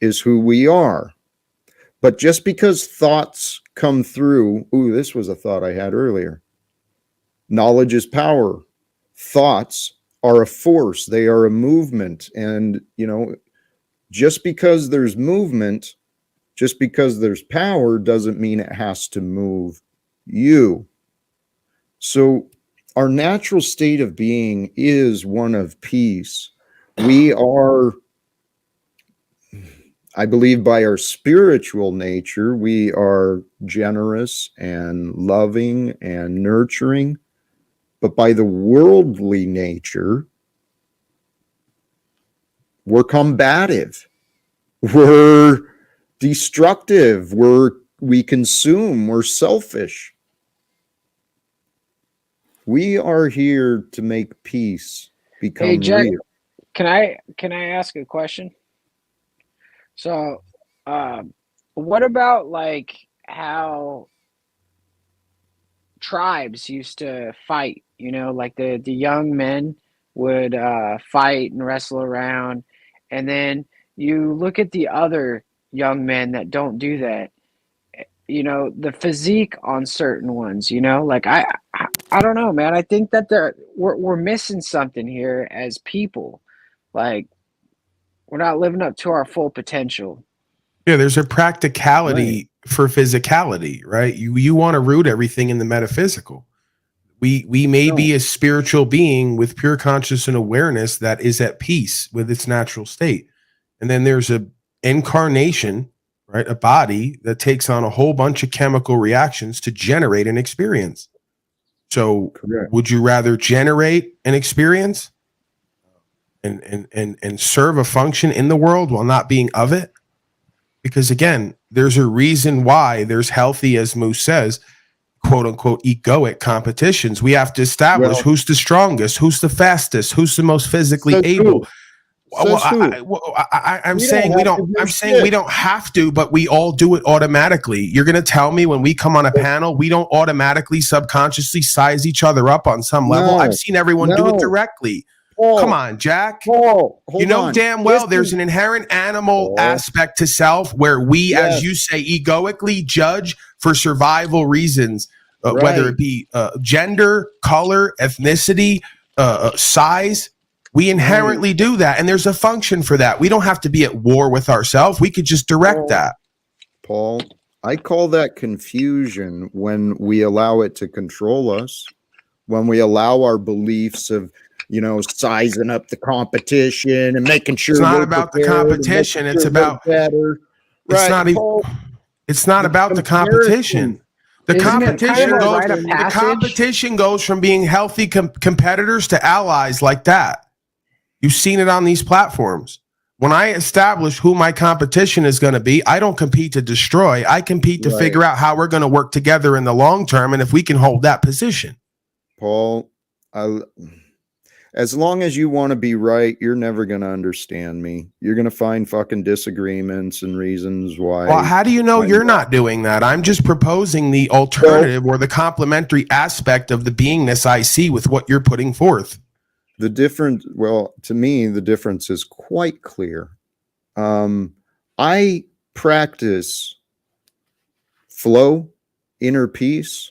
is who we are. But just because thoughts come through, this was a thought I had earlier. Knowledge is power. Thoughts are a force. They are a movement. And, just because there's movement, just because there's power, doesn't mean it has to move you. So our natural state of being is one of peace. We are, I believe, by our spiritual nature, we are generous and loving and nurturing. But by the worldly nature, we're combative. We're destructive. We consume. We're selfish. We are here to make peace become Hey, Jack, real. Can I ask a question? So, what about like how tribes used to fight? Like the young men would fight and wrestle around, and then you look at the other young men that don't do that. The physique on certain ones. Like I don't know, man. I think that we're missing something here as people. Like we're not living up to our full potential. Yeah, there's a practicality for physicality, right? You want to root everything in the metaphysical. We may be a spiritual being with pure conscious and awareness that is at peace with its natural state. And then there's a incarnation, right? A body that takes on a whole bunch of chemical reactions to generate an experience. So would you rather generate an experience and serve a function in the world while not being of it? Because again, there's a reason why there's healthy, as Moose says, quote unquote, egoic competitions. We have to establish who's the strongest, who's the fastest, who's the most physically able. I'm saying we don't have to, but we all do it automatically. You're going to tell me when we come on a panel, we don't automatically subconsciously size each other up on some level. I've seen everyone do it directly. Paul, come on, Jack. Paul, damn well there's an inherent animal aspect to self where we, as you say, egoically judge for survival reasons, whether it be gender, color, ethnicity, size. We inherently do that, and there's a function for that. We don't have to be at war with ourselves. We could just direct that. Paul, I call that confusion when we allow it to control us, when we allow our beliefs of sizing up the competition and making sure it's not about the competition. It's about better. It's not. It's not about the competition. The competition goes from being healthy competitors to allies like that. You've seen it on these platforms. When I establish who my competition is going to be, I don't compete to destroy. I compete to figure out how we're going to work together in the long term, and if we can hold that position. Paul, as long as you want to be right, you're never going to understand me. You're going to find fucking disagreements and reasons why. Well, how do you know I'm you're wrong. not doing that? I'm just proposing the alternative or the complementary aspect of the beingness I see with what you're putting forth. The difference, well, to me, the difference is quite clear. I practice flow, inner peace,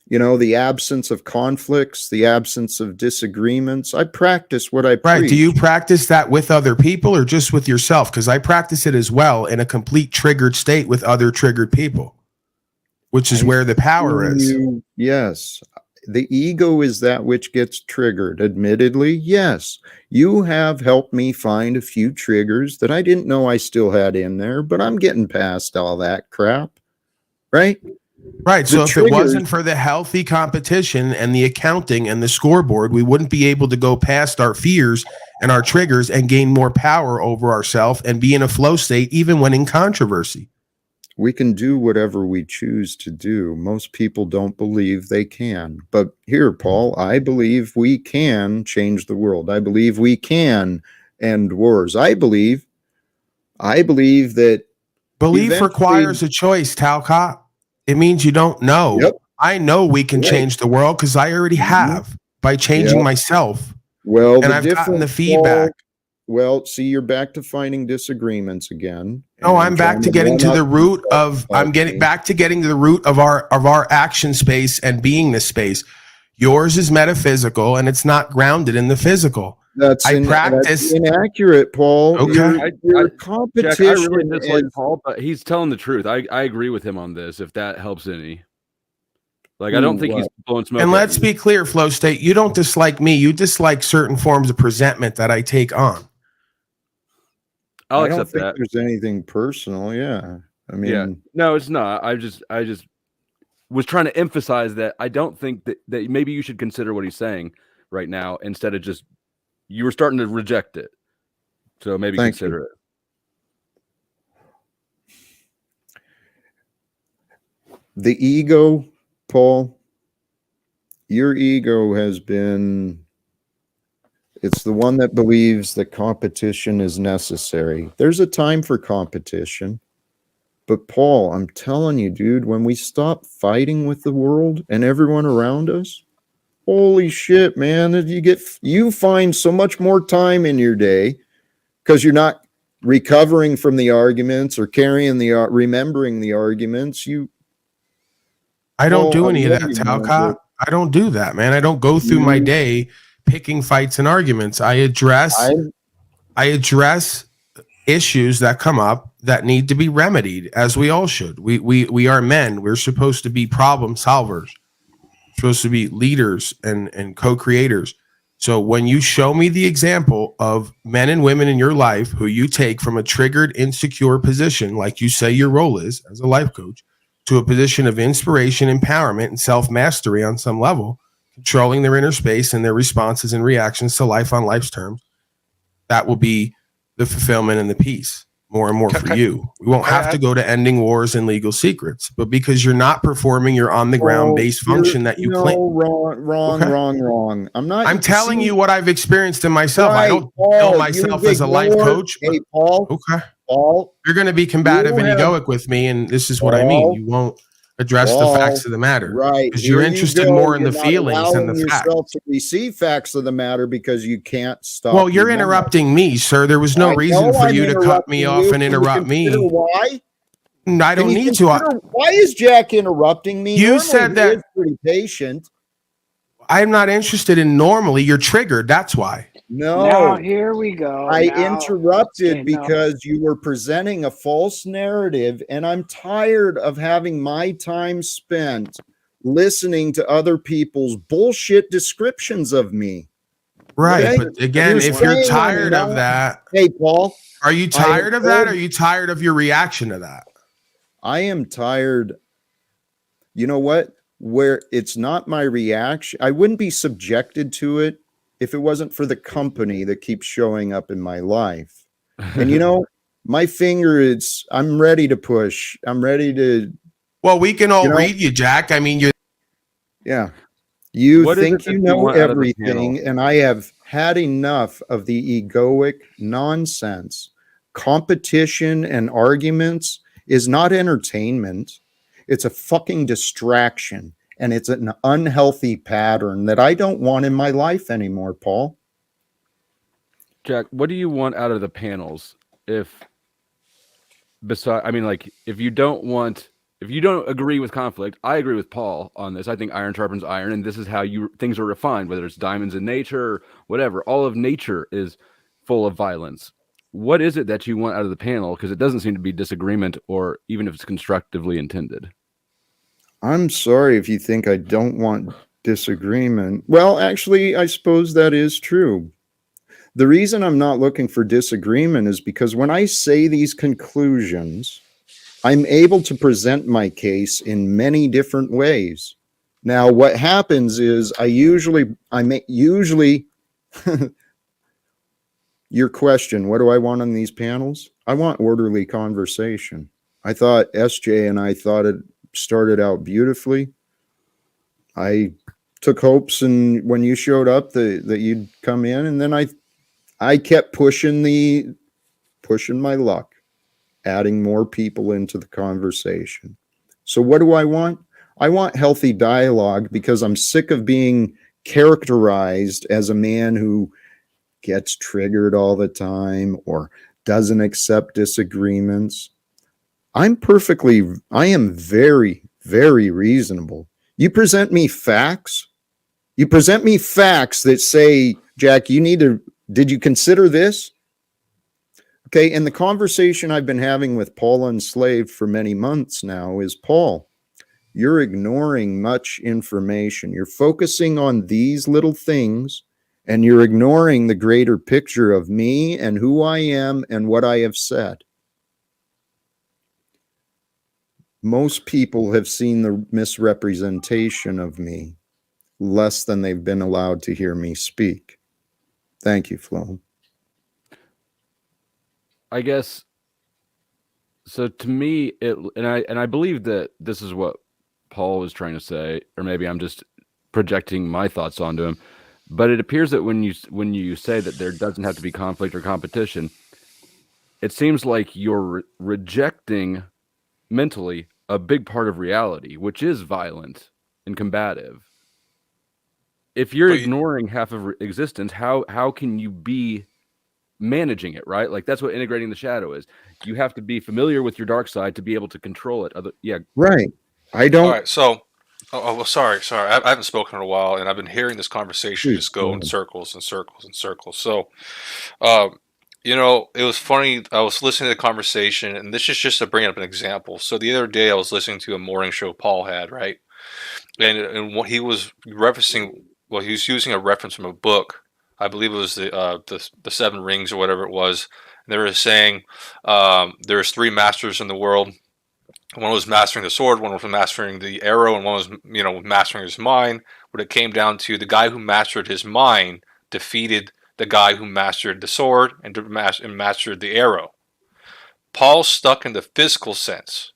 you know, the absence of conflicts, the absence of disagreements. I practice what I preach. Right. Do you practice that with other people or just with yourself? Because I practice it as well in a complete triggered state with other triggered people, which is where the power is. Yes. The ego is that which gets triggered. Admittedly, yes. You have helped me find a few triggers that I didn't know I still had in there, but I'm getting past all that crap. Right? Right. So if it triggers- wasn't for the healthy competition and the accounting and the scoreboard, we wouldn't be able to go past our fears and our triggers and gain more power over ourselves and be in a flow state, even when in controversy. We can do whatever we choose to do. Most people don't believe they can. But here, Paul, I believe we can change the world. I believe we can end wars. I believe that Belief eventually- requires a choice, Talcott. It means you don't know. Yep. I know we can Right. change the world because I already have by changing myself. Well, And I've gotten the feedback. Well, see, you're back to finding disagreements again. No, and I'm back trying to getting to one the up root of I'm getting me. back to getting to the root of our action space and beingness space. Yours is metaphysical and it's not grounded in the physical. That's practice inaccurate, Paul. Okay. Your Jack, competition I really dislike is- Paul, but he's telling the truth. I agree with him on this, if that helps any. Like, I don't think he's blowing smoke. And at let's you. be clear, Flow State, you don't dislike me. You dislike certain forms of presentment that I take on. I'll I don't accept think that. there's anything personal. Yeah. I mean, Yeah. No, it's not. I just was trying to emphasize that I don't think that maybe you should consider what he's saying right now instead of just you were starting to reject it. So maybe Thank consider you. it. The ego, Paul, your ego has been, it's the one that believes that competition is necessary. There's a time for competition. But Paul, I'm telling you, dude, when we stop fighting with the world and everyone around us, holy shit, man, you find so much more time in your day because you're not recovering from the arguments or remembering the arguments. I don't do I any of love that, you, man, Talcott. I don't do that, man. I don't go through my day picking fights and arguments. I address issues that come up that need to be remedied, as we all should. We are men. We're supposed to be problem solvers, supposed to be leaders and co-creators. So when you show me the example of men and women in your life who you take from a triggered, insecure position, like you say your role is as a life coach, to a position of inspiration, empowerment, and self-mastery on some level, controlling their inner space and their responses and reactions to life on life's terms, that will be the fulfillment and the peace more and more for you. We won't have to go to ending wars and legal secrets, but because you're not performing your on the ground based function that you claim. Wrong. I'm telling you what I've experienced in myself. I don't bill myself as a life coach. Hey, Paul. Okay. Paul. You're going to be combative and egoic with me, and this is what I mean. You won't address the facts of the matter. Right. Because you're interested more in the feelings than the facts. Yourself to receive facts of the matter because you can't stop. Well, you're interrupting me, sir. There was no reason for you to cut me off and interrupt me. Why? I don't need to. Why is Jack interrupting me? You Normally, said that. he is pretty patient. I'm not interested in normally. You're triggered. That's why. No. Now here we go. I Now, interrupted okay, no. because you were presenting a false narrative, and I'm tired of having my time spent listening to other people's bullshit descriptions of me. Right. Okay? But again, if you're tired of that, hey, Paul, are you tired of that? Or are you tired of your reaction to that? I am tired. You know what? Where it's not my reaction, I wouldn't be subjected to it if it wasn't for the company that keeps showing up in my life. And you know, my finger is, I'm ready to push. I'm ready to. Well, we can all read you, Jack. I mean, yeah. You What is think it that you you know want out of the everything, panel? and I have had enough of the egoic nonsense. Competition and arguments is not entertainment. It's a fucking distraction. And it's an unhealthy pattern that I don't want in my life anymore, Paul. Jack, what do you want out of the panels? If you don't agree with conflict, I agree with Paul on this. I think iron sharpens iron, and this is how things are refined, whether it's diamonds in nature or whatever. All of nature is full of violence. What is it that you want out of the panel? Because it doesn't seem to be disagreement, or even if it's constructively intended. I'm sorry if you think I don't want disagreement. Well, actually, I suppose that is true. The reason I'm not looking for disagreement is because when I say these conclusions, I'm able to present my case in many different ways. Now, what happens is your question, what do I want on these panels? I want orderly conversation. I thought SJ and I thought it started out beautifully. I took hopes, and when you showed up that you'd come in, and then I kept pushing my luck, adding more people into the conversation. So what do I want? I want healthy dialogue, because I'm sick of being characterized as a man who gets triggered all the time or doesn't accept disagreements. I am very, very reasonable. You present me facts. You present me facts that say, Jack, did you consider this? Okay, and the conversation I've been having with Paul Unslaved for many months now is, Paul, you're ignoring much information. You're focusing on these little things, and you're ignoring the greater picture of me and who I am and what I have said. Most people have seen the misrepresentation of me less than they've been allowed to hear me speak. Thank you, Flo. I guess so. To me, I believe that this is what Paul was trying to say, or maybe I'm just projecting my thoughts onto him. But it appears that when you say that there doesn't have to be conflict or competition, it seems like you're rejecting mentally a big part of reality, which is violent and combative. If you're ignoring half of existence, how can you be managing it, right? Like, that's what integrating the shadow is. You have to be familiar with your dark side to be able to control it. Right. I don't. All right. So, sorry. I haven't spoken in a while, and I've been hearing this conversation just go in circles and circles and circles. So, it was funny. I was listening to the conversation, and this is just to bring up an example. So the other day, I was listening to a morning show Paul had, right? And what he was referencing, well, he was using a reference from a book. I believe it was the Seven Rings or whatever it was. And they were saying there's three masters in the world. One was mastering the sword, one was mastering the arrow, and one was, mastering his mind. When it came down to, the guy who mastered his mind defeated the guy who mastered the sword and mastered the arrow. Paul's stuck in the physical sense.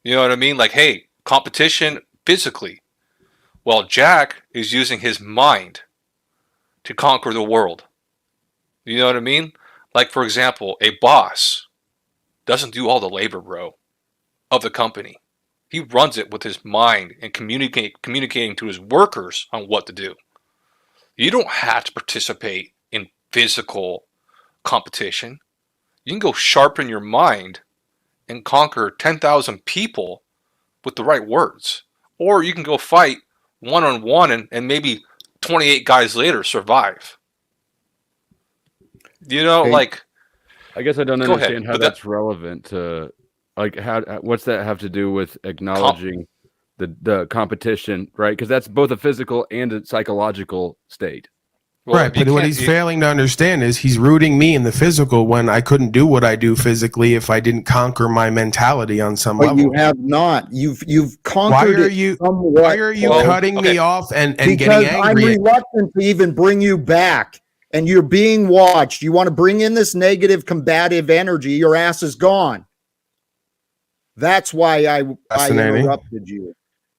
You know what I mean? Like, hey, competition physically. Well, Jack is using his mind to conquer the world. You know what I mean? Like, for example, a boss doesn't do all the labor, bro, of the company. He runs it with his mind and communicating to his workers on what to do. You don't have to participate in physical competition. You can go sharpen your mind and conquer 10,000 people with the right words. Or you can go fight one-on-one and maybe 28 guys later survive. I guess I don't understand how that's relevant to, what's that have to do with acknowledging the competition, right? Because that's both a physical and a psychological state. Well, right, but what he's failing to understand is he's rooting me in the physical when I couldn't do what I do physically if I didn't conquer my mentality on some level. You have not. You've conquered Why are you cutting me off and getting angry? I'm reluctant to even bring you back, and you're being watched. You want to bring in this negative, combative energy, your ass is gone. That's why I interrupted you.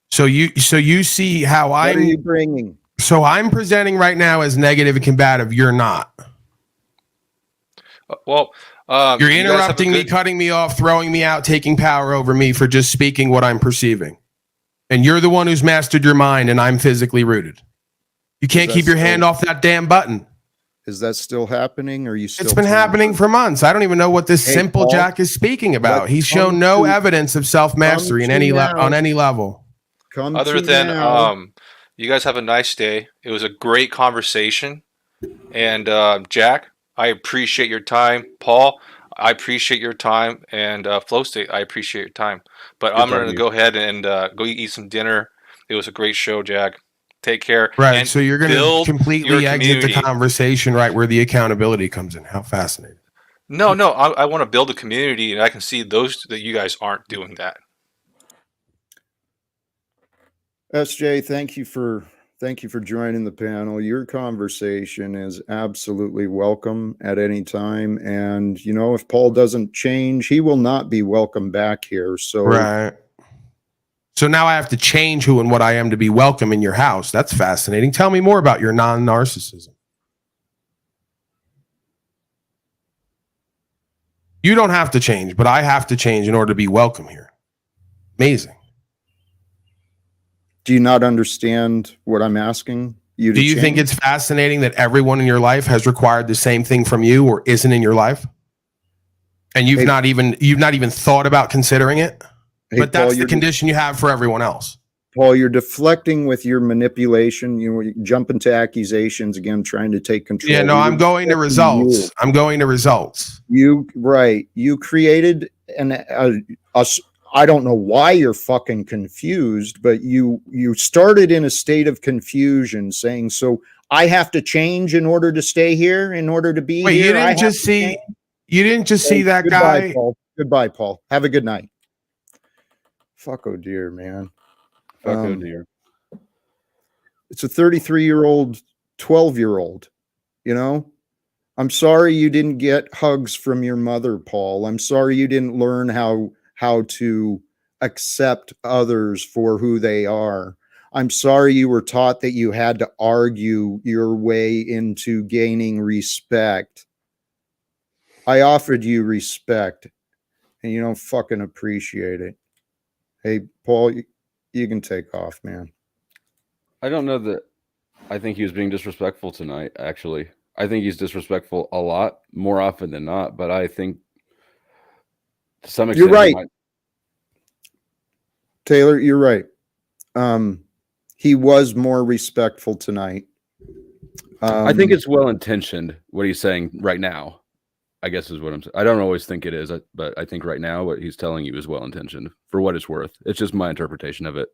So you see how What are you bringing? So I'm presenting right now as negative and combative. You're not. Well, You're you guys have a interrupting me, good- cutting me off, throwing me out, taking power over me for just speaking what I'm perceiving. And you're the one who's mastered your mind, and I'm physically rooted. You can't that keep your still- hand off that damn button. Is that still happening? Or are you still? It's been happening for months. I don't even know what this Hey, simple Paul, Jack is speaking about. let's He's shown come no to- evidence of self-mastery in come any to now. on any level. Come other to than now. you guys have a nice day. It was a great conversation, and Jack, I appreciate your time. Paul, I appreciate your time, and Flow State, I appreciate your time. But I'm going to go ahead and go eat some dinner. It was a great show, Jack. Take care. Right. And So you're going to build completely your exit the community. conversation right where the accountability comes in. How fascinating. No, I want to build a community, and I can see those that you guys aren't doing that. SJ, thank you for joining the panel. Your conversation is absolutely welcome at any time. And you know, if Paul doesn't change, he will not be welcome back here. So Right. So now I have to change who and what I am to be welcome in your house. That's fascinating. Tell me more about your non-narcissism. You don't have to change, but I have to change in order to be welcome here. Amazing. do you not understand what I'm asking you to Do you think change? it's fascinating that everyone in your life has required the same thing from you or isn't in your life? And you've Hey- not even thought about considering it? Hey, But that's Paul, the you're condition you have for everyone else. Paul, you're deflecting with your manipulation. You jump into accusations again, trying to take control. Yeah, no, We I'm were going to deflecting results. I'm going to results. You created I don't know why you're fucking confused, but you started in a state of confusion, saying, "So I have to change in order to stay here, in order to be Wait, here." you I didn't have just to see change?" you didn't just see that Goodbye, guy. Paul. Goodbye, Paul. Have a good night. Fuck, oh dear, man. Fuck oh Um, dear. It's a 33-year-old, 12-year-old, you know? I'm sorry you didn't get hugs from your mother, Paul. I'm sorry you didn't learn how to accept others for who they are. I'm sorry you were taught that you had to argue your way into gaining respect. I offered you respect and you don't fucking appreciate it. Hey, Paul, you can take off, man. I don't know that I think he was being disrespectful tonight, actually. I think he's disrespectful a lot, more often than not, but I think to some extent You're right. he might, Taylor, you're right. He was more respectful tonight. I think it's well intentioned what he's saying right now, I guess is what I'm saying. I don't always think it is, but I think right now what he's telling you is well intentioned for what it's worth. It's just my interpretation of it.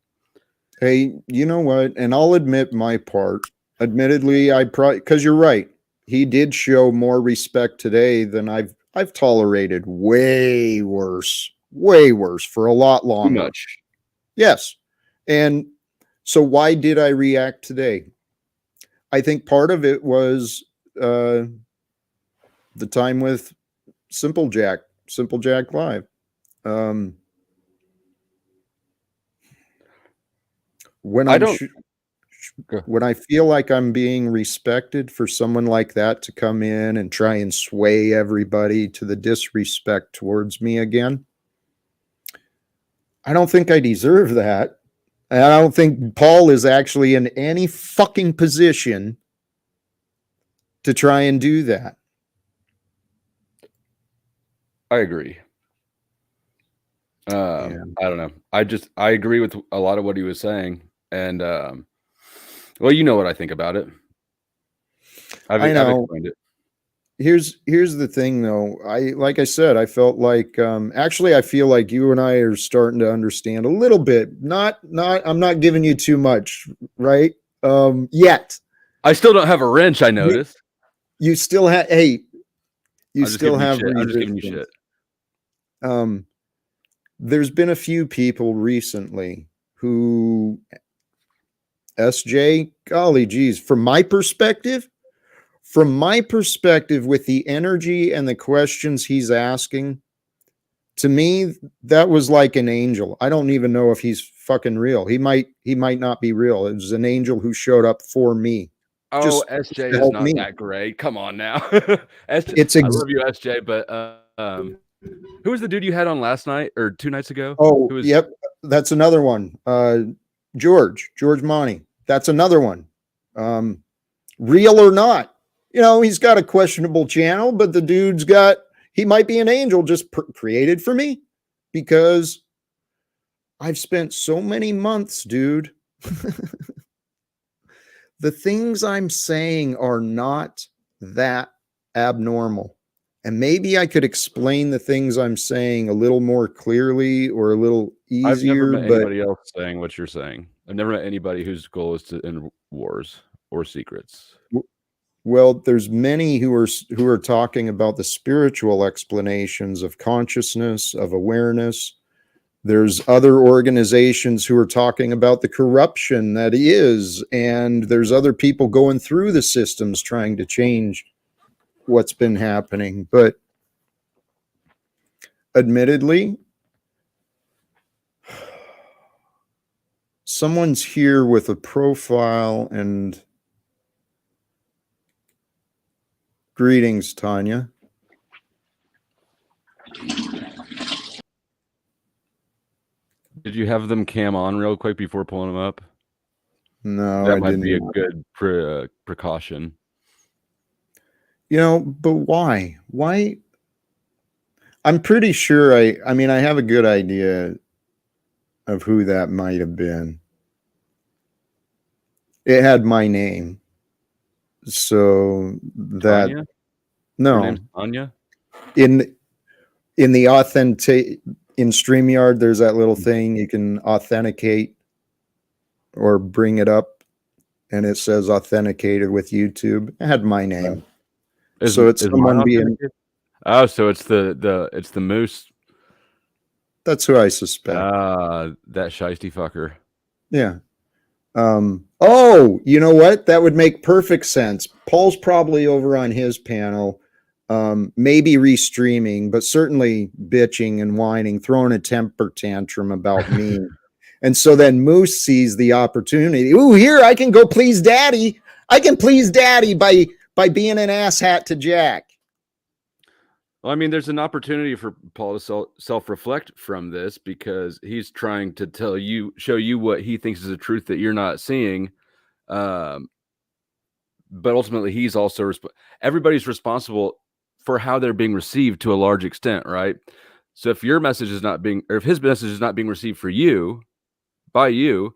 Hey, you know what? And I'll admit my part. Admittedly, I probably, because you're right. He did show more respect today than I've tolerated way worse for a lot Too longer. much. Yes. And so why did I react today? I think part of it was the time with Simple Jack Live. When I I'm don't- when I feel like I'm being respected, for someone like that to come in and try and sway everybody to the disrespect towards me again, I don't think I deserve that. And I don't think Paul is actually in any fucking position to try and do that. I agree. I don't know. I agree with a lot of what he was saying, and well, you know what I think about it. I've explained it. Here's the thing though. Like I said, I felt like actually I feel like you and I are starting to understand a little bit. I'm not giving you too much, right? Yet. I still don't have a wrench, I noticed. You still have you I'm just still giving you have shit. I'm just giving you resistance. shit. There's been a few people recently who SJ, golly geez, from my perspective, with the energy and the questions he's asking, to me, that was like an angel. I don't even know if he's fucking real. He might not be real. It was an angel who showed up for me. Oh, Just SJ to is help not me. that great. Come on now. SJ, It's I love you, SJ, but who was the dude you had on last night or 2 nights ago? Oh, Who was yep. That's another one. George Monty. That's another one. Real or not, he's got a questionable channel, but the dude's he might be an angel just created for me, because I've spent so many months, dude. The things I'm saying are not that abnormal. And maybe I could explain the things I'm saying a little more clearly or a little I've never easier, met but anybody else saying what you're saying. I've never met anybody whose goal is to end wars or secrets. well, there's many who are talking about the spiritual explanations of consciousness, of awareness. There's other organizations who are talking about the corruption that is, and there's other people going through the systems trying to change what's been happening. But admittedly, someone's here with a profile, and greetings, Tanya. Did you have them cam on real quick before pulling them up? No, That I might didn't. be a good precaution. But why? Why? I'm pretty sure I mean, I have a good idea of who that might have been. It had my name. So that Tanya? Her no, name's Tanya? in the authentic in StreamYard, there's that little thing you can authenticate or bring it up, and it says authenticated with YouTube. It had my name. So it's Is someone mine being. authenticated? Oh, so it's the moose. That's who I suspect. That shiesty fucker. Yeah. Oh, you know what? That would make perfect sense. Paul's probably over on his panel, maybe restreaming, but certainly bitching and whining, throwing a temper tantrum about me. And so then Moose sees the opportunity. Ooh, here I can go please daddy. I can please daddy by being an asshat to Jack. Well, I mean, there's an opportunity for Paul to self-reflect from this, because he's trying to show you what he thinks is a truth that you're not seeing. But ultimately, he's also everybody's responsible for how they're being received to a large extent, right? So if your message is not being, or if his message is not being received by you,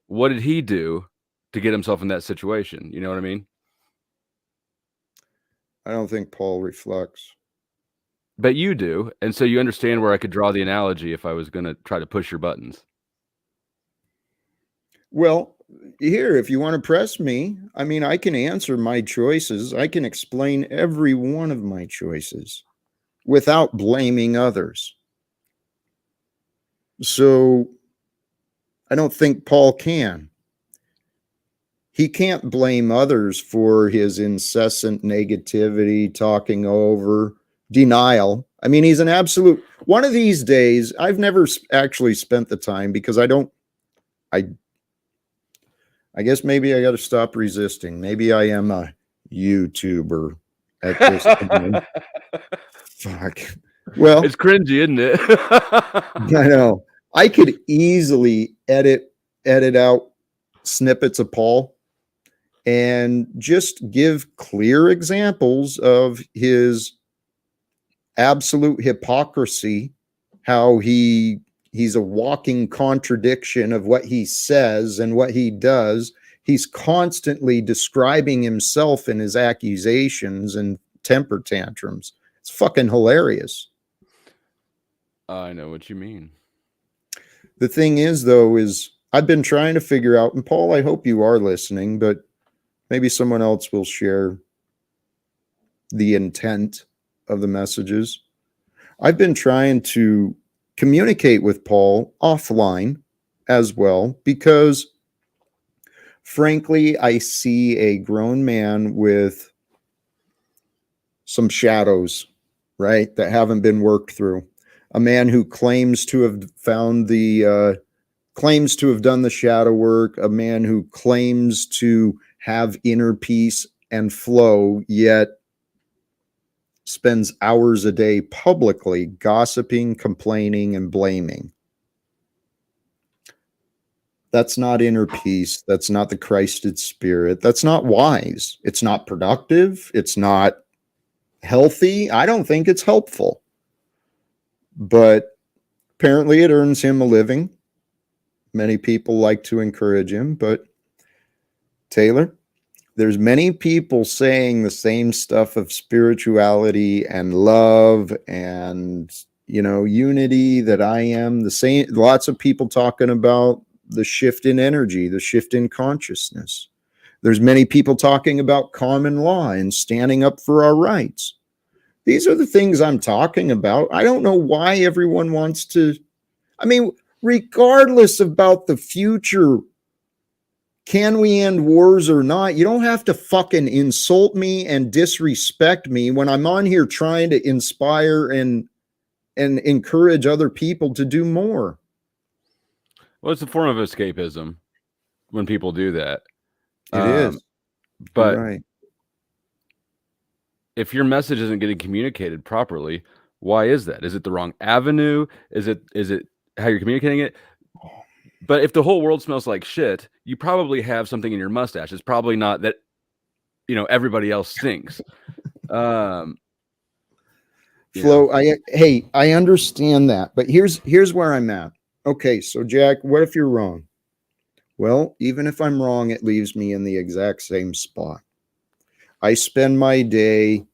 what did he do to get himself in that situation? You know what I mean? I don't think Paul reflects. But you do, and so you understand where I could draw the analogy if I was going to try to push your buttons. Well, here, if you want to press me, I mean, I can answer my choices. I can explain every one of my choices without blaming others. So I don't think Paul can. He can't blame others for his incessant negativity, talking over, denial. I mean, he's an absolute. One of these days, I've never actually spent the time because I guess maybe I got to stop resisting. Maybe I am a YouTuber at this time. Fuck. Well, It's cringy, isn't it? I know. I could easily edit out snippets of Paul and just give clear examples of his absolute hypocrisy, how he's a walking contradiction of what he says and what he does. He's constantly describing himself in his accusations and temper tantrums. It's fucking hilarious. I know what you mean. The thing is, though, is I've been trying to figure out, and Paul, I hope you are listening, but maybe someone else will share the intent of the messages. I've been trying to communicate with Paul offline as well, because frankly, I see a grown man with some shadows, right, that haven't been worked through. A man who claims to have found the claims to have done the shadow work, a man who claims to have inner peace and flow, yet spends hours a day publicly gossiping, complaining, and blaming. That's not inner peace. That's not the Christed spirit. That's not wise. It's not productive. It's not healthy. I don't think it's helpful. But apparently it earns him a living. Many people like to encourage him, but Taylor, there's many people saying the same stuff of spirituality and love and, you know, unity that I am. The same, lots of people talking about the shift in energy, the shift in consciousness. There's many people talking about common law and standing up for our rights. These are the things I'm talking about. I don't know why everyone wants to, I mean, regardless about the future, can we end wars or not? You don't have to fucking insult me and disrespect me when I'm on here trying to inspire and encourage other people to do more. Well, it's a form of escapism when people do that. It is. But You're right. if your message isn't getting communicated properly, why is that? Is it the wrong avenue? Is it how you're communicating it? But if the whole world smells like shit, you probably have something in your mustache. It's probably not that, you know, everybody else stinks. Flo, I understand that, but here's where I'm at. Okay, so Jack, what if you're wrong? Well, even if I'm wrong, it leaves me in the exact same spot. I spend my day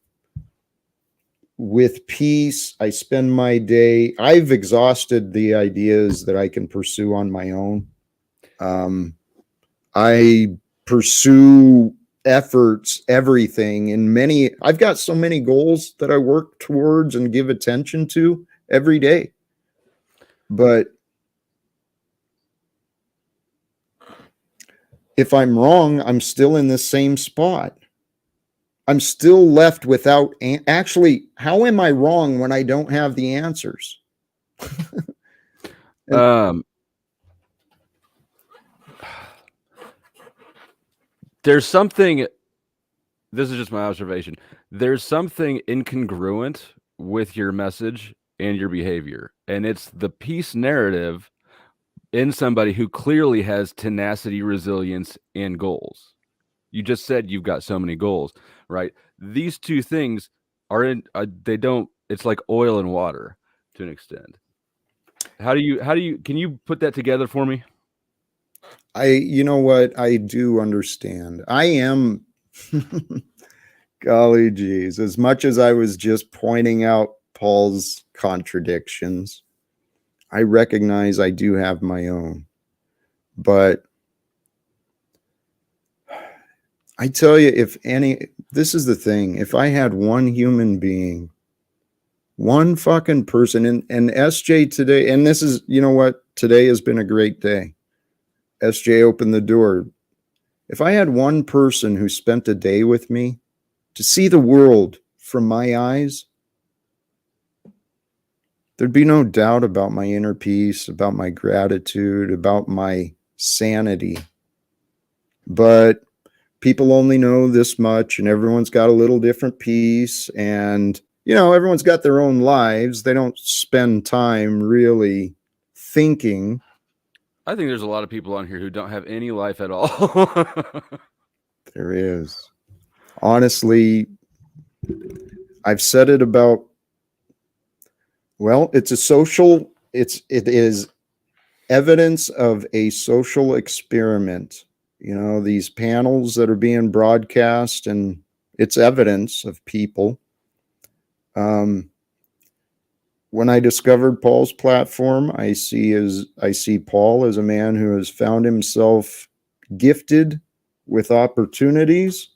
with peace. I spend my day, I've exhausted the ideas that I can pursue on my own. I pursue efforts, everything, and I've got so many goals that I work towards and give attention to every day. But if I'm wrong, I'm still in the same spot. I'm still left without, actually, how am I wrong when I don't have the answers? There's something, this is just my observation. There's something incongruent with your message and your behavior. And it's the peace narrative in somebody who clearly has tenacity, resilience, and goals. You just said you've got so many goals, right? These two things are it's like oil and water to an extent. Can you put that together for me? You know what? I do understand. I am, golly geez, as much as I was just pointing out Paul's contradictions, I recognize I do have my own. But I tell you, this is the thing, if I had one human being, one fucking person, and SJ today, and this is, you know what, today has been a great day. SJ opened the door. If I had one person who spent a day with me to see the world from my eyes, there'd be no doubt about my inner peace, about my gratitude, about my sanity. But people only know this much, and everyone's got a little different piece, and, you know, everyone's got their own lives. They don't spend time really thinking. I think there's a lot of people on here who don't have any life at all. There is. Honestly, I've said it about, well, it is evidence of a social experiment. You know, these panels that are being broadcast, and it's evidence of people. When I discovered Paul's platform, I see Paul as a man who has found himself gifted with opportunities.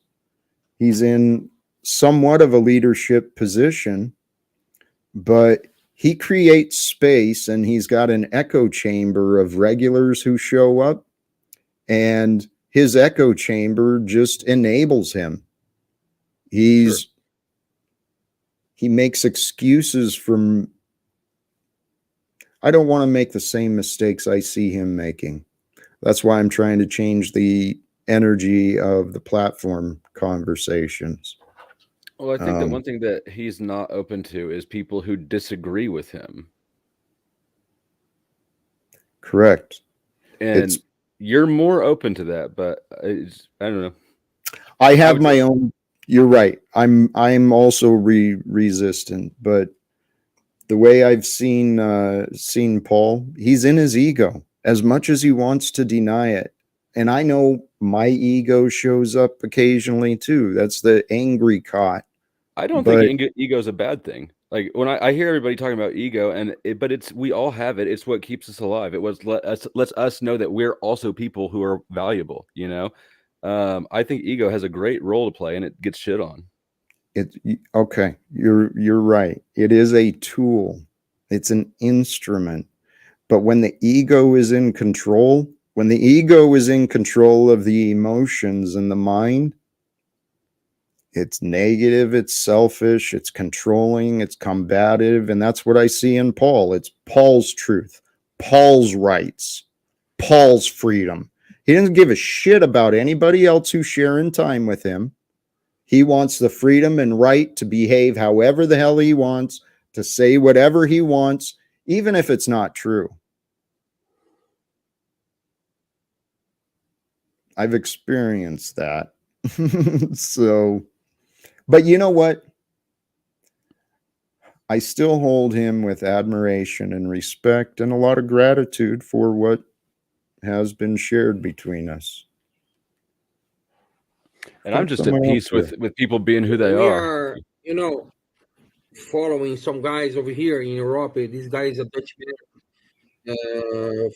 He's in somewhat of a leadership position, but he creates space, and he's got an echo chamber of regulars who show up, and his echo chamber just enables him. He makes excuses from, I don't want to make the same mistakes I see him making. That's why I'm trying to change the energy of the platform conversations. Well, I think that one thing that he's not open to is people who disagree with him. Correct. And you're more open to that, but I don't know. I have my own. You're right. I'm also resistant, but the way I've seen Paul, he's in his ego as much as he wants to deny it. And I know my ego shows up occasionally too. That's the angry cot. I don't think ego is a bad thing. Like when I hear everybody talking about ego, but it's we all have it. It's what keeps us alive. It lets us know that we're also people who are valuable. You know, I think ego has a great role to play, and it gets shit on. Okay. You're right. It is a tool. It's an instrument. But when the ego is in control, when the ego is in control of the emotions and the mind, it's negative, it's selfish, it's controlling, it's combative. And that's what I see in Paul. It's Paul's truth, Paul's rights, Paul's freedom. He doesn't give a shit about anybody else who's sharing time with him. He wants the freedom and right to behave however the hell he wants, to say whatever he wants, even if it's not true. I've experienced that. So, but you know what? I still hold him with admiration and respect and a lot of gratitude for what has been shared between us. And I'm just at peace with people being who they are. You know, following some guys over here in Europe. This guy is a Dutchman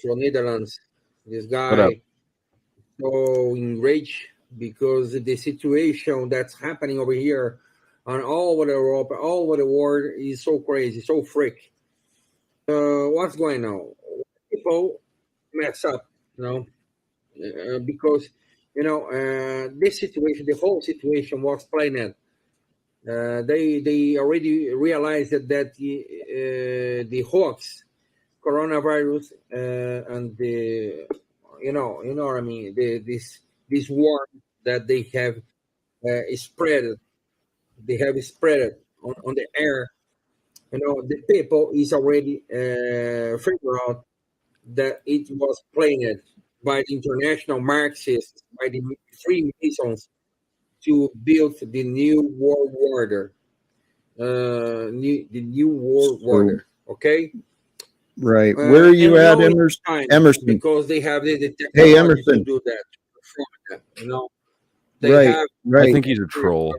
from Netherlands. This guy so enraged because the situation that's happening over here and all over Europe, all over the world is so crazy, so freak. What's going on? People mess up, you know, because you know this situation, the whole situation was planned. They already realized that the hoax, coronavirus, and the you know what I mean. This war that they have spread, on the air. You know, the people is already figure out that it was planned by the international Marxists, by the Freemasons, to build the new world order. The new world order. Okay. Right. Where are you at, Emerson? Because they have the technology hey, Emerson. to do that. You know, right. I think he's a troll.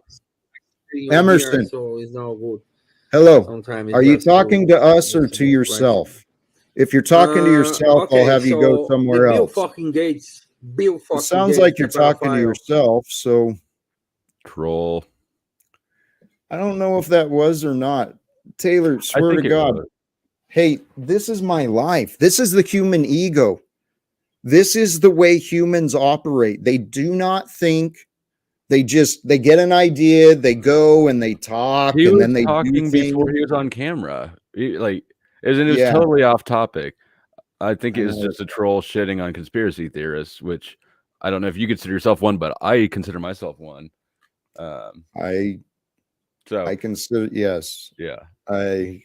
Emerson. Here, so it's not good. Hello. Sometimes are you talking to us or to yourself? Right. If you're talking to yourself, okay, I'll have you go somewhere else. Bill fucking Gates. Bill fucking it sounds Gates, like you're talking to yourself, so troll. I don't know if that was or not. Taylor, swear to God. Hey, this is my life. This is the human ego. This is the way humans operate. They do not think. They get an idea, they go and they talk, and then they talking do things. Before he was on camera. It was totally off topic. I think it was just a troll shitting on conspiracy theorists, which I don't know if you consider yourself one, but I consider myself one. I consider, yes. Yeah. I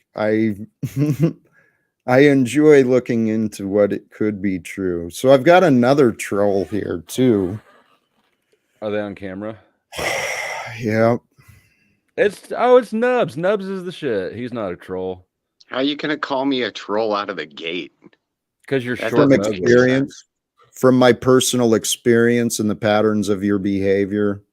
I enjoy looking into what it could be true. So I've got another troll here too. Are they on camera? Yeah. It's Nubs. Nubs is the shit. He's not a troll. How are you gonna call me a troll out of the gate? Because you're short. From experience, from my personal experience and the patterns of your behavior,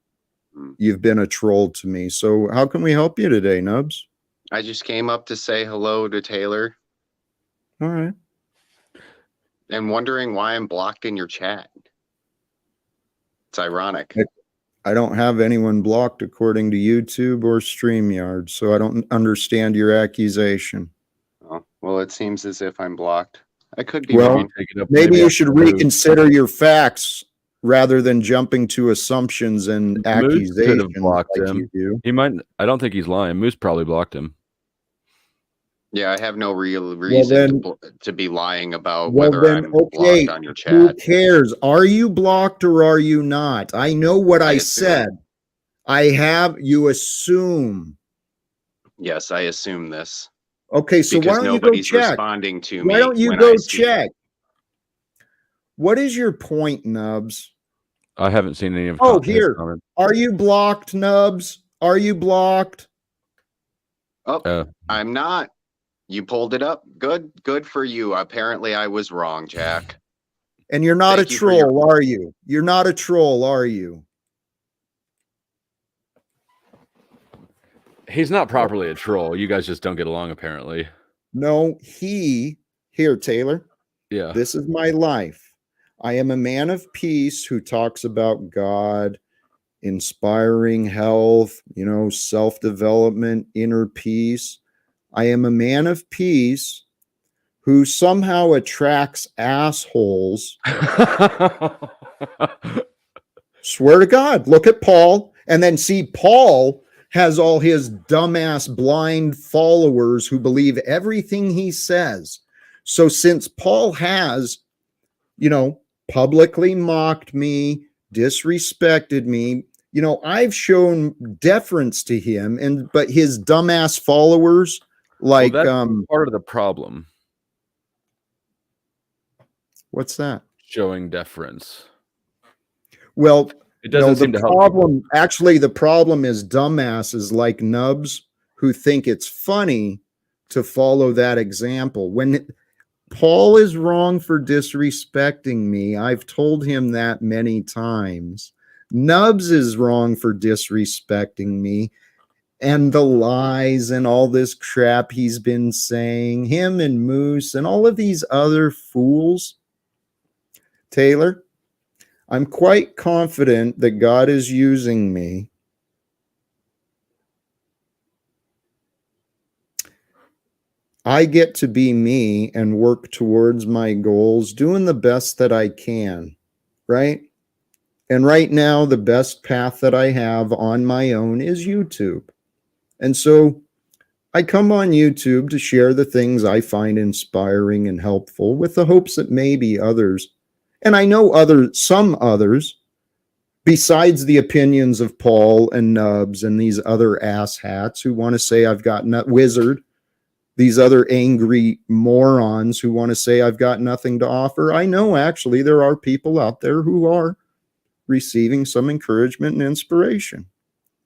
you've been a troll to me. So how can we help you today, Nubs? I just came up to say hello to Taylor. All right. And wondering why I'm blocked in your chat. It's ironic. I don't have anyone blocked according to YouTube or StreamYard, so I don't understand your accusation. Oh, well, it seems as if I'm blocked. I could be well, wrong. Maybe you should reconsider your facts rather than jumping to assumptions and accusations. Could have blocked like him. You do. He might. I don't think he's lying. Moose probably blocked him. Yeah, I have no real Well reason then, to be lying about well whether then, I'm blocked okay. on your Who chat. cares? Are you blocked or are you not? I know what I I assume. said. You assume. Yes, I assume this Okay, so why because don't you go nobody's check? responding to Why me don't you when I go speak. check? What is your point, Nubs? I haven't seen any of Oh, his here. comments. Are you blocked, Nubs? Are you blocked? Oh, I'm not. You pulled it up. Good for you. Apparently, I was wrong, Jack. And you're not Thank a you for your. troll, are you? You're not a troll, are you? He's not properly a troll. You guys just don't get along, apparently. No, here, Taylor. Yeah. This is my life. I am a man of peace who talks about God, inspiring health, self-development, inner peace. I am a man of peace who somehow attracts assholes. Swear to God, look at Paul and then see Paul has all his dumbass blind followers who believe everything he says. So since Paul has, publicly mocked me, disrespected me, I've shown deference to him, but his dumbass followers, like, that's part of the problem. What's that? Showing deference. Well, it doesn't seem to help problem. Actually, the problem is dumbasses like Nubs who think it's funny to follow that example. When Paul is wrong for disrespecting me, I've told him that many times. Nubs is wrong for disrespecting me, and the lies and all this crap he's been saying, him and Moose and all of these other fools. Taylor, I'm quite confident that God is using me. I get to be me and work towards my goals, doing the best that I can, right? And right now, the best path that I have on my own is YouTube. And so I come on YouTube to share the things I find inspiring and helpful with the hopes that maybe others, and I know some others, besides the opinions of Paul and Nubs and these other asshats who want to say I've got wizard, these other angry morons who want to say I've got nothing to offer. I know actually there are people out there who are receiving some encouragement and inspiration.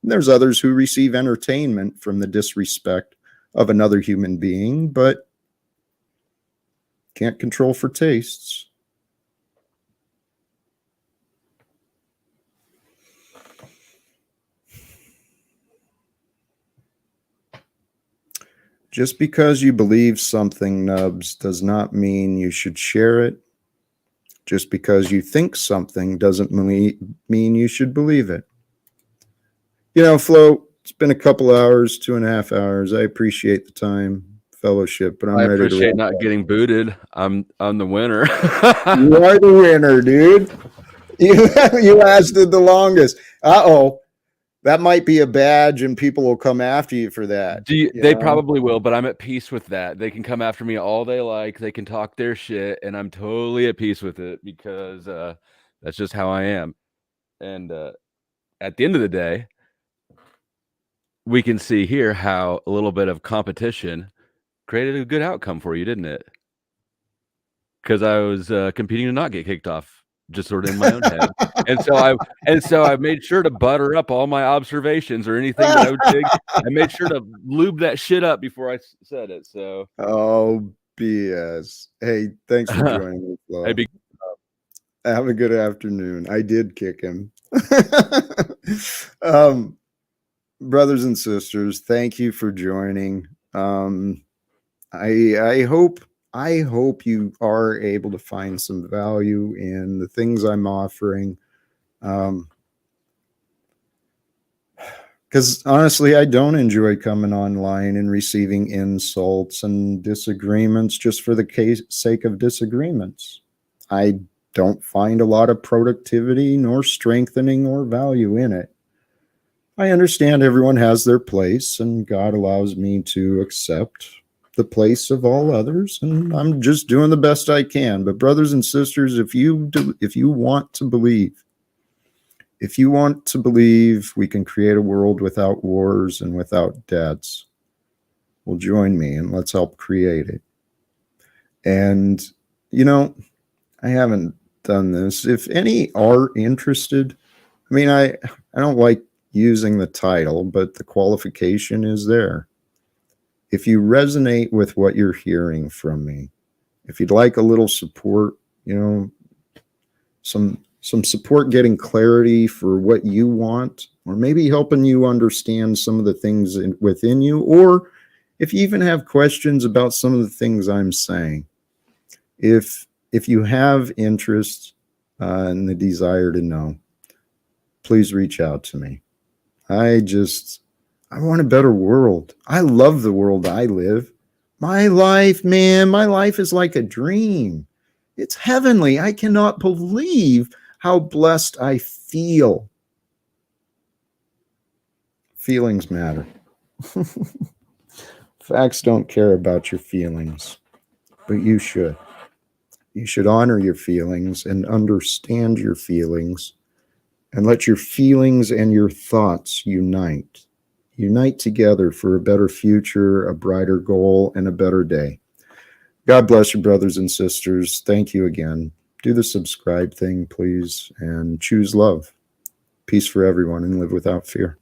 And there's others who receive entertainment from the disrespect of another human being, but can't control for tastes. Just because you believe something, Nubs, does not mean you should share it. Just because you think something doesn't mean you should believe it. Flo, it's been a couple hours, 2.5 hours. I appreciate the time, fellowship, but I'm ready to appreciate not getting booted. I'm the winner. You are the winner, dude. You lasted the longest. Uh-oh. That might be a badge and people will come after you for that. They probably will, but I'm at peace with that. They can come after me all they like. They can talk their shit, and I'm totally at peace with it because that's just how I am. And at the end of the day, we can see here how a little bit of competition created a good outcome for you, didn't it? Because I was competing to not get kicked off, just sort of in my own head. And so I made sure to butter up all my observations or anything that I would dig. I made sure to lube that shit up before I said it. So BS. Hey, thanks for joining me, Flo. Have a good afternoon. I did kick him. Brothers and sisters, thank you for joining. I hope you are able to find some value in the things I'm offering. Because honestly, I don't enjoy coming online and receiving insults and disagreements just for the sake of disagreements. I don't find a lot of productivity nor strengthening or value in it. I understand everyone has their place and God allows me to accept the place of all others, and I'm just doing the best I can. But brothers and sisters, if you want to believe, we can create a world without wars and without debts, well, join me and let's help create it. And, I haven't done this. If any are interested, I don't like using the title, but the qualification is there. If you resonate with what you're hearing from me, if you'd like a little support, some support getting clarity for what you want, or maybe helping you understand some of the things within you, or if you even have questions about some of the things I'm saying, if you have interest and the desire to know, please reach out to me. I want a better world. I love the world I live. My life, man, my life is like a dream. It's heavenly. I cannot believe how blessed I feel. Feelings matter. Facts don't care about your feelings, but you should. You should honor your feelings and understand your feelings, and let your feelings and your thoughts unite. Unite together for a better future, a brighter goal, and a better day. God bless you, brothers and sisters. Thank you again. Do the subscribe thing, please, and choose love. Peace for everyone, and live without fear.